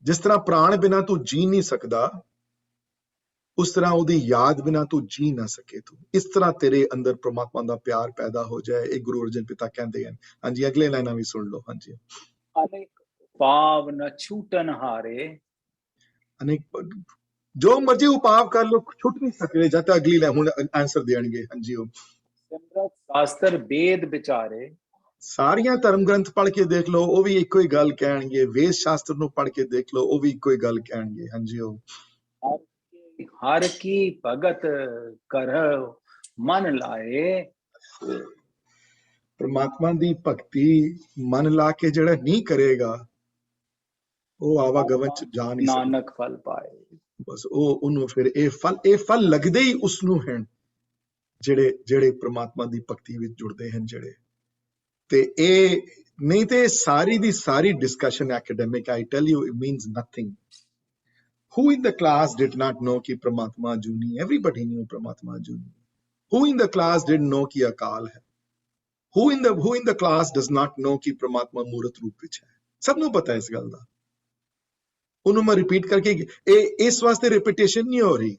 ਜਿਸ ਤਰ੍ਹਾਂ ਪ੍ਰਾਣ ਬਿਨਾ ਤੂੰ ਜੀ ਨਹੀਂ ਸਕਦਾ, ਉਸ ਤਰ੍ਹਾਂ ਉਹਦੀ ਯਾਦ ਬਿਨਾ ਤੂੰ ਜੀ ਨਾ ਸਕੇ ਤੂੰ। ਇਸ ਤਰ੍ਹਾਂ ਤੇਰੇ ਅੰਦਰ ਪ੍ਰਮਾਤਮਾ ਦਾ ਪਿਆਰ ਪੈਦਾ ਹੋ ਜਾਏ, ਇਹ ਗੁਰੂ ਅਰਜਨ ਪਿਤਾ ਕਹਿੰਦੇ ਹਨ। ਹਾਂਜੀ, ਅਗਲੇ ਲਾਈਨਾਂ ਵੀ ਸੁਣ ਲਓ। ਹਾਂਜੀ, ਅਨੇਕ ਪਾਵ ਨ ਛੂਟਨ ਹਾਰੇ, ਅਨੇਕ ਜੋ ਮਰਜੀ ਉਪਾਵ ਕਰ ਲੋ, ਛੁੱਟ ਨਹੀਂ ਸਕਦੇ ਜਦ ਤੱਕ ਅਗਲੀ ਲਾਈਨ ਹੁਣ ਆਨਸਰ ਦੇਣਗੇ। ਹਾਂਜੀ, ਉਹ ਸਿਮਰਤ ਸ਼ਾਸਤਰ ਵੇਦ ਵਿਚਾਰੇ, ਸਾਰੀਆਂ ਧਰਮ ਗ੍ਰੰਥ ਪੜ੍ਹ ਕੇ ਦੇਖ ਲਓ, ਉਹ ਵੀ ਇੱਕੋ ਹੀ ਗੱਲ ਕਹਿਣਗੇ। ਵੇਦ ਸ਼ਾਸਤਰ ਨੂੰ ਪੜ੍ਹ ਕੇ ਦੇਖ ਲਓ, ਉਹ ਵੀ ਇੱਕੋ ਹੀ ਗੱਲ ਕਹਿਣਗੇ। ਹਾਂਜੀ, ਉਹ ਹਰ ਕੀ ਭਗਤ ਕਰਹੁ ਮਨ ਲਾਏ, ਪ੍ਰਮਾਤਮਾ ਦੀ ਭਗਤੀ ਮਨ ਲਾ ਕੇ ਜਿਹੜਾ ਨਹੀਂ ਕਰੇਗਾ, ਉਹ ਆਵਾਗਮਨ ਚ ਜਾ ਨਹੀਂ ਸਕਦਾ। ਨਾਨਕ ਫਲ ਪਾਏ। ਬਸ ਉਹਨੂੰ ਫਿਰ ਇਹ ਫਲ ਲੱਗਦੇ ਹੀ ਉਸ ਨੂੰ ਹਨ ਜਿਹੜੇ ਪ੍ਰਮਾਤਮਾ ਦੀ ਭਗਤੀ ਵਿੱਚ ਜੁੜਦੇ ਹਨ। ਜਿਹੜੇ ਤੇ ਇਹ ਨਹੀਂ ਤੇ ਸਾਰੀ ਦੀ ਸਾਰੀ discussion academic, I tell you, it means nothing. Who in the class did not know कि परमात्मा अजूनी? Everybody knew परमात्मा अजूनी. Who in the class didn't know कि अकाल है? Who in the class does not know कि परमात्मा मूर्त रूप विच है? सब नूं पता है इस गल दा। ਉਹਨੂੰ ਮੈਂ ਰਿਪੀਟ ਕਰਕੇ, ਇਹ ਇਸ ਵਾਸਤੇ ਰਿਪੀਟੇਸ਼ਨ ਨਹੀਂ ਹੋ ਰਹੀ,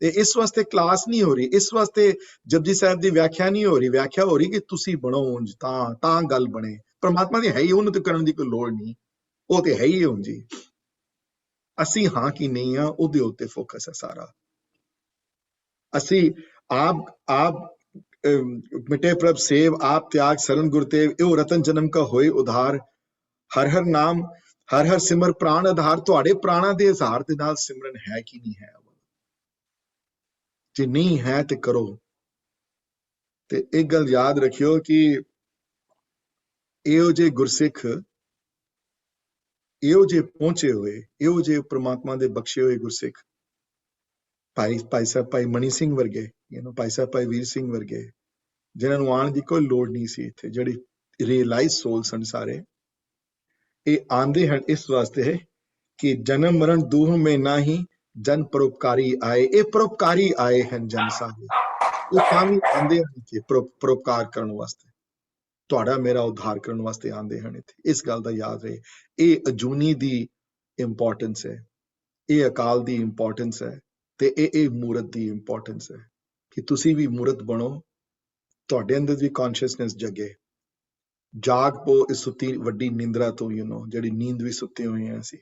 ਤੇ ਇਸ ਵਾਸਤੇ ਕਲਾਸ ਨਹੀਂ ਹੋ ਰਹੀ, ਇਸ ਵਾਸਤੇ ਜਪਜੀ ਸਾਹਿਬ ਦੀ ਵਿਆਖਿਆ ਨਹੀਂ ਹੋ ਰਹੀ। ਵਿਆਖਿਆ ਹੋ ਰਹੀ ਕਿ ਤੁਸੀਂ ਬਣੋ ਉਂਝ ਤਾਂ ਗੱਲ ਬਣੇ। ਪਰਮਾਤਮਾ ਦੀ ਹੈ ਹੀ, ਉਹਨੂੰ ਤੇ ਕਰਨ ਦੀ ਕੋਈ ਲੋੜ ਨਹੀਂ, ਉਹ ਤੇ ਹੈ ਹੀ ਉਂਝ ਜੀ। ਅਸੀਂ ਹਾਂ ਕਿ ਨਹੀਂ ਆ, ਉਹਦੇ ਉੱਤੇ ਫੋਕਸ ਹੈ ਸਾਰਾ। ਅਸੀਂ ਆਪ ਮਿਟੇ ਪ੍ਰਭ ਸੇਵ, ਆਪ ਤਿਆਗ ਸਰਨ ਗੁਰਤੇਵ, ਇਹੋ ਰਤਨ ਜਨਮ ਕਾ ਹੋਏ ਉਧਾਰ, ਹਰ ਹਰ ਨਾਮ ਹਰ ਹਰ ਸਿਮਰ ਪ੍ਰਾਣ ਆਧਾਰ। ਤੁਹਾਡੇ ਪ੍ਰਾਣਾਂ ਦੇ ਆਧਾਰ ਦੇ ਨਾਲ ਸਿਮਰਨ ਹੈ ਕਿ ਨਹੀਂ ਹੈ? ਜੇ ਨਹੀਂ ਹੈ ਤੇ ਕਰੋ। ਤੇ ਇੱਕ ਗੱਲ ਯਾਦ ਰੱਖਿਓ ਕਿ ਇਹੋ ਜਿਹੇ ਗੁਰਸਿੱਖ, ਇਹੋ ਜਿਹੇ ਪਹੁੰਚੇ ਹੋਏ, ਇਹੋ ਜਿਹੇ ਪ੍ਰਮਾਤਮਾ ਦੇ ਬਖਸ਼ੇ ਹੋਏ ਗੁਰਸਿੱਖ, ਭਾਈ ਸਾਹਿਬ ਭਾਈ ਮਣੀ ਸਿੰਘ ਵਰਗੇ, ਭਾਈ ਸਾਹਿਬ ਭਾਈ ਵੀਰ ਸਿੰਘ ਵਰਗੇ, ਜਿਨ੍ਹਾਂ ਨੂੰ ਆਉਣ ਦੀ ਕੋਈ ਲੋੜ ਨਹੀਂ ਸੀ ਇੱਥੇ, ਜਿਹੜੀ ਰੀਅਲਾਈਜ਼ ਸੋਲ ਸਨ ਸਾਰੇ, ਇਹ ਆਂਦੇ ਹਨ ਇਸ ਵਾਸਤੇ ਕਿ ਜਨਮ ਮਰਨ ਦੂਹ ਮੇਂ ਨਾਹੀਂ, ਜਨ ਪਰਉਪਕਾਰੀ ਆਏ। ਇਹ ਪਰਉਪਕਾਰੀ ਆਏ ਹਨ ਜਨ ਸਾਰੇ, ਉਹ ਤਾਂ ਵੀ ਆਂਦੇ ਹਨ ਇੱਥੇ ਪਰਉਪਕਾਰ ਕਰਨ ਵਾਸਤੇ, ਤੁਹਾਡਾ ਮੇਰਾ ਉਧਾਰ ਕਰਨ ਵਾਸਤੇ ਆਂਦੇ ਹਨ ਇੱਥੇ। ਇਸ ਗੱਲ ਦਾ ਯਾਦ ਰਹੇ। ਇਹ ਅਜੂਨੀ ਦੀ ਇੰਪੋਰਟੈਂਸ ਹੈ, ਇਹ ਅਕਾਲ ਦੀ ਇੰਪੋਰਟੈਂਸ ਹੈ, ਤੇ ਇਹ ਮੂਰਤ ਦੀ ਇੰਪੋਰਟੈਂਸ ਹੈ ਕਿ ਤੁਸੀਂ ਵੀ ਮੂਰਤ ਬਣੋ, ਤੁਹਾਡੇ ਅੰਦਰ ਵੀ ਕੌਨਸ਼ੀਅਸਨੈਸ ਜਗੇ। ਜਾਗ ਪੋ ਇਸ ਸੁੱਤੀ ਵੱਡੀ ਨਿੰਦਰਾ ਤੋਂ, ਜਿਹੜੀ ਨੀਂਦ ਵੀ ਸੁੱਤੇ ਹੋਏ ਹਾਂ ਅਸੀਂ।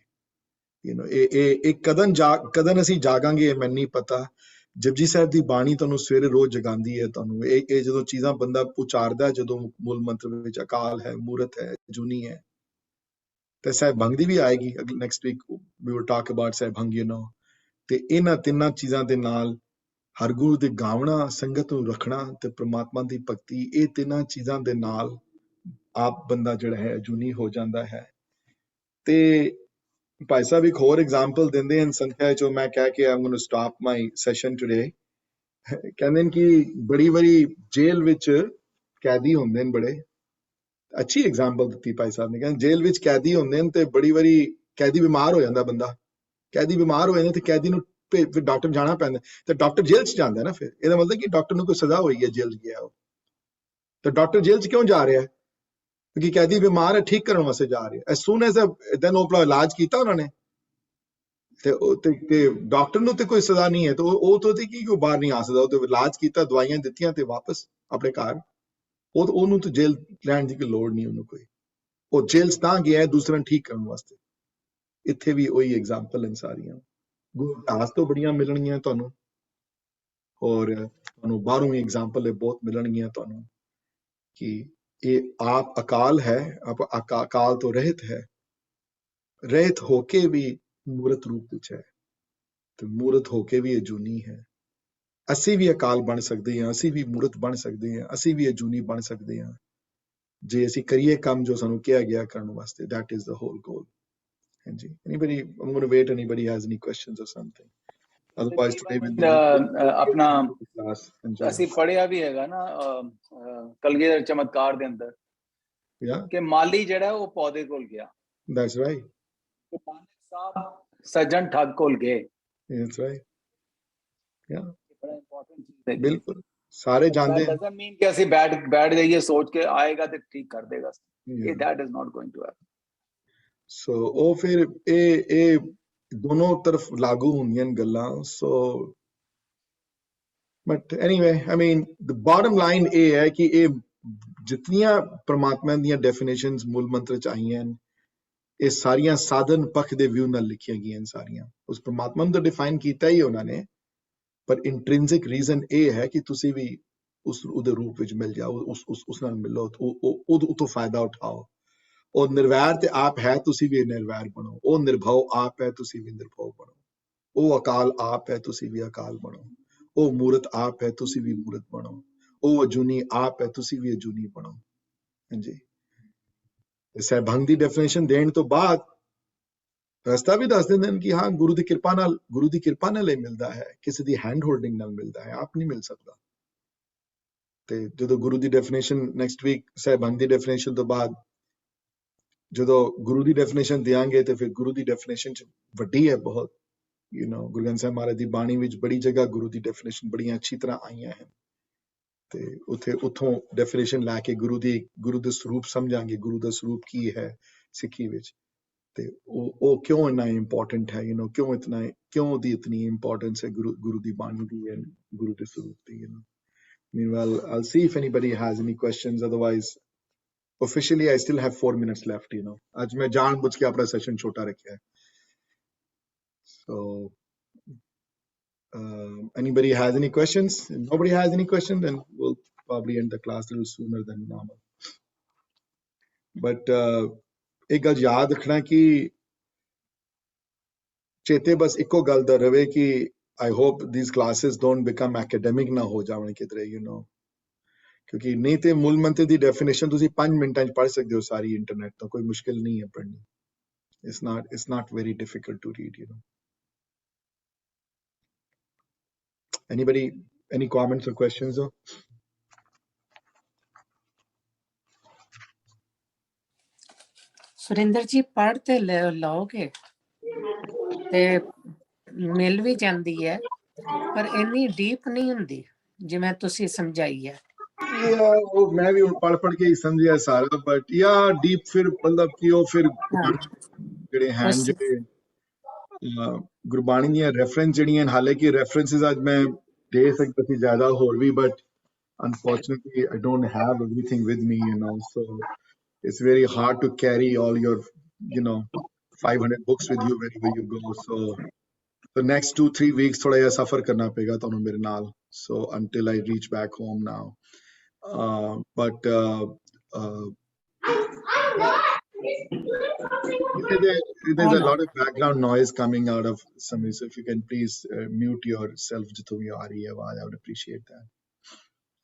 ਇਹ ਕਦਨ ਅਸੀਂ ਜਾਗਾਂਗੇ ਇਹ ਮੈਨੂੰ ਨਹੀਂ ਪਤਾ। ਜਪਜੀ ਸਾਹਿਬ ਦੀ ਬਾਣੀ ਤੁਹਾਨੂੰ ਸਵੇਰੇ ਰੋਜ਼ ਜਗਾਉਂਦੀ ਹੈ। ਤੁਹਾਨੂੰ ਇਹ ਜਦੋਂ ਚੀਜ਼ਾਂ ਬੰਦਾ ਉਚਾਰਦਾ, ਜਦੋਂ ਮੂਲ ਮੰਤਰ ਵਿੱਚ ਅਕਾਲ ਹੈ, ਮੂਰਤ ਹੈ, ਜੂਨੀ ਹੈ, ਤੇ ਸਾਹਿਬ ਭੰਗ ਦੀ ਵੀ ਆਏਗੀ next week, we will talk about ਸਾਹਿਬ ਭੰਗ, ਤੇ ਇਹਨਾਂ ਤਿੰਨਾਂ ਚੀਜ਼ਾਂ ਦੇ ਨਾਲ ਹਰਗੁਰੂ ਦੇ ਗਾਵਣਾ, ਸੰਗਤ ਨੂੰ ਰੱਖਣਾ ਤੇ ਪ੍ਰਮਾਤਮਾ ਦੀ ਭਗਤੀ, ਇਹ ਤਿੰਨਾਂ ਚੀਜ਼ਾਂ ਦੇ ਨਾਲ ਆਪ ਬੰਦਾ ਜਿਹੜਾ ਹੈ ਅਜੂਨੀ ਹੋ ਜਾਂਦਾ ਹੈ। ਤੇ ਭਾਈ ਸਾਹਿਬ ਇੱਕ ਹੋਰ ਐਗਜ਼ਾਮਪਲ ਦਿੰਦੇ ਹਨ ਸੰਖਿਆ ਚੋਂ, ਮੈਂ ਕਹਿ ਕੇ I'm going to stop my session today. ਕਹਿੰਦੇ ਨੇ ਕਿ ਬੜੀ ਵਾਰੀ ਜੇਲ੍ਹ ਵਿੱਚ ਕੈਦੀ ਹੁੰਦੇ ਨੇ, ਬੜੇ ਅੱਛੀ ਐਗਜ਼ਾਮਪਲ ਦਿੱਤੀ ਭਾਈ ਸਾਹਿਬ ਨੇ। ਕਹਿੰਦੇ ਜੇਲ੍ਹ ਵਿੱਚ ਕੈਦੀ ਹੁੰਦੇ ਨੇ ਤੇ ਬੜੀ ਵਾਰੀ ਕੈਦੀ ਬਿਮਾਰ ਹੋ ਜਾਂਦਾ, ਬੰਦਾ ਕੈਦੀ ਬਿਮਾਰ ਹੋ ਜਾਂਦਾ ਤੇ ਕੈਦੀ ਨੂੰ ਫਿਰ ਡਾਕਟਰ ਜਾਣਾ ਪੈਂਦਾ, ਤੇ ਡਾਕਟਰ ਜੇਲ੍ਹ 'ਚ ਜਾਂਦਾ ਨਾ। ਫਿਰ ਇਹਦਾ ਮਤਲਬ ਕਿ ਡਾਕਟਰ ਨੂੰ ਕੋਈ ਸਜ਼ਾ ਹੋਈ ਹੈ, ਜੇਲ੍ਹ ਗਿਆ ਉਹ, ਤੇ ਡਾਕਟਰ ਜੇਲ੍ਹ 'ਚ ਕਿਉਂ ਜਾ ਰਿਹਾ? ਕਿਉਂਕਿ ਕੈਦੀ ਬਿਮਾਰ ਹੈ, ਠੀਕ ਕਰਨ ਵਾਸਤੇ ਜਾ ਰਿਹਾ। ਐਸ ਸੂਨ ਐਜ਼ ਦੈਨ ਉਹ ਆਪਣਾ ਇਲਾਜ ਕੀਤਾ ਉਹਨਾਂ ਨੇ, ਤੇ ਡਾਕਟਰ ਨੂੰ ਤੇ ਕੋਈ ਸਜ਼ਾ ਨਹੀਂ ਹੈ, ਤੇ ਉਹ ਤੋਂ ਕੀ ਉਹ ਬਾਹਰ ਨਹੀਂ ਆ ਸਕਦਾ? ਉਹ ਤੇ ਇਲਾਜ ਕੀਤਾ, ਦਵਾਈਆਂ ਦਿੱਤੀਆਂ ਤੇ ਵਾਪਸ ਆਪਣੇ ਘਰ। ਉਹਨੂੰ ਤਾਂ ਜੇਲ੍ਹ ਰਹਿਣ ਦੀ ਕੋਈ ਲੋੜ ਨਹੀਂ ਉਹਨੂੰ ਕੋਈ। ਉਹ ਜੇਲ੍ਹ ਤਾਂ ਗਿਆ ਹੈ ਦੂਸਰਿਆਂ ਨੂੰ ਠੀਕ ਕਰਨ ਵਾਸਤੇ। ਇੱਥੇ ਵੀ ਉਹੀ ਐਗਜ਼ਾਮਪਲ ਹਨ ਸਾਰੀਆਂ। ਗੁਰੂ ਇਤਿਹਾਸ ਤੋਂ ਬੜੀਆਂ ਮਿਲਣਗੀਆਂ ਤੁਹਾਨੂੰ, ਔਰ ਤੁਹਾਨੂੰ ਬਾਹਰੋਂ ਵੀ ਐਗਜ਼ਾਮਪਲ ਬਹੁਤ ਮਿਲਣਗੀਆਂ ਤੁਹਾਨੂੰ ਕਿ ਇਹ ਆਪ ਅਕਾਲ ਹੈ, ਆਪ ਅਕਾਲ ਤੋਂ ਰਹਿਤ ਹੈ, ਰਹਿਤ ਹੋ ਕੇ ਵੀ ਮੂਰਤ ਰੂਪ ਵਿੱਚ ਹੈ, ਤੇ ਮੂਰਤ ਹੋ ਕੇ ਵੀ ਅਜੂਨੀ ਹੈ। ਅਸੀਂ ਵੀ ਅਕਾਲ ਬਣ ਸਕਦੇ ਹਾਂ, ਅਸੀਂ ਵੀ ਮੂਰਤ ਬਣ ਸਕਦੇ ਹਾਂ, ਅਸੀਂ ਵੀ ਅਜੂਨੀ ਬਣ ਸਕਦੇ ਹਾਂ, ਜੇ ਅਸੀਂ ਕਰੀਏ ਕੰਮ ਜੋ ਸਾਨੂੰ ਕਿਹਾ ਗਿਆ ਕਰਨ ਵਾਸਤੇ। that is the whole goal. ਹਾਂਜੀ, anybody, I'm going to wait, anybody has any questions or something, otherwise today we'll ਆਪਣਾ class। ਅਸੀਂ ਪੜਿਆ ਵੀ ਹੈਗਾ ਨਾ ਕਲਗੀਧਰ ਚਮਤਕਾਰ ਦੇ ਅੰਦਰ, ਕਿ ਮਾਲੀ ਜਿਹੜਾ ਉਹ ਪੌਦੇ ਕੋਲ ਗਿਆ। That's right. ਮਾਨਕ ਸਾਹਿਬ ਸੱਜਣ ਠੱਗ ਕੋਲ ਗਏ। That's right. Yeah, ਬੜਾ ਇੰਪੋਰਟੈਂਟ ਚੀਜ਼ ਹੈ। ਬਿਲਕੁਲ ਸਾਰੇ ਜਾਣਦੇ ਹਨ। doesn't mean ਕਿ ਅਸੀਂ ਬੈਠ ਜਾਈਏ ਸੋਚ ਕੇ ਆਏਗਾ ਤੇ ਠੀਕ ਕਰ ਦੇਗਾ, ਇਹ that is not going to happen. ਸੋ ਉਹ ਫਿਰ ਇਹ ਦੋਨੋਂ ਤਰਫ ਲਾਗੂ ਹੁੰਦੀਆਂ ਗੱਲਾਂ। So but anyway, I mean the bottom line ਇਹ ਹੈ ਕਿ ਇਹ ਜਿਤਨੀਆਂ ਪ੍ਰਮਾਤਮਾ ਦੀਆਂ ਡੈਫੀਨੇਸ਼ਨਸ ਮੂਲ ਮੰਤਰ ਚ ਆਈਆਂ ਹਨ, ਇਹ ਸਾਰੀਆਂ ਸਾਧਨ ਪੱਖ ਦੇ ਵਿਊ ਨਾਲ ਲਿਖੀਆਂ ਗਈਆਂ ਸਾਰੀਆਂ। ਉਸ ਪ੍ਰਮਾਤਮਾ ਨੂੰ ਤਾਂ ਡਿਫਾਈਨ ਕੀਤਾ ਹੀ ਉਹਨਾਂ ਨੇ, ਪਰ ਇੰਟ੍ਰਿੰਸਿਕ ਰੀਜ਼ਨ ਇਹ ਹੈ ਕਿ ਤੁਸੀਂ ਵੀ ਉਹਦੇ ਰੂਪ ਵਿੱਚ ਮਿਲ ਜਾਓ, ਉਸ ਨਾਲ ਮਿਲੋ, ਉਹ ਤੋਂ ਫਾਇਦਾ ਉਠਾਓ। ਉਹ ਨਿਰਵੈਰ ਤੇ ਆਪ ਹੈ, ਤੁਸੀਂ ਵੀ ਨਿਰਵੈਰ ਬਣੋ। ਉਹ ਨਿਰਭਉ ਆਪ ਹੈ, ਤੁਸੀਂ ਵੀ ਨਿਰਭਉ ਬਣੋ। ਉਹ ਅਕਾਲ ਆਪ ਹੈ, ਤੁਸੀਂ ਵੀ ਅਕਾਲ ਬਣੋ। ਉਹ ਮੂਰਤ ਆਪ ਹੈ, ਤੁਸੀਂ ਵੀ ਮੂਰਤ ਬਣੋ। ਉਹ ਅਜੂਨੀ ਆਪ ਹੈ, ਤੁਸੀਂ ਵੀ ਅਜੂਨੀ ਬਣੋ। ਹਾਂਜੀ, ਸਹਿਭੰਗ ਦੀ ਡੈਫੀਨੇਸ਼ਨ ਦੇਣ ਤੋਂ ਬਾਅਦ ਰਸਤਾ ਵੀ ਦੱਸ ਦਿੰਦੇ ਨੇ ਕਿ ਹਾਂ ਗੁਰੂ ਦੀ ਕਿਰਪਾ ਨਾਲ ਇਹ ਮਿਲਦਾ ਹੈ, ਕਿਸੇ ਦੀ ਹੈਂਡ ਹੋਲਡਿੰਗ ਨਾਲ ਮਿਲਦਾ ਹੈ, ਆਪ ਨਹੀਂ ਮਿਲ ਸਕਦਾ। ਤੇ ਜਦੋਂ ਗੁਰੂ ਦੀ ਡੈਫੀਨੇਸ਼ਨ ਨੈਕਸਟ ਵੀਕ, ਸਹਿਭੰਗ ਦੀ ਡੈਫੀਨੇਸ਼ਨ ਤੋਂ ਬਾਅਦ ਜਦੋਂ ਗੁਰੂ ਦੀ ਡੈਫੀਨੇਸ਼ਨ ਦਿਆਂਗੇ, ਤੇ ਫਿਰ ਗੁਰੂ ਦੀ ਡੈਫੀਨੇਸ਼ਨ ਚ ਵੱਡੀ ਹੈ ਬਹੁਤ। ਗੁਰੂ ਗ੍ਰੰਥ ਸਾਹਿਬ ਮਹਾਰਾਜ ਦੀ ਬਾਣੀ ਵਿੱਚ ਬੜੀ ਜਗ੍ਹਾ ਗੁਰੂ ਦੀ ਡੈਫੀਨੇਸ਼ਨ ਬੜੀਆਂ ਅੱਛੀ ਤਰ੍ਹਾਂ ਆਈਆਂ ਹਨ, ਤੇ ਉੱਥੋਂ ਡੈਫੀਨੇਸ਼ਨ ਲੈ ਕੇ ਗੁਰੂ ਦੇ ਸਰੂਪ ਸਮਝਾਂਗੇ, ਗੁਰੂ ਦਾ ਸਰੂਪ ਕੀ ਹੈ ਸਿੱਖੀ ਵਿੱਚ। ਤੇ ਉਹ ਕਿਉਂ ਇੰਨਾ ਇੰਪੋਰਟੈਂਟ ਹੈ, ਕਿਉਂ ਉਹਦੀ ਇਤਨੀ ਇੰਪੋਰਟੈਂਸ ਹੈ ਗੁਰੂ ਦੀ ਬਾਣੀ ਦੀ and ਗੁਰੂ ਦੇ ਸਰੂਪ ਦੀ। Meanwhile, I'll see if anybody has any questions. Otherwise, officially, I still have 4 minutes left. आज मैं जानबूझ के अपना सेशन छोटा रखा है. So, anybody has any questions? If nobody has any questions, then we'll probably end the class a little sooner than normal. But एक गल याद रखना कि चेते बस इको गल दा रवे कि I hope these classes don't become academic ना हो जावन किधरे, क्योंकि नहीं ते मूल मंत्र दी डेफिनेशन तुसी 5 मिनटां च पढ़ सकदे हो सारी इंटरनेट तो, कोई मुश्किल नहीं है पढ़नी. It's not very difficult to read. Anybody, any comments or questions though? Surinder ਜੀ ਪੜ੍ਹ ਤੇ ਲਓਗੇ ਤੇ ਮਿਲ ਵੀ ਜਾਂਦੀ ਹੈ ਪਰ ਇੰਨੀ ਡੀਪ ਨਹੀਂ ਹੁੰਦੀ ਜਿਵੇਂ ਤੁਸੀਂ ਸਮਝਾਈ ਹੈ। वो मैं भी पढ़ के ही समझिया सारा, बट या डीप फिर मतलब कि वो फिर ਜਿਹੜੇ ਹਨ ਜਿਹੜੇ ਗੁਰਬਾਣੀ ਦੀਆਂ ਰੈਫਰੈਂਸ ਜਿਹੜੀਆਂ ਹਾਲਾਂਕਿ ਰੈਫਰੈਂਸਸ ਅੱਜ ਮੈਂ ਦੇ ਸਕਦਾ ਸੀ ਜ਼ਿਆਦਾ ਹੋਰ ਵੀ, but unfortunately I don't have everything with me, so it's very hard to carry all your 500 books with you wherever you go. So the next 2-3 weeks ਥੋੜਾ ਜਿਹਾ ਸਫਰ ਕਰਨਾ ਪਏਗਾ ਤੁਹਾਨੂੰ ਮੇਰੇ ਨਾਲ, so until I reach back home now. But there's a lot of background noise coming out of somebody, so if you can please mute yourself ਜਿੱਥੋਂ ਵੀ ਆ ਰਹੀ ਹੈ ਆਵਾਜ਼, I would appreciate that.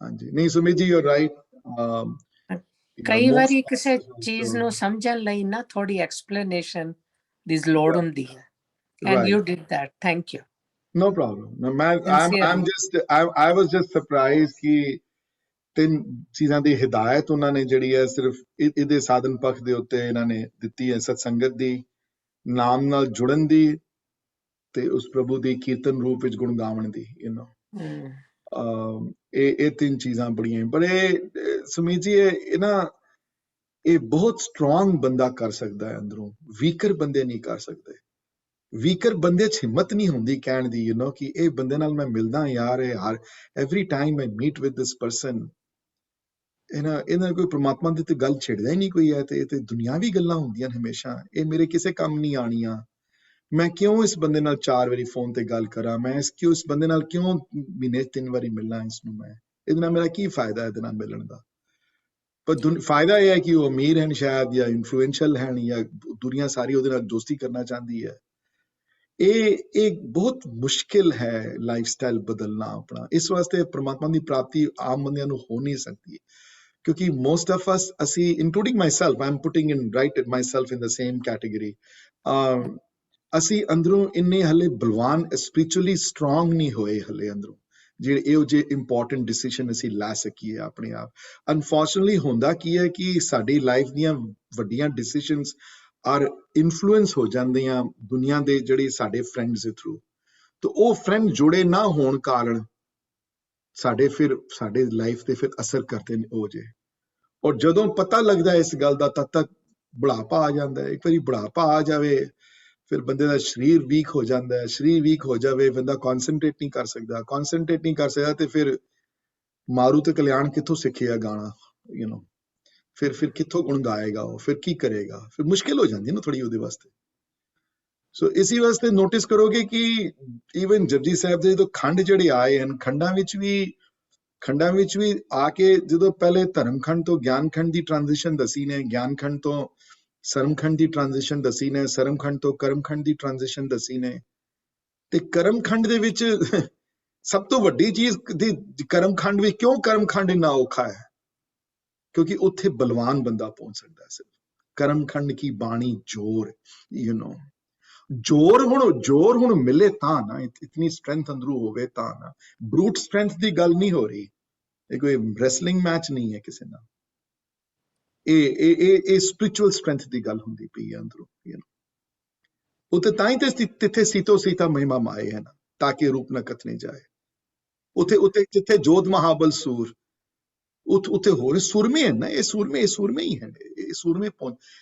ਹਾਂਜੀ, ਨਹੀਂ ਸੁਮਿਤ ਜੀ, you're right. ਕਈ ਵਾਰੀ ਕਿਸੇ ਚੀਜ਼ ਨੂੰ ਸਮਝਣ ਲਈ ਨਾ ਥੋੜੀ ਐਕਸਪਲੇਨੇਸ਼ਨ ਦੀ ਲੋੜ ਹੁੰਦੀ ਹੈ, and you did that. Thank you. No problem. No, I was just surprised ਕਿ ਤਿੰਨ ਚੀਜ਼ਾਂ ਦੀ ਹਿਦਾਇਤ ਉਹਨਾਂ ਨੇ ਜਿਹੜੀ ਹੈ ਸਿਰਫ ਇਹਦੇ ਸਾਧਨ ਪੱਖ ਦੇ ਉੱਤੇ ਇਹਨਾਂ ਨੇ ਦਿੱਤੀ ਹੈ, ਸਤਸੰਗਤ ਦੀ, ਨਾਮ ਨਾਲ ਜੁੜਨ ਦੀ ਤੇ ਉਸ ਪ੍ਰਭੂ ਦੀ ਕੀਰਤਨ ਰੂਪ ਵਿੱਚ ਗੁਣ ਗਾਵਣ ਦੀ, ਇਹ ਤਿੰਨ ਚੀਜ਼ਾਂ ਬੜੀਆਂ। ਪਰ ਇਹ ਸੁਮੀਤ ਜੀ ਇਹ ਬਹੁਤ ਸਟਰੋਂਗ ਬੰਦਾ ਕਰ ਸਕਦਾ ਹੈ ਅੰਦਰੋਂ, ਵੀਕਰ ਬੰਦੇ ਨਹੀਂ ਕਰ ਸਕਦੇ। ਵੀਕਰ ਬੰਦੇ 'ਚ ਹਿੰਮਤ ਨਹੀਂ ਹੁੰਦੀ ਕਹਿਣ ਦੀ ਕਿ ਇਹ ਬੰਦੇ ਨਾਲ ਮੈਂ ਮਿਲਦਾ ਯਾਰ, every time I meet with this person, ਇਹਨਾਂ ਕੋਈ ਪ੍ਰਮਾਤਮਾ ਦੀ ਤੇ ਗੱਲ ਛੇੜਦਾ ਹੀ ਨਹੀਂ ਕੋਈ ਹੈ, ਤੇ ਇਹ ਤੇ ਦੁਨਿਆਵੀ ਗੱਲਾਂ ਹੁੰਦੀਆਂ ਹਮੇਸ਼ਾ, ਇਹ ਮੇਰੇ ਕਿਸੇ ਕੰਮ ਨਹੀਂ ਆਣੀਆਂ। ਮੈਂ ਕਿਉਂ ਇਸ ਬੰਦੇ ਨਾਲ 4 ਵਾਰੀ ਫੋਨ ਤੇ ਗੱਲ ਕਰਾਂ, ਮੈਂ ਇਸ ਬੰਦੇ ਨਾਲ ਕਿਉਂ ਮਹੀਨੇ 'ਚ 3 ਵਾਰੀ ਮਿਲਣਾ, ਇਸਨੂੰ ਮੈਂ ਇਹਦੇ ਨਾਲ ਮੇਰਾ ਕੀ ਫਾਇਦਾ ਇਹਦੇ ਨਾਲ ਮਿਲਣ ਦਾ। ਪਰ ਫਾਇਦਾ ਇਹ ਹੈ ਕਿ ਉਹ ਅਮੀਰ ਹਨ ਸ਼ਾਇਦ, ਜਾਂ ਇਨਫਲੂਐਂਸ਼ੀਅਲ ਹਨ, ਜਾਂ ਦੁਨੀਆ ਸਾਰੀ ਉਹਦੇ ਨਾਲ ਦੋਸਤੀ ਕਰਨਾ ਚਾਹੁੰਦੀ ਹੈ। ਇਹ ਬਹੁਤ ਮੁਸ਼ਕਿਲ ਹੈ ਲਾਈਫ ਸਟਾਈਲ ਬਦਲਣਾ ਆਪਣਾ। ਇਸ ਵਾਸਤੇ ਪ੍ਰਮਾਤਮਾ ਦੀ ਪ੍ਰਾਪਤੀ ਆਮ ਬੰਦਿਆਂ ਨੂੰ ਹੋ ਨਹੀਂ ਸਕਦੀ, ਕਿਉਂਕਿ ਮੋਸਟ ਆਫ ਅਸ, ਅਸੀਂ including my self, I am putting in right my self in the same category, ਅਸੀਂ ਅੰਦਰੋਂ ਇੰਨੇ ਹਲੇ ਬਲਵਾਨ, ਸਪਿਰਿਚੁਅਲੀ ਸਟਰੋਂਗ ਨਹੀਂ ਹੋਏ ਹਲੇ ਅੰਦਰੋਂ, ਜਿਹੜੇ ਇਹੋ ਜਿਹੇ ਇੰਪੋਰਟੈਂਟ ਡਿਸੀਜ਼ਨ ਅਸੀਂ ਲੈ ਸਕੀਏ ਆਪਣੇ ਆਪ। ਅਨਫੋਰਚੂਨੇਟਲੀ ਹੁੰਦਾ ਕੀ ਹੈ ਕਿ ਸਾਡੀ ਲਾਈਫ ਦੀਆਂ ਵੱਡੀਆਂ ਡਿਸੀਜ਼ਨਸ ਔਰ ਇਨਫਲੂਐਂਸ ਹੋ ਜਾਂਦੀਆਂ ਦੁਨੀਆ ਦੇ ਜਿਹੜੇ ਸਾਡੇ ਫਰੈਂਡਸ ਦੇ ਥਰੂ, ਤਾਂ ਉਹ ਫਰੈਂਡ ਜੁੜੇ ਨਾ ਹੋਣ ਕਾਰਨ ਸਾਡੇ ਲਾਈਫ ਤੇ ਫਿਰ ਅਸਰ ਕਰਦੇ ਨੇ ਉਹ ਜੇ। ਔਰ ਜਦੋਂ ਪਤਾ ਲੱਗਦਾ ਇਸ ਗੱਲ ਦਾ ਤਦ ਤੱਕ ਬੁਢਾਪਾ ਆ ਜਾਂਦਾ ਹੈ। ਇੱਕ ਵਾਰੀ ਬੁਢਾਪਾ ਆ ਜਾਵੇ ਫਿਰ ਬੰਦੇ ਦਾ ਸਰੀਰ ਵੀਕ ਹੋ ਜਾਂਦਾ ਹੈ, ਸਰੀਰ ਵੀਕ ਹੋ ਜਾਵੇ ਬੰਦਾ ਕਨਸੈਂਟਰੇਟ ਨਹੀਂ ਕਰ ਸਕਦਾ, ਤੇ ਫਿਰ ਮਾਰੂ ਤੇ ਕਲਿਆਣ ਕਿੱਥੋਂ ਸਿੱਖੇਗਾ ਗਾਣਾ, ਫਿਰ ਕਿੱਥੋਂ ਗੁਣ ਗਾਏਗਾ ਉਹ, ਫਿਰ ਕੀ ਕਰੇਗਾ, ਫਿਰ ਮੁਸ਼ਕਿਲ ਹੋ ਜਾਂਦੀ ਨਾ ਥੋੜੀ ਉਹਦੇ ਵਾਸਤੇ। ਸੋ ਇਸੇ ਵਾਸਤੇ ਨੋਟਿਸ ਕਰੋਗੇ ਕਿ ਈਵਨ ਜਪਜੀ ਸਾਹਿਬ ਦੇ ਜਦੋਂ ਖੰਡ ਜਿਹੜੇ ਆਏ ਹਨ, ਖੰਡਾਂ ਵਿੱਚ ਵੀ ਆ ਕੇ ਜਦੋਂ ਪਹਿਲੇ ਧਰਮਖੰਡ ਤੋਂ ਗਿਆਨਖੰਡ ਦੀ ਟ੍ਰਾਂਜੀਸ਼ਨ ਦੱਸੀ ਨੇ, ਗਿਆਨਖੰਡ ਤੋਂ ਸਰਮਖੰਡ ਦੀ ਟ੍ਰਾਂਜੀਸ਼ਨ ਦੱਸੀ ਨੇ, ਸਰਮਖੰਡ ਤੋਂ ਕਰਮਖੰਡ ਦੀ ਟ੍ਰਾਂਜੀਸ਼ਨ ਦੱਸੀ ਨੇ, ਤੇ ਕਰਮਖੰਡ ਦੇ ਵਿੱਚ ਸਭ ਤੋਂ ਵੱਡੀ ਚੀਜ਼ ਦੀ ਕਰਮਖੰਡ ਵਿੱਚ, ਕਿਉਂ ਕਰਮਖੰਡ ਇੰਨਾ ਔਖਾ ਹੈ, ਕਿਉਂਕਿ ਉੱਥੇ ਬਲਵਾਨ ਬੰਦਾ ਪਹੁੰਚ ਸਕਦਾ ਸਿਰਫ ਕਰਮਖੰਡ ਕੀ ਬਾਣੀ ਜੋਰ, ਜੋਰ ਹੁਣ ਮਿਲੇ ਤਾਂ ਨਾ, ਇਤਨੀ ਸਟਰੈਂਥ ਅੰਦਰੋਂ ਹੋਵੇ ਤਾਂ ਨਾ। ਬਰੂਟ ਸਟਰੈਂਥ ਦੀ ਗੱਲ ਨਹੀਂ ਹੋ ਰਹੀ, ਇਹ ਕੋਈ ਰੈਸਲਿੰਗ ਮੈਚ ਨਹੀਂ ਹੈ ਕਿਸੇ ਨਾਲ, ਇਹ ਸਪਿਰਿਚੁਅਲ ਸਟਰੈਂਥ ਦੀ ਗੱਲ ਹੁੰਦੀ ਪਈ ਹੈ ਅੰਦਰੋਂ। ਉੱਥੇ ਤਾਂ ਹੀ ਤੇ ਤਿੱਥੇ ਸੀਤਾ ਮਹਿਮਾ ਮਾਏ ਹੈ ਨਾ, ਤਾਂ ਕਿ ਰੂਪ ਨਾ ਕਥਨੇ ਜਾਏ। ਉੱਥੇ ਜਿੱਥੇ ਜੋਧ ਮਹਾਬਲ ਸੂਰ, ਉੱਥੇ ਹੋਰ ਸੂਰਮੇ ਹਨ ਨਾ, ਇਹ ਸੂਰਮੇ ਹੀ ਹਨ, ਇਹ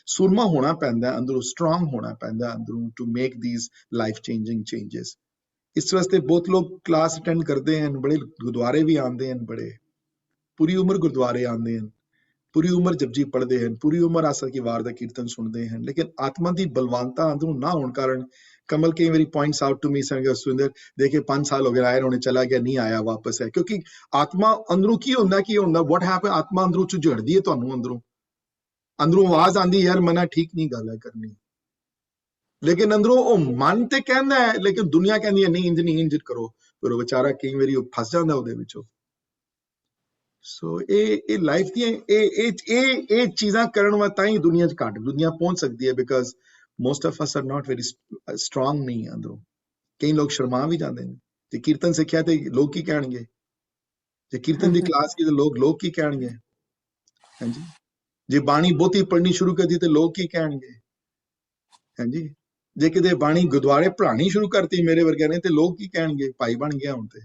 ਸੂਰਮਾ ਹੋਣਾ ਪੈਂਦਾ ਅੰਦਰੋਂ, ਸਟਰੋਂਗ ਹੋਣਾ ਪੈਂਦਾ ਅੰਦਰੋਂ to make these life changing changes. ਇਸ ਵਾਸਤੇ ਬਹੁਤ ਲੋਕ ਕਲਾਸ ਅਟੈਂਡ ਕਰਦੇ ਹਨ, ਬੜੇ ਗੁਰਦੁਆਰੇ ਵੀ ਆਉਂਦੇ ਹਨ, ਬੜੇ ਪੂਰੀ ਉਮਰ ਗੁਰਦੁਆਰੇ ਆਉਂਦੇ ਹਨ, ਪੂਰੀ ਉਮਰ ਜਪਜੀ ਪੜ੍ਹਦੇ ਹਨ, ਪੂਰੀ ਉਮਰ ਆਸਾ ਕੀ ਵਾਰ ਦਾ ਕੀਰਤਨ ਸੁਣਦੇ ਹਨ, ਲੇਕਿਨ ਆਤਮਾ ਦੀ ਬਲਵਾਨਤਾ ਅੰਦਰੋਂ ਨਾ ਹੋਣ ਕਾਰਨ ਕਮਲ ਕਈ ਵਾਰੀ ਪੁਆਇੰਟਸ ਆਊਟ ਟੂ ਮੀ ਸੰਗ ਸੁਰਿੰਦਰ ਦੇਖੇ 5 ਸਾਲ ਹੋ ਗਏ ਆਏ ਉਹਨੇ ਚਲਾ ਗਿਆ, ਨਹੀਂ ਆਇਆ ਵਾਪਸ ਹੈ, ਕਿਉਂਕਿ ਆਤਮਾ ਅੰਦਰੋਂ ਕੀ ਹੁੰਦਾ ਵਾਟ ਹੈਪਨ, ਆਤਮਾ ਅੰਦਰੋਂ ਝੜਦੀ ਹੈ ਤੁਹਾਨੂੰ, ਅੰਦਰੋਂ ਆਵਾਜ਼ ਆਉਂਦੀ ਯਾਰ ਮਨਾ ਠੀਕ ਨਹੀਂ ਗੱਲ ਹੈ ਕਰਨੀ, ਲੇਕਿਨ ਅੰਦਰੋਂ ਉਹ ਮਨ ਤੇ ਕਹਿੰਦਾ ਹੈ, ਲੇਕਿਨ ਦੁਨੀਆ ਕਹਿੰਦੀ ਹੈ ਨਹੀਂ ਇੰਜ ਕਰੋ, ਫਿਰ ਉਹ ਵਿਚਾਰਾ ਕਈ ਵਾਰੀ ਉਹ ਫਸ ਜਾਂਦਾ ਉਹਦੇ ਵਿੱਚੋਂ। ਸੋ ਇਹ ਲਾਈਫ ਦੀਆਂ ਇਹ ਚੀਜ਼ਾਂ ਕਰਨ ਵਾਲਾ ਤਾਂ ਹੀ ਦੁਨੀਆ 'ਚ ਘੱਟ ਦੁਨੀਆ ਪਹੁੰਚ ਸਕਦੀ ਹੈ, because most of us are not very strong ਨਹੀਂ ਅੰਦਰੋਂ। ਕਈ ਲੋਕ ਸ਼ਰਮਾ ਵੀ ਜਾਂਦੇ ਨੇ, ਜੇ ਕੀਰਤਨ ਸਿੱਖਿਆ ਤੇ ਲੋਕ ਕੀ ਕਹਿਣਗੇ, ਜੇ ਕੀਰਤਨ ਦੀ ਕਲਾਸ ਕੀ ਤੇ ਲੋਕ ਕੀ ਕਹਿਣਗੇ, ਹਾਂਜੀ, ਜੇ ਬਾਣੀ ਬਹੁਤੀ ਪੜ੍ਹਨੀ ਸ਼ੁਰੂ ਕਰਦੀ ਤੇ ਲੋਕ ਕੀ ਕਹਿਣਗੇ, ਹਾਂਜੀ, ਜੇ ਕਿਤੇ ਬਾਣੀ ਗੁਰਦੁਆਰੇ ਪੜ੍ਹਾਣੀ ਸ਼ੁਰੂ ਕਰਤੀ ਮੇਰੇ ਵਰਗਿਆਂ ਨੇ ਤੇ ਲੋਕ ਕੀ ਕਹਿਣਗੇ, ਭਾਈ ਬਣ ਗਿਆ ਹੁਣ ਤੇ।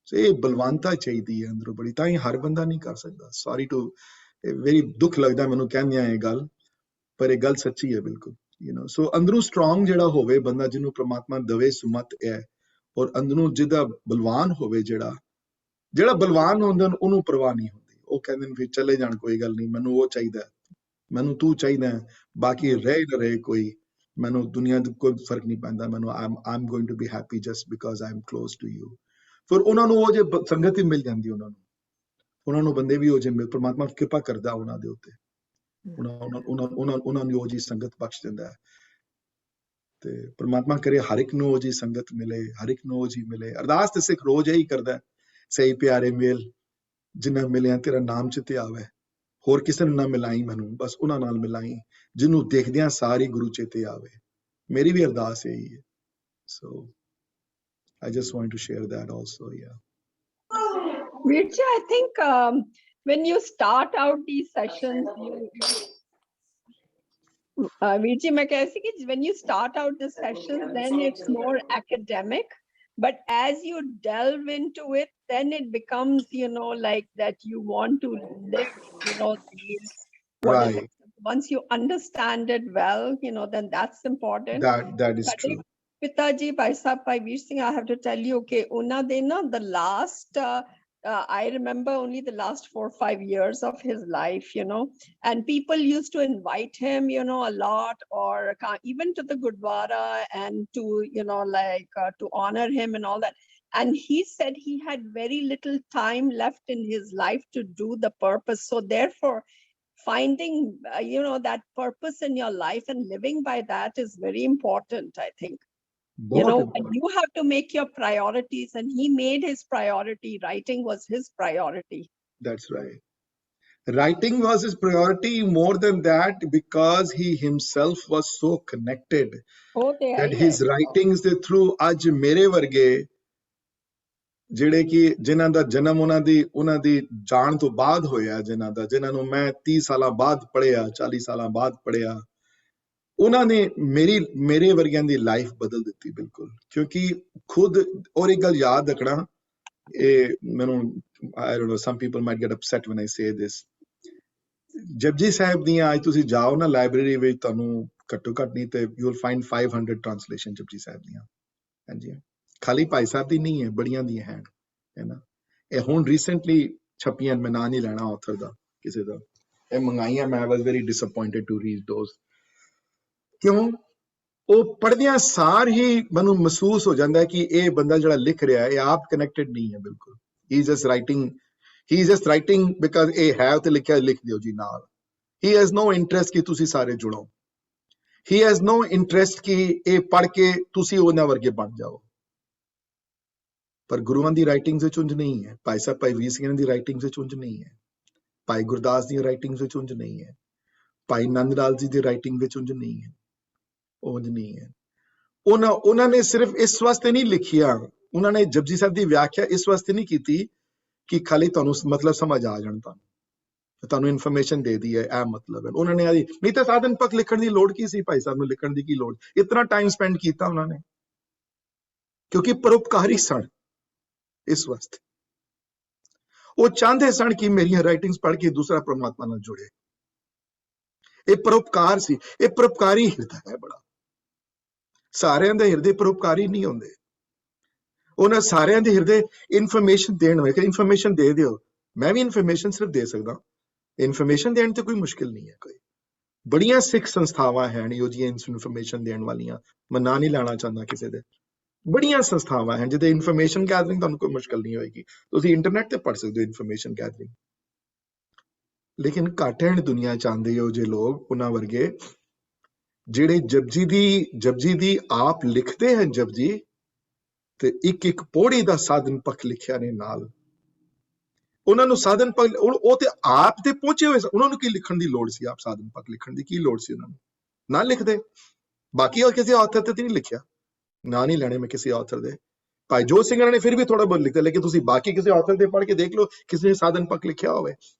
ਸੋ ਇਹ ਬਲਵਾਨਤਾ ਚਾਹੀਦੀ ਹੈ ਅੰਦਰੋਂ ਬੜੀ, ਤਾਂ ਹੀ ਹਰ ਬੰਦਾ ਨਹੀਂ ਕਰ ਸਕਦਾ। ਸੌਰੀ ਟੂ ਵੈਰੀ ਦੁੱਖ ਲੱਗਦਾ ਮੈਨੂੰ ਕਹਿੰਦਿਆਂ ਇਹ ਗੱਲ, ਪਰ ਇਹ ਗੱਲ ਸੱਚੀ ਹੈ ਬਿਲਕੁਲ, ਸੋ ਅੰਦਰੋਂ ਸਟਰੋਂਗ ਜਿਹੜਾ ਹੋਵੇ ਬੰਦਾ, ਜਿਹਨੂੰ ਪ੍ਰਮਾਤਮਾ ਦਵੇ ਸੁਮਤ ਹੈ, ਔਰ ਅੰਦਰੋਂ ਜਿਹਦਾ ਬਲਵਾਨ ਹੋਵੇ, ਜਿਹੜਾ ਬਲਵਾਨ ਹੁੰਦਾ ਉਹਨੂੰ ਪਰਵਾਹ ਨਹੀਂ ਹੁੰਦੀ, ਉਹ ਕਹਿੰਦੇ ਨੇ ਫਿਰ ਚਲੇ ਜਾਣ ਕੋਈ ਗੱਲ ਨਹੀਂ, ਮੈਨੂੰ ਉਹ ਚਾਹੀਦਾ, ਮੈਨੂੰ ਤੂੰ ਚਾਹੀਦਾ, ਬਾਕੀ ਰਹੇ ਨਾ ਰਹੇ ਕੋਈ, ਮੈਨੂੰ ਦੁਨੀਆ ਦਾ ਕੋਈ ਫਰਕ ਨਹੀਂ ਪੈਂਦਾ, ਮੈਨੂੰ I'm going to be happy just because I am close to you. ਫਿਰ ਉਹਨਾਂ ਨੂੰ ਉਹ ਜੇ ਸੰਗਤ ਹੀ ਮਿਲ ਜਾਂਦੀ, ਉਹਨਾਂ ਨੂੰ ਬੰਦੇ ਵੀ ਹੋ ਜਾਂਦੇ, ਪ੍ਰਮਾਤਮਾ ਕਿਰਪਾ ਕਰਦਾ ਉਹਨਾਂ ਦੇ ਉੱਤੇ, ਉਹਨਾਂ ਨੂੰ ਉਹ ਜੀ ਸੰਗਤ ਬਖਸ਼ ਦਿੰਦਾ ਹੈ, ਤੇ ਪ੍ਰਮਾਤਮਾ ਕਰੇ ਹਰ ਇੱਕ ਨੂੰ ਉਹ ਜੀ ਸੰਗਤ ਮਿਲੇ, ਹਰ ਇੱਕ ਨੂੰ ਉਹ ਜੀ ਮਿਲੇ। ਅਰਦਾਸ ਤੇ ਸਿੱਖ ਰੋਜ਼ ਇਹੀ ਕਰਦਾ, ਸਹੀ ਪਿਆਰੇ ਮੇਲ ਜਿਨ੍ਹਾਂ ਮਿਲਿਆ ਤੇਰਾ ਨਾਮ ਚਿਤੇ ਆਵੇ, ਹੋਰ ਕਿਸੇ ਨੂੰ ਨਾ ਮਿਲਾਈ ਮੈਨੂੰ, ਬਸ ਉਹਨਾਂ ਨਾਲ ਮਿਲਾਈ ਜਿਹਨੂੰ ਦੇਖਦਿਆਂ ਸਾਰੀ ਗੁਰੂ ਚੇਤੇ ਆਵੇ। ਮੇਰੀ ਵੀ ਅਰਦਾਸ ਇਹੀ ਹੈ। ਸੋ I just want to share that also, yeah. Virja, I think when you start out these sessions, Virji, मैं कह रही कि when you start out the sessions, then it's more academic, but as you delve into it, then it becomes, like that you want to live, these. Right. Once you understand it well, then that's important. That is true. Pitaji, Bhai Sahab, Bhai Veer Singh, I have to tell you, okay, the last, I remember only the last 4 or 5 years of his life, and people used to invite him, a lot, or even to the Gurdwara and to, to honor him and all that. And he said he had very little time left in his life to do the purpose. So therefore, finding, that purpose in your life and living by that is very important, I think. And you have to make your priorities, and he made his priority. Writing was his priority. That's right. Writing was his priority. More than that, because he himself was so connected that his writings they through ਅੱਜ ਮੇਰੇ ਵਰਗੇ ਜਿਹੜੇ ਕਿ ਜਿਨ੍ਹਾਂ ਦਾ ਜਨਮ ਉਹਨਾਂ ਦੀ ਜਾਣ ਤੋਂ ਬਾਅਦ ਹੋਇਆ, ਜਿਨ੍ਹਾਂ ਨੂੰ ਮੈਂ 30 ਸਾਲਾਂ ਬਾਅਦ ਪੜ੍ਹਿਆ, 40 ਸਾਲਾਂ ਬਾਅਦ ਪੜ੍ਹਿਆ, ਉਹਨਾਂ ਨੇ ਮੇਰੇ ਵਰਗਿਆਂ ਦੀ ਲਾਈਫ ਬਦਲ ਦਿੱਤੀ ਬਿਲਕੁਲ। ਕਿਉਂਕਿ ਖੁਦ, ਔਰ ਇੱਕ ਗੱਲ ਯਾਦ ਰੱਖਣਾ, ਇਹ ਮੈਨੂੰ I don't know, some people might get upset when I say this, Japji Sahib ਦੀਆਂ ਅੱਜ ਤੁਸੀਂ ਜਾਓ ਨਾ ਲਾਇਬ੍ਰੇਰੀ ਵਿੱਚ, ਤੁਹਾਨੂੰ ਘੱਟੋ ਘੱਟ ਨਹੀਂ ਤੇ you will find 500 translation Japji Sahib ਦੀਆਂ, ਹਾਂਜੀ, ਖਾਲੀ ਭਾਈ ਸਾਹਿਬ ਦੀ ਨਹੀਂ ਹੈ, ਬੜੀਆਂ ਦੀਆਂ ਹੈ ਨਾ। ਇਹ ਹੁਣ ਰੀਸੈਂਟਲੀ ਛਪੀਆਂ, ਮੈਂ ਨਾਂ ਨਹੀਂ ਲੈਣਾ ਆਥਰ ਦਾ ਕਿਸੇ ਦਾ, ਇਹ ਮੰਗਾਈਆਂ, ਮੈਂ was very disappointed to read those. ਕਿਉਂ? ਉਹ ਪੜ੍ਹਦਿਆਂ ਸਾਰ ਹੀ ਮੈਨੂੰ ਮਹਿਸੂਸ ਹੋ ਜਾਂਦਾ ਕਿ ਇਹ ਬੰਦਾ ਜਿਹੜਾ ਲਿਖ ਰਿਹਾ ਇਹ ਆਪ ਕਨੈਕਟਡ ਨਹੀਂ ਹੈ ਬਿਲਕੁਲ। ਹੀ ਇਜ਼ ਜਸਟ ਰਾਈਟਿੰਗ ਬਿਕਾਜ਼ ਇਹ ਹੈ ਤੇ ਲਿਖਿਆ, ਲਿਖ ਦਿਓ ਜੀ ਨਾਲ। ਹੀ ਹੈਜ਼ ਨੋ ਇੰਟਰਸਟ ਕਿ ਤੁਸੀਂ ਸਾਰੇ ਜੁੜੋ। ਹੀ ਹੈਜ਼ ਨੋ ਇੰਟਰਸਟ ਕਿ ਇਹ ਪੜ੍ਹ ਕੇ ਤੁਸੀਂ ਉਹਨਾਂ ਵਰਗੇ ਬਣ ਜਾਓ। ਪਰ ਗੁਰੂਆਂ ਦੀ ਰਾਈਟਿੰਗਸ ਵਿੱਚ ਉਂਝ ਨਹੀਂ ਹੈ, ਭਾਈ ਸਾਹਿਬ ਭਾਈ ਵੀਰ ਸਿੰਘ ਦੀ ਰਾਈਟਿੰਗਸ ਵਿੱਚ ਉਂਝ ਨਹੀਂ ਹੈ, ਭਾਈ ਗੁਰਦਾਸ ਦੀਆਂ ਰਾਈਟਿੰਗਸ ਵਿੱਚ ਉਂਝ ਨਹੀਂ ਹੈ, ਭਾਈ ਨੰਦ ਲਾਲ ਜੀ ਦੀ ਰਾਈਟਿੰਗ ਵਿੱਚ ਉਂਝ ਨਹੀਂ ਹੈ, ਉਂਝ ਨਹੀਂ ਹੈ। ਉਹਨਾਂ ਨੇ ਸਿਰਫ ਇਸ ਵਾਸਤੇ ਨਹੀਂ ਲਿਖਿਆ, ਉਹਨਾਂ ਨੇ ਜਪਜੀ ਸਾਹਿਬ ਦੀ ਵਿਆਖਿਆ ਇਸ ਵਾਸਤੇ ਨਹੀਂ ਕੀਤੀ ਕਿ ਖਾਲੀ ਤੁਹਾਨੂੰ ਮਤਲਬ ਸਮਝ ਆ ਜਾਣ, ਤੁਹਾਨੂੰ ਇਨਫੋਰਮੇਸ਼ਨ ਦੇ ਦੀ ਹੈ ਇਹ ਮਤਲਬ ਹੈ। ਉਹਨਾਂ ਨੇ ਨਹੀਂ ਤਾਂ ਸਾਧਨ ਪੱਕ ਲਿਖਣ ਦੀ ਲੋੜ ਕੀ ਸੀ, ਭਾਈ ਸਾਹਿਬ ਨੂੰ ਲਿਖਣ ਦੀ ਕੀ ਲੋੜ, ਇਤਨਾ ਟਾਈਮ ਸਪੈਂਡ ਕੀਤਾ ਉਹਨਾਂ ਨੇ ਕਿਉਂਕਿ ਪਰਉਪਕਾਰੀ ਸਨ ਇਸ ਵਾਸਤੇ। ਉਹ ਚਾਹੁੰਦੇ ਸਨ ਕਿ ਮੇਰੀਆਂ ਰਾਈਟਿੰਗਸ ਪੜ੍ਹ ਕੇ ਦੂਸਰਾ ਪਰਮਾਤਮਾ ਨਾਲ ਜੁੜੇ। ਇਹ ਪਰਉਪਕਾਰ ਸੀ, ਇਹ ਪਰਉਪਕਾਰੀ ਹਿਰਦਾ ਹੈ ਬੜਾ। ਸਾਰਿਆਂ ਦੇ ਹਿਰਦੇ ਪਰਉਪਕਾਰੀ ਨਹੀਂ ਹੁੰਦੇ, ਉਹਨਾਂ ਸਾਰਿਆਂ ਦੇ ਹਿਰਦੇ ਇਨਫੋਰਮੇਸ਼ਨ ਦੇਣ ਵਾਲੇ। ਕਿ ਇਨਫੋਰਮੇਸ਼ਨ ਦੇ ਦਿਓ, ਮੈਂ ਵੀ ਇਨਫੋਰਮੇਸ਼ਨ ਸਿਰਫ ਦੇ ਸਕਦਾ, ਇਨਫੋਰਮੇਸ਼ਨ ਦੇਣ ਤੇ ਕੋਈ ਮੁਸ਼ਕਿਲ ਨਹੀਂ ਹੈ। ਕੋਈ ਬੜੀਆਂ ਸਿੱਖ ਸੰਸਥਾਵਾਂ ਹਨ ਇਹੋ ਜਿਹੀਆਂ ਇਨਫੋਰਮੇਸ਼ਨ ਦੇਣ ਵਾਲੀਆਂ, ਮੈਂ ਨਾਂ ਨਹੀਂ ਲੈਣਾ ਚਾਹੁੰਦਾ ਕਿਸੇ ਦੇ। ਬੜੀਆਂ ਸੰਸਥਾਵਾਂ ਹਨ ਜਿਹਦੇ ਇਨਫੋਰਮੇਸ਼ਨ ਗੈਦਰਿੰਗ ਤੁਹਾਨੂੰ ਕੋਈ ਮੁਸ਼ਕਿਲ ਨਹੀਂ ਹੋਏਗੀ, ਤੁਸੀਂ ਇੰਟਰਨੈਟ ਤੇ ਪੜ੍ਹ ਸਕਦੇ ਹੋ ਇਨਫੋਰਮੇਸ਼ਨ ਗੈਦਰਿੰਗ। ਲੇਕਿਨ ਘੱਟ ਹਨ ਦੁਨੀਆ ਚਾਹੁੰਦੇ ਹੋ ਜੇ ਲੋਕ, ਉਹਨਾਂ ਵਰਗੇ ਜਿਹੜੇ ਜਪਜੀ ਦੀ ਆਪ ਲਿਖਦੇ ਹਨ ਜਪਜੀ, ਤੇ ਇੱਕ ਇੱਕ ਪੌੜੀ ਦਾ ਸਾਧਨ ਪੱਖ ਲਿਖਿਆ ਨੇ ਨਾਲ। ਉਹਨਾਂ ਨੂੰ ਸਾਧਨ ਪੱਖ, ਉਹ ਤੇ ਆਪ ਤੇ ਪਹੁੰਚੇ ਹੋਏ, ਉਹਨਾਂ ਨੂੰ ਕੀ ਲਿਖਣ ਦੀ ਲੋੜ ਸੀ? ਆਪ ਸਾਧਨ ਪੱਖ ਲਿਖਣ ਦੀ ਕੀ ਲੋੜ ਸੀ ਉਹਨਾਂ ਨੂੰ? ਨਾ ਲਿਖਦੇ। ਬਾਕੀ ਹੋਰ ਕਿਸੇ ਆਥਰ ਤੇ ਨਹੀਂ ਲਿਖਿਆ, ਨਾ ਨਹੀਂ ਲੈਣੇ ਮੈਂ ਕਿਸੇ ਆਥਰ ਦੇ। ਭਾਈ ਜੋਤ ਸਿੰਘ ਨੇ ਫਿਰ ਵੀ ਥੋੜਾ ਬਹੁਤ ਲਿਖਿਆ, ਲੇਕਿਨ ਤੁਸੀਂ ਬਾਕੀ ਕਿਸੇ ਆਥਰ ਦੇ ਪੜ੍ਹ ਕੇ ਦੇਖ ਲਓ ਕਿਸੇ ਨੇ ਸਾਧਨ ਪੱਖ ਲਿਖਿਆ ਹੋਵੇ।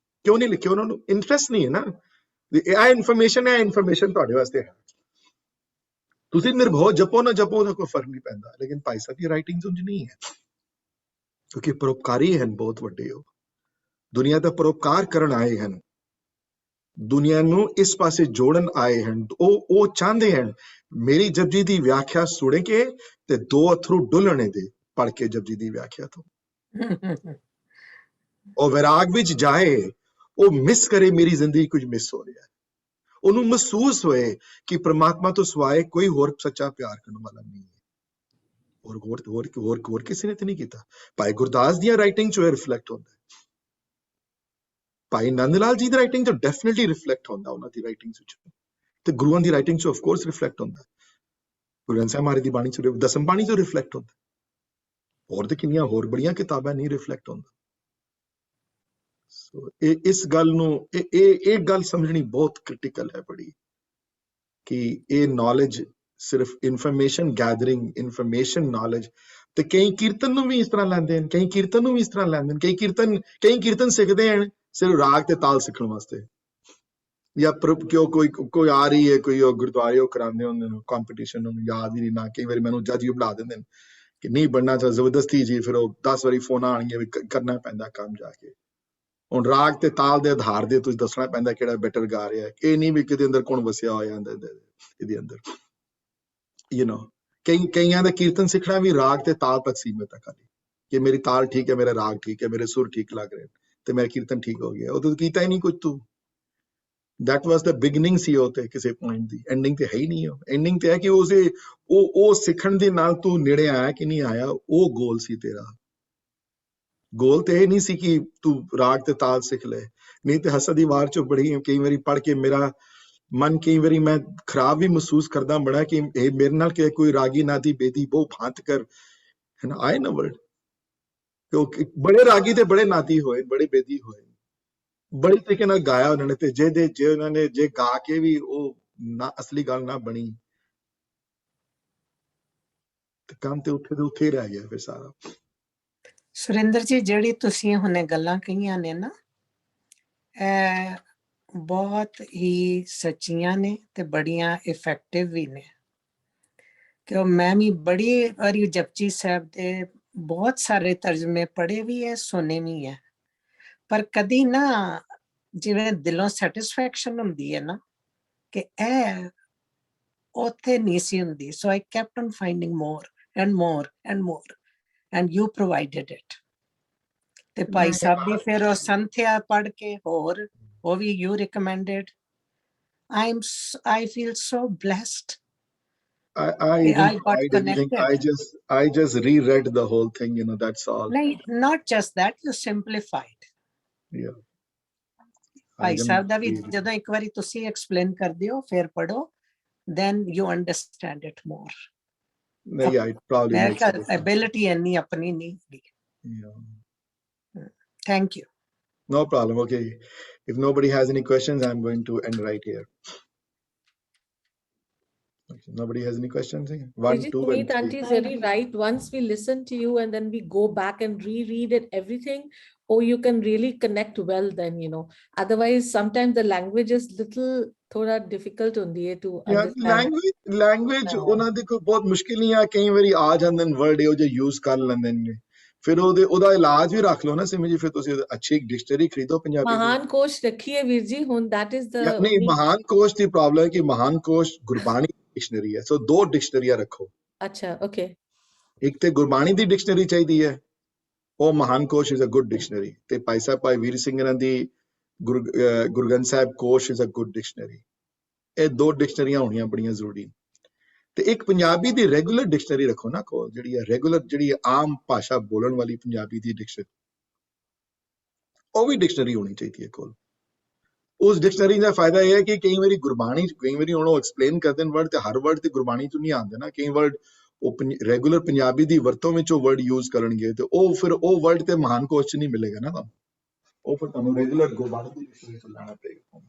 ਕਿਉਂ ਨਹੀਂ ਲਿਖਿਆ? ਉਹਨਾਂ ਨੂੰ ਇੰਟਰਸਟ ਨਹੀਂ ਹੈ ਨਾ। ਇਹ ਇਨਫੋਰਮੇਸ਼ਨ ਤੁਹਾਡੇ ਵਾਸਤੇ ਹੈ, ਤੁਸੀਂ ਨਿਰਭਉ ਜਪੋ ਨਾ ਜਪੋ, ਉਹਦਾ ਕੋਈ ਫਰਕ ਨਹੀਂ ਪੈਂਦਾ। ਲੇਕਿਨ ਭਾਈ ਸਾਹਿਬ ਦੀ ਰਾਈਟਿੰਗ ਉਂਝ ਨਹੀਂ ਹੈ, ਕਿਉਂਕਿ ਪਰਉਪਕਾਰੀ ਹਨ, ਬਹੁਤ ਵੱਡੇ ਹੋ, ਦੁਨੀਆ ਦਾ ਪਰਉਪਕਾਰ ਕਰਨ ਆਏ ਹਨ, ਦੁਨੀਆ ਨੂੰ ਇਸ ਪਾਸੇ ਜੋੜਨ ਆਏ ਹਨ। ਉਹ ਚਾਹੁੰਦੇ ਹਨ ਮੇਰੀ ਜਪਜੀ ਦੀ ਵਿਆਖਿਆ ਸੁਣ ਕੇ ਤੇ ਦੋ ਅਥਰੂ ਡੁੱਲਣੇ ਦੇ ਪੜ੍ਹ ਕੇ ਜਪਜੀ ਦੀ ਵਿਆਖਿਆ ਤੋਂ ਉਹ ਵਿਰਾਗ ਵਿੱਚ ਜਾਏ, ਉਹ ਮਿਸ ਕਰੇ ਮੇਰੀ ਜ਼ਿੰਦਗੀ ਕੁਝ ਮਿਸ ਹੋ ਰਿਹਾ ਹੈ, ਉਹਨੂੰ ਮਹਿਸੂਸ ਹੋਏ ਕਿ ਪ੍ਰਮਾਤਮਾ ਤੋਂ ਸਿਵਾਏ ਕੋਈ ਹੋਰ ਸੱਚਾ ਪਿਆਰ ਕਰਨ ਵਾਲਾ ਨਹੀਂ ਹੈ। ਹੋਰ ਕਿਸੇ ਨੇ ਤੇ ਨਹੀਂ ਕੀਤਾ। ਭਾਈ ਗੁਰਦਾਸ ਦੀਆਂ ਰਾਈਟਿੰਗ ਚੋਂ ਰਿਫਲੈਕਟ ਹੁੰਦਾ, ਭਾਈ ਨੰਦ ਲਾਲ ਜੀ ਦੀ ਰਾਈਟਿੰਗ ਚੋਂ ਡੈਫੀਨਿਟਲੀ ਰਿਫਲੈਕਟ ਹੁੰਦਾ, ਉਹਨਾਂ ਦੀ ਰਾਈਟਿੰਗ ਵਿੱਚ, ਤੇ ਗੁਰੂਆਂ ਦੀ ਰਾਈਟਿੰਗ ਚੋਂ ਆਫ ਕੋਰਸ ਰਿਫਲੈਕਟ ਹੁੰਦਾ, ਗੁਰੂ ਗ੍ਰੰਥ ਸਾਹਿਬ ਮਹਾਰਾਜ ਦੀ ਬਾਣੀ ਚੋਂ, ਦਸਮ ਬਾਣੀ ਚੋਂ ਰਿਫਲੈਕਟ ਹੁੰਦਾ। ਹੋਰ ਤੇ ਕਿੰਨੀਆਂ ਹੋਰ ਬੜੀਆਂ ਕਿਤਾਬਾਂ ਨਹੀਂ ਰਿਫਲੈਕਟ ਹੁੰਦਾ। ਸੋ ਇਸ ਗੱਲ ਨੂੰ ਇਹ ਗੱਲ ਸਮਝਣੀ ਬਹੁਤ ਕ੍ਰਿਟੀਕਲ ਹੈ ਬੜੀ, ਕਿ ਇਹ ਨੌਲੇਜ ਸਿਰਫ ਇਨਫੋਰਮੇਸ਼ਨ ਗੈਦਰਿੰਗ, ਇਨਫੋਰਮੇਸ਼ਨ ਨੌਲੇਜ। ਤੇ ਕਈ ਕੀਰਤਨ ਨੂੰ ਵੀ ਇਸ ਤਰ੍ਹਾਂ ਲੈਂਦੇ ਹਨ, ਕਈ ਕੀਰਤਨ ਸਿੱਖਦੇ ਹਨ ਸਿਰਫ ਰਾਗ ਤੇ ਤਾਲ ਸਿੱਖਣ ਵਾਸਤੇ, ਜਾਂ ਕਿਉਂ ਕੋਈ ਆ ਰਹੀ ਹੈ, ਕੋਈ ਗੁਰਦੁਆਰੇ ਉਹ ਕਰਾਉਂਦੇ ਹੁੰਦੇ ਨੇ ਕੰਪੀਟੀਸ਼ਨ, ਨੂੰ ਯਾਦ ਹੀ ਨਹੀਂ ਨਾ, ਕਈ ਵਾਰੀ ਮੈਨੂੰ ਜੱਜ ਹੀ ਬਣਾ ਦਿੰਦੇ ਨੇ ਕਿ ਨਹੀਂ ਬਣਨਾ ਚਾਹੀਦਾ ਜ਼ਬਰਦਸਤੀ ਜੀ, ਫਿਰ ਉਹ 10 ਵਾਰੀ ਫੋਨ ਆਉਣਗੇ ਵੀ ਕਰਨਾ ਪੈਂਦਾ ਕੰਮ ਜਾ ਕੇ। ਹੁਣ ਰਾਗ ਤੇ ਤਾਲ ਦੇ ਆਧਾਰ ਦੇ ਤੁਸੀਂ ਦੱਸਣਾ ਪੈਂਦਾ ਕਿਹੜਾ ਬੈਟਰ ਗਾ ਰਿਹਾ, ਇਹ ਨਹੀਂ ਵੀ ਕਿਤੇ ਅੰਦਰ ਕੌਣ ਵਸਿਆ ਹੋਇਆ ਇਹਦੇ ਅੰਦਰ। ਕਈਆਂ ਦਾ ਕੀਰਤਨ ਸਿੱਖਣਾ ਵੀ ਰਾਗ ਤੇ ਤਾਲ ਤੱਕ ਸੀਮਿਤ ਹੈ, ਖਾਲੀ ਕਿ ਮੇਰੀ ਤਾਲ ਠੀਕ ਹੈ, ਮੇਰਾ ਰਾਗ ਠੀਕ ਹੈ, ਮੇਰੇ ਸੁਰ ਠੀਕ ਲੱਗ ਰਹੇ ਤੇ ਮੇਰਾ ਕੀਰਤਨ ਠੀਕ ਹੋ ਗਿਆ। ਉਹ ਤੂੰ ਕੀਤਾ ਹੀ ਨਹੀਂ ਕੁਝ, ਤੂੰ that was the beginning ਸੀ ਉਹ ਤੇ ਕਿਸੇ ਪੁਆਇੰਟ ਦੀ, ਐਂਡਿੰਗ ਤੇ ਹੈ ਹੀ ਨਹੀਂ। ਐਂਡਿੰਗ ਤੇ ਹੈ ਕਿ ਉਹ ਸਿੱਖਣ ਦੇ ਨਾਲ ਤੂੰ ਨੇੜੇ ਆਇਆ ਕਿ ਨਹੀਂ ਆਇਆ, ਉਹ ਗੋਲ ਸੀ ਤੇਰਾ। ਗੋਲ ਤੇ ਇਹ ਨਹੀਂ ਸੀ ਕਿ ਤੂੰ ਰਾਗ ਤੇ ਤਾਲ ਸਿੱਖ ਲੈ। ਨਹੀਂ ਤੇ ਹਸਦ ਦੀ ਵਾਰ ਚੋਂ ਬੜੀ ਕਈ ਵਾਰੀ ਪੜ੍ਹ ਕੇ ਮੇਰਾ ਮਨ, ਕਈ ਵਾਰੀ ਮੈਂ ਖਰਾਬ ਵੀ ਮਹਿਸੂਸ ਕਰਦਾ ਬੜਾ ਕਿ ਇਹ ਮੇਰੇ ਨਾਲ ਕਿ ਕੋਈ ਰਾਗੀ ਨਾਦੀ ਬੇਦੀ ਬਹੁ ਭਾਂਤ ਕਰ ਆਏ ਨਾ ਵਰਡ। ਕਿਉਂਕਿ ਬੜੇ ਰਾਗੀ ਤੇ ਬੜੇ ਨਾਦੀ ਹੋਏ, ਬੜੇ ਬੇਦੀ ਹੋਏ, ਬੜੇ ਤਰੀਕੇ ਨਾਲ ਗਾਇਆ ਉਹਨਾਂ ਨੇ, ਤੇ ਜੇ ਉਹਨਾਂ ਨੇ ਜੇ ਗਾ ਕੇ ਵੀ ਉਹ ਨਾ ਅਸਲੀ ਗੱਲ ਨਾ ਬਣੀ ਤੇ ਕੰਮ ਤੇ ਉੱਥੇ ਹੀ ਰਹਿ ਗਿਆ ਫਿਰ ਸਾਰਾ। ਸੁਰਿੰਦਰ ਜੀ, ਜਿਹੜੀ ਤੁਸੀਂ ਹੁਣੇ ਗੱਲਾਂ ਕਹੀਆਂ ਨੇ ਨਾ, ਇਹ ਬਹੁਤ ਹੀ ਸੱਚੀਆਂ ਨੇ ਤੇ ਬੜੀਆਂ ਇਫੈਕਟਿਵ ਵੀ ਨੇ। ਕਿ ਮੈਂ ਵੀ ਬੜੀ ਵਾਰੀ ਜਪਜੀ ਸਾਹਿਬ ਦੇ ਬਹੁਤ ਸਾਰੇ ਤਰਜਮੇ ਪੜ੍ਹੇ ਵੀ ਹੈ, ਸੁਣੇ ਵੀ ਹੈ, ਪਰ ਕਦੀ ਨਾ ਜਿਵੇਂ ਦਿਲੋਂ ਸੈਟਿਸਫੈਕਸ਼ਨ ਹੁੰਦੀ ਹੈ ਨਾ ਕਿ ਇਹ ਉੱਥੇ ਨਹੀਂ ਸੀ ਹੁੰਦੀ। So I kept on finding more and more and more and you provided it. ਤੇ ਭਾਈ ਸਾਹਿਬ ਦੀ ਫਿਰ ਉਹ ਸੰਥਿਆ ਪੜ੍ਹ ਕੇ ਹੋਰ ਉਹ ਵੀ you recommended. I feel so blessed. I got connected. I just reread the whole thing, that's all. Not just that, you simplified. Yeah. Bhai Sahib ਦਾ ਵੀ ਜਦੋਂ ਇੱਕ ਵਾਰੀ ਤੁਸੀਂ ਐਕਸਪਲੇਨ ਕਰਦੇ ਹੋ ਫਿਰ ਪੜੋ, then you understand it more. ਨਹੀਂ, I probably makes a difference. Ability ਇੰਨੀ ਆਪਣੀ ਨਹੀਂ ਹੁੰਦੀ। Thank you. No problem. Okay. If nobody has any questions, I'm going to end right here. Okay. Nobody has any questions? 1, 2, and 3. Auntie is very right. Once we listen to you and then we go back and reread it, everything, you can really connect well then, Otherwise, sometimes the language is little thoda difficult to understand. Language ਉਹਨਾਂ ਦੇ ਕੋਈ ਬਹੁਤ ਮੁਸ਼ਕਿਲ ਨਹੀਂ ਆ, ਕਈ ਵਾਰੀ ਆ ਜਾਂਦੇ ਨੇ ਵਰਡ ਇਹੋ ਜਿਹੇ ਯੂਜ਼ ਕਰ ਲੈਂਦੇ ਨੇ, ਫਿਰ ਉਹਦਾ ਇਲਾਜ ਵੀ ਰੱਖ ਲਓ ਨਾ ਸਿਮੀ ਜੀ, ਫਿਰ ਤੁਸੀਂ ਅੱਛੀ ਇੱਕ ਡਿਕਸ਼ਨਰੀ ਖਰੀਦੋ ਪੰਜਾਬੀ ਦੀ। ਮਹਾਨ ਕੋਸ਼ ਰੱਖੀਏ ਵੀਰ ਜੀ ਹੁਣ, that is the ਨਹੀਂ ਮਹਾਨ ਕੋਸ਼ ਦੀ ਪ੍ਰੋਬਲਮ ਹੈ ਕਿ ਮਹਾਨ ਕੋਸ਼ ਗੁਰਬਾਣੀ ਡਿਕਸ਼ਨਰੀ ਹੈ, ਸੋ 2 ਡਿਕਸ਼ਨਰੀਆਂ ਰੱਖੋ। ਅੱਛਾ ਓਕੇ, ਇੱਕ ਤੇ ਗੁਰਬਾਣੀ ਦੀ ਡਿਕਸ਼ਨਰੀ ਚਾਹੀਦੀ ਹੈ, ਉਹ ਮਹਾਨ ਕੋਸ਼ ਇਜ਼ ਅ ਗੁੱਡ ਡਿਕਸ਼ਨਰੀ, ਤੇ ਭਾਈ ਸਾਹਿਬ ਭਾਈ ਵੀਰ ਸਿੰਘ ਦੀ ਗੁਰੂ ਗ੍ਰੰਥ ਸਾਹਿਬ ਕੋਸ਼ ਇਜ਼ ਅ ਗੁੱਡ ਡਿਕਸ਼ਨਰੀ। ਇਹ 2 ਡਿਕਸ਼ਨਰੀਆਂ ਹੋਣੀਆਂ ਬੜੀਆਂ ਜ਼ਰੂਰੀ। ਤੇ ਇੱਕ ਪੰਜਾਬੀ ਦੀ ਰੈਗੂਲਰ ਡਿਕਸ਼ਨਰੀ ਰੱਖੋ ਨਾ ਕੋਲ, ਜਿਹੜੀ ਹੈ ਰੈਗੂਲਰ, ਜਿਹੜੀ ਆਮ ਭਾਸ਼ਾ ਬੋਲਣ ਵਾਲੀ ਪੰਜਾਬੀ ਦੀ ਡਿਕਸ਼ਨਰੀ, ਉਹ ਵੀ ਡਿਕਸ਼ਨਰੀ ਹੋਣੀ ਚਾਹੀਦੀ ਹੈ ਕੋਲ। ਉਸ ਡਿਕਸ਼ਨਰੀ ਦਾ ਫਾਇਦਾ ਇਹ ਹੈ ਕਿ ਕਈ ਵਾਰੀ ਗੁਰਬਾਣੀ, ਕਈ ਵਾਰੀ ਹੁਣ ਉਹ ਐਕਸਪਲੇਨ ਕਰਦੇ ਨੇ ਵਰਡ, ਤੇ ਹਰ ਵਰਡ ਤੇ ਗੁਰਬਾਣੀ ਤੋਂ ਨਹੀਂ ਆਉਂਦੇ ਨਾ, ਕਈ ਵਰਡ ਉਹ ਰੈਗੂਲਰ ਪੰਜਾਬੀ ਦੀ ਵਰਤੋਂ ਵਿੱਚ ਉਹ ਵਰਡ ਯੂਜ਼ ਕਰਨਗੇ, ਤੇ ਉਹ ਫਿਰ ਉਹ ਵਰਡ ਤੇ ਮਹਾਨ ਕੋਸ਼ ਚ ਨਹੀਂ ਮਿਲੇਗਾ ਨਾ ਤੁਹਾਨੂੰ, ਉਹ ਫਿਰ ਤੁਹਾਨੂੰ ਰੈਗੂਲਰ ਗੁਰਬਾਣੀ ਦੀ ਡਿਕਸ਼ਨਰੀ ਤੋਂ ਲੈਣਾ ਪਏਗਾ।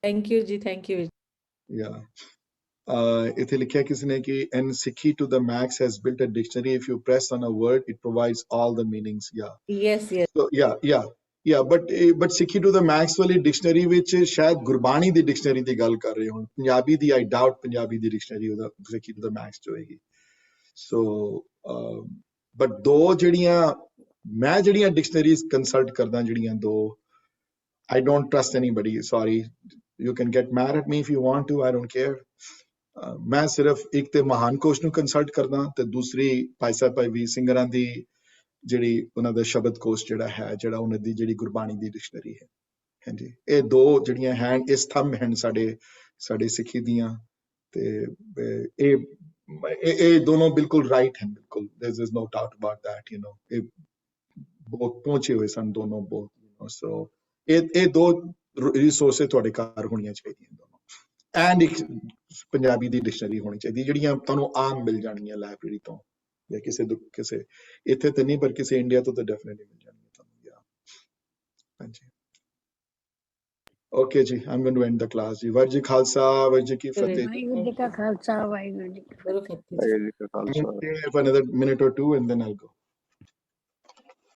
ਥੈਂਕ ਯੂ ਜੀ, ਥੈਂਕ ਯੂ। ਇੱਥੇ ਲਿਖਿਆ ਕਿਸੇ ਨੇ ਕਿ and Sikhi to the max has built a dictionary, if you press on a word it provides all the meanings। Yes, so but Sikhi to the max ਵਾਲੀ dictionary ਵਿੱਚ ਸ਼ਾਇਦ ਗੁਰਬਾਣੀ ਦੀ dictionary ਦੀ ਗੱਲ ਕਰ ਰਹੇ ਹੋ, ਪੰਜਾਬੀ ਦੀ I doubt Punjabi the dictionary ਉਹਦਾ Sikhi to the max ਚ ਹੋਏਗੀ। so but 2 ਮੈਂ ਜਿਹੜੀਆਂ ਡਿਕਸ਼ਨਰੀਜ਼ ਕੰਸਲਟ ਕਰਦਾ, ਜਿਹੜੀਆਂ 2, I don't trust anybody, sorry, you can get mad at me if you want to, I don't care। ਮੈਂ ਸਿਰਫ ਇੱਕ ਤੇ ਮਹਾਨ ਕੋਸ਼ ਨੂੰ ਕੰਸਲਟ ਕਰਦਾ, ਤੇ ਦੂਸਰੀ ਭਾਈ ਸਾਹਿਬ ਭਾਈ ਵੀਰ ਸਿੰਘ ਦੀ ਜਿਹੜੀ ਉਹਨਾਂ ਦਾ ਸ਼ਬਦ ਕੋਸ਼ ਜਿਹੜਾ ਹੈ, ਜਿਹੜਾ ਉਹਨਾਂ ਦੀ ਜਿਹੜੀ ਗੁਰਬਾਣੀ ਦੀ ਡਿਕਸ਼ਨਰੀ ਹੈ। ਹਾਂਜੀ, ਇਹ 2 ਜਿਹੜੀਆਂ ਹਨ, ਇਹ ਸਤੰਭ ਹਨ ਸਾਡੇ ਸਿੱਖੀ ਦੀਆਂ, ਤੇ ਇਹ ਦੋਨੋਂ ਬਿਲਕੁਲ ਰਾਈਟ ਹਨ, ਬਿਲਕੁਲ there is no doubt about that, ਇਹ ਬਹੁਤ ਪਹੁੰਚੇ ਹੋਏ ਸਨ ਦੋਨੋਂ, ਬਹੁਤ। ਸੋ ਇਹ 2 ਰਿਸੋਰਸਿਸ ਤੁਹਾਡੇ ਘਰ ਹੋਣੀਆਂ ਚਾਹੀਦੀਆਂ ਦੋਨੋਂ, ਐਂਡ ਇੱਕ ਪੰਜਾਬੀ ਦੀ ਡਿਕਸ਼ਨਰੀ ਹੋਣੀ ਚਾਹੀਦੀ, ਜਿਹੜੀਆਂ ਤੁਹਾਨੂੰ ਆਮ ਮਿਲ ਜਾਣਗੀਆਂ ਲਾਇਬ੍ਰੇਰੀ ਤੋਂ ਜਾਂ ਕਿਸੇ ਇੱਥੇ ਤੇ ਨਹੀਂ, ਪਰ ਕਿਸੇ ਇੰਡੀਆ ਤੋਂ ਤਾਂ ਡੈਫੀਨਿਟਲੀ ਮਿਲ ਜਾਣਗੀਆਂ ਤੁਹਾਨੂੰ। ਹਾਂਜੀ, ਓਕੇ ਜੀ, I'm going to end the class ਜੀ। ਵਾਹਿਗੁਰੂ ਜੀ ਖਾਲਸਾ, ਵਾਹਿਗੁਰੂ ਜੀ ਕੀ ਫਤਿਹ। ਵਾਹਿਗੁਰੂ ਜੀ ਕਾ ਖਾਲਸਾ, ਵਾਹਿਗੁਰੂ ਜੀ ਕੀ ਫਤਿਹ। For another minute or 2 and then I'll go.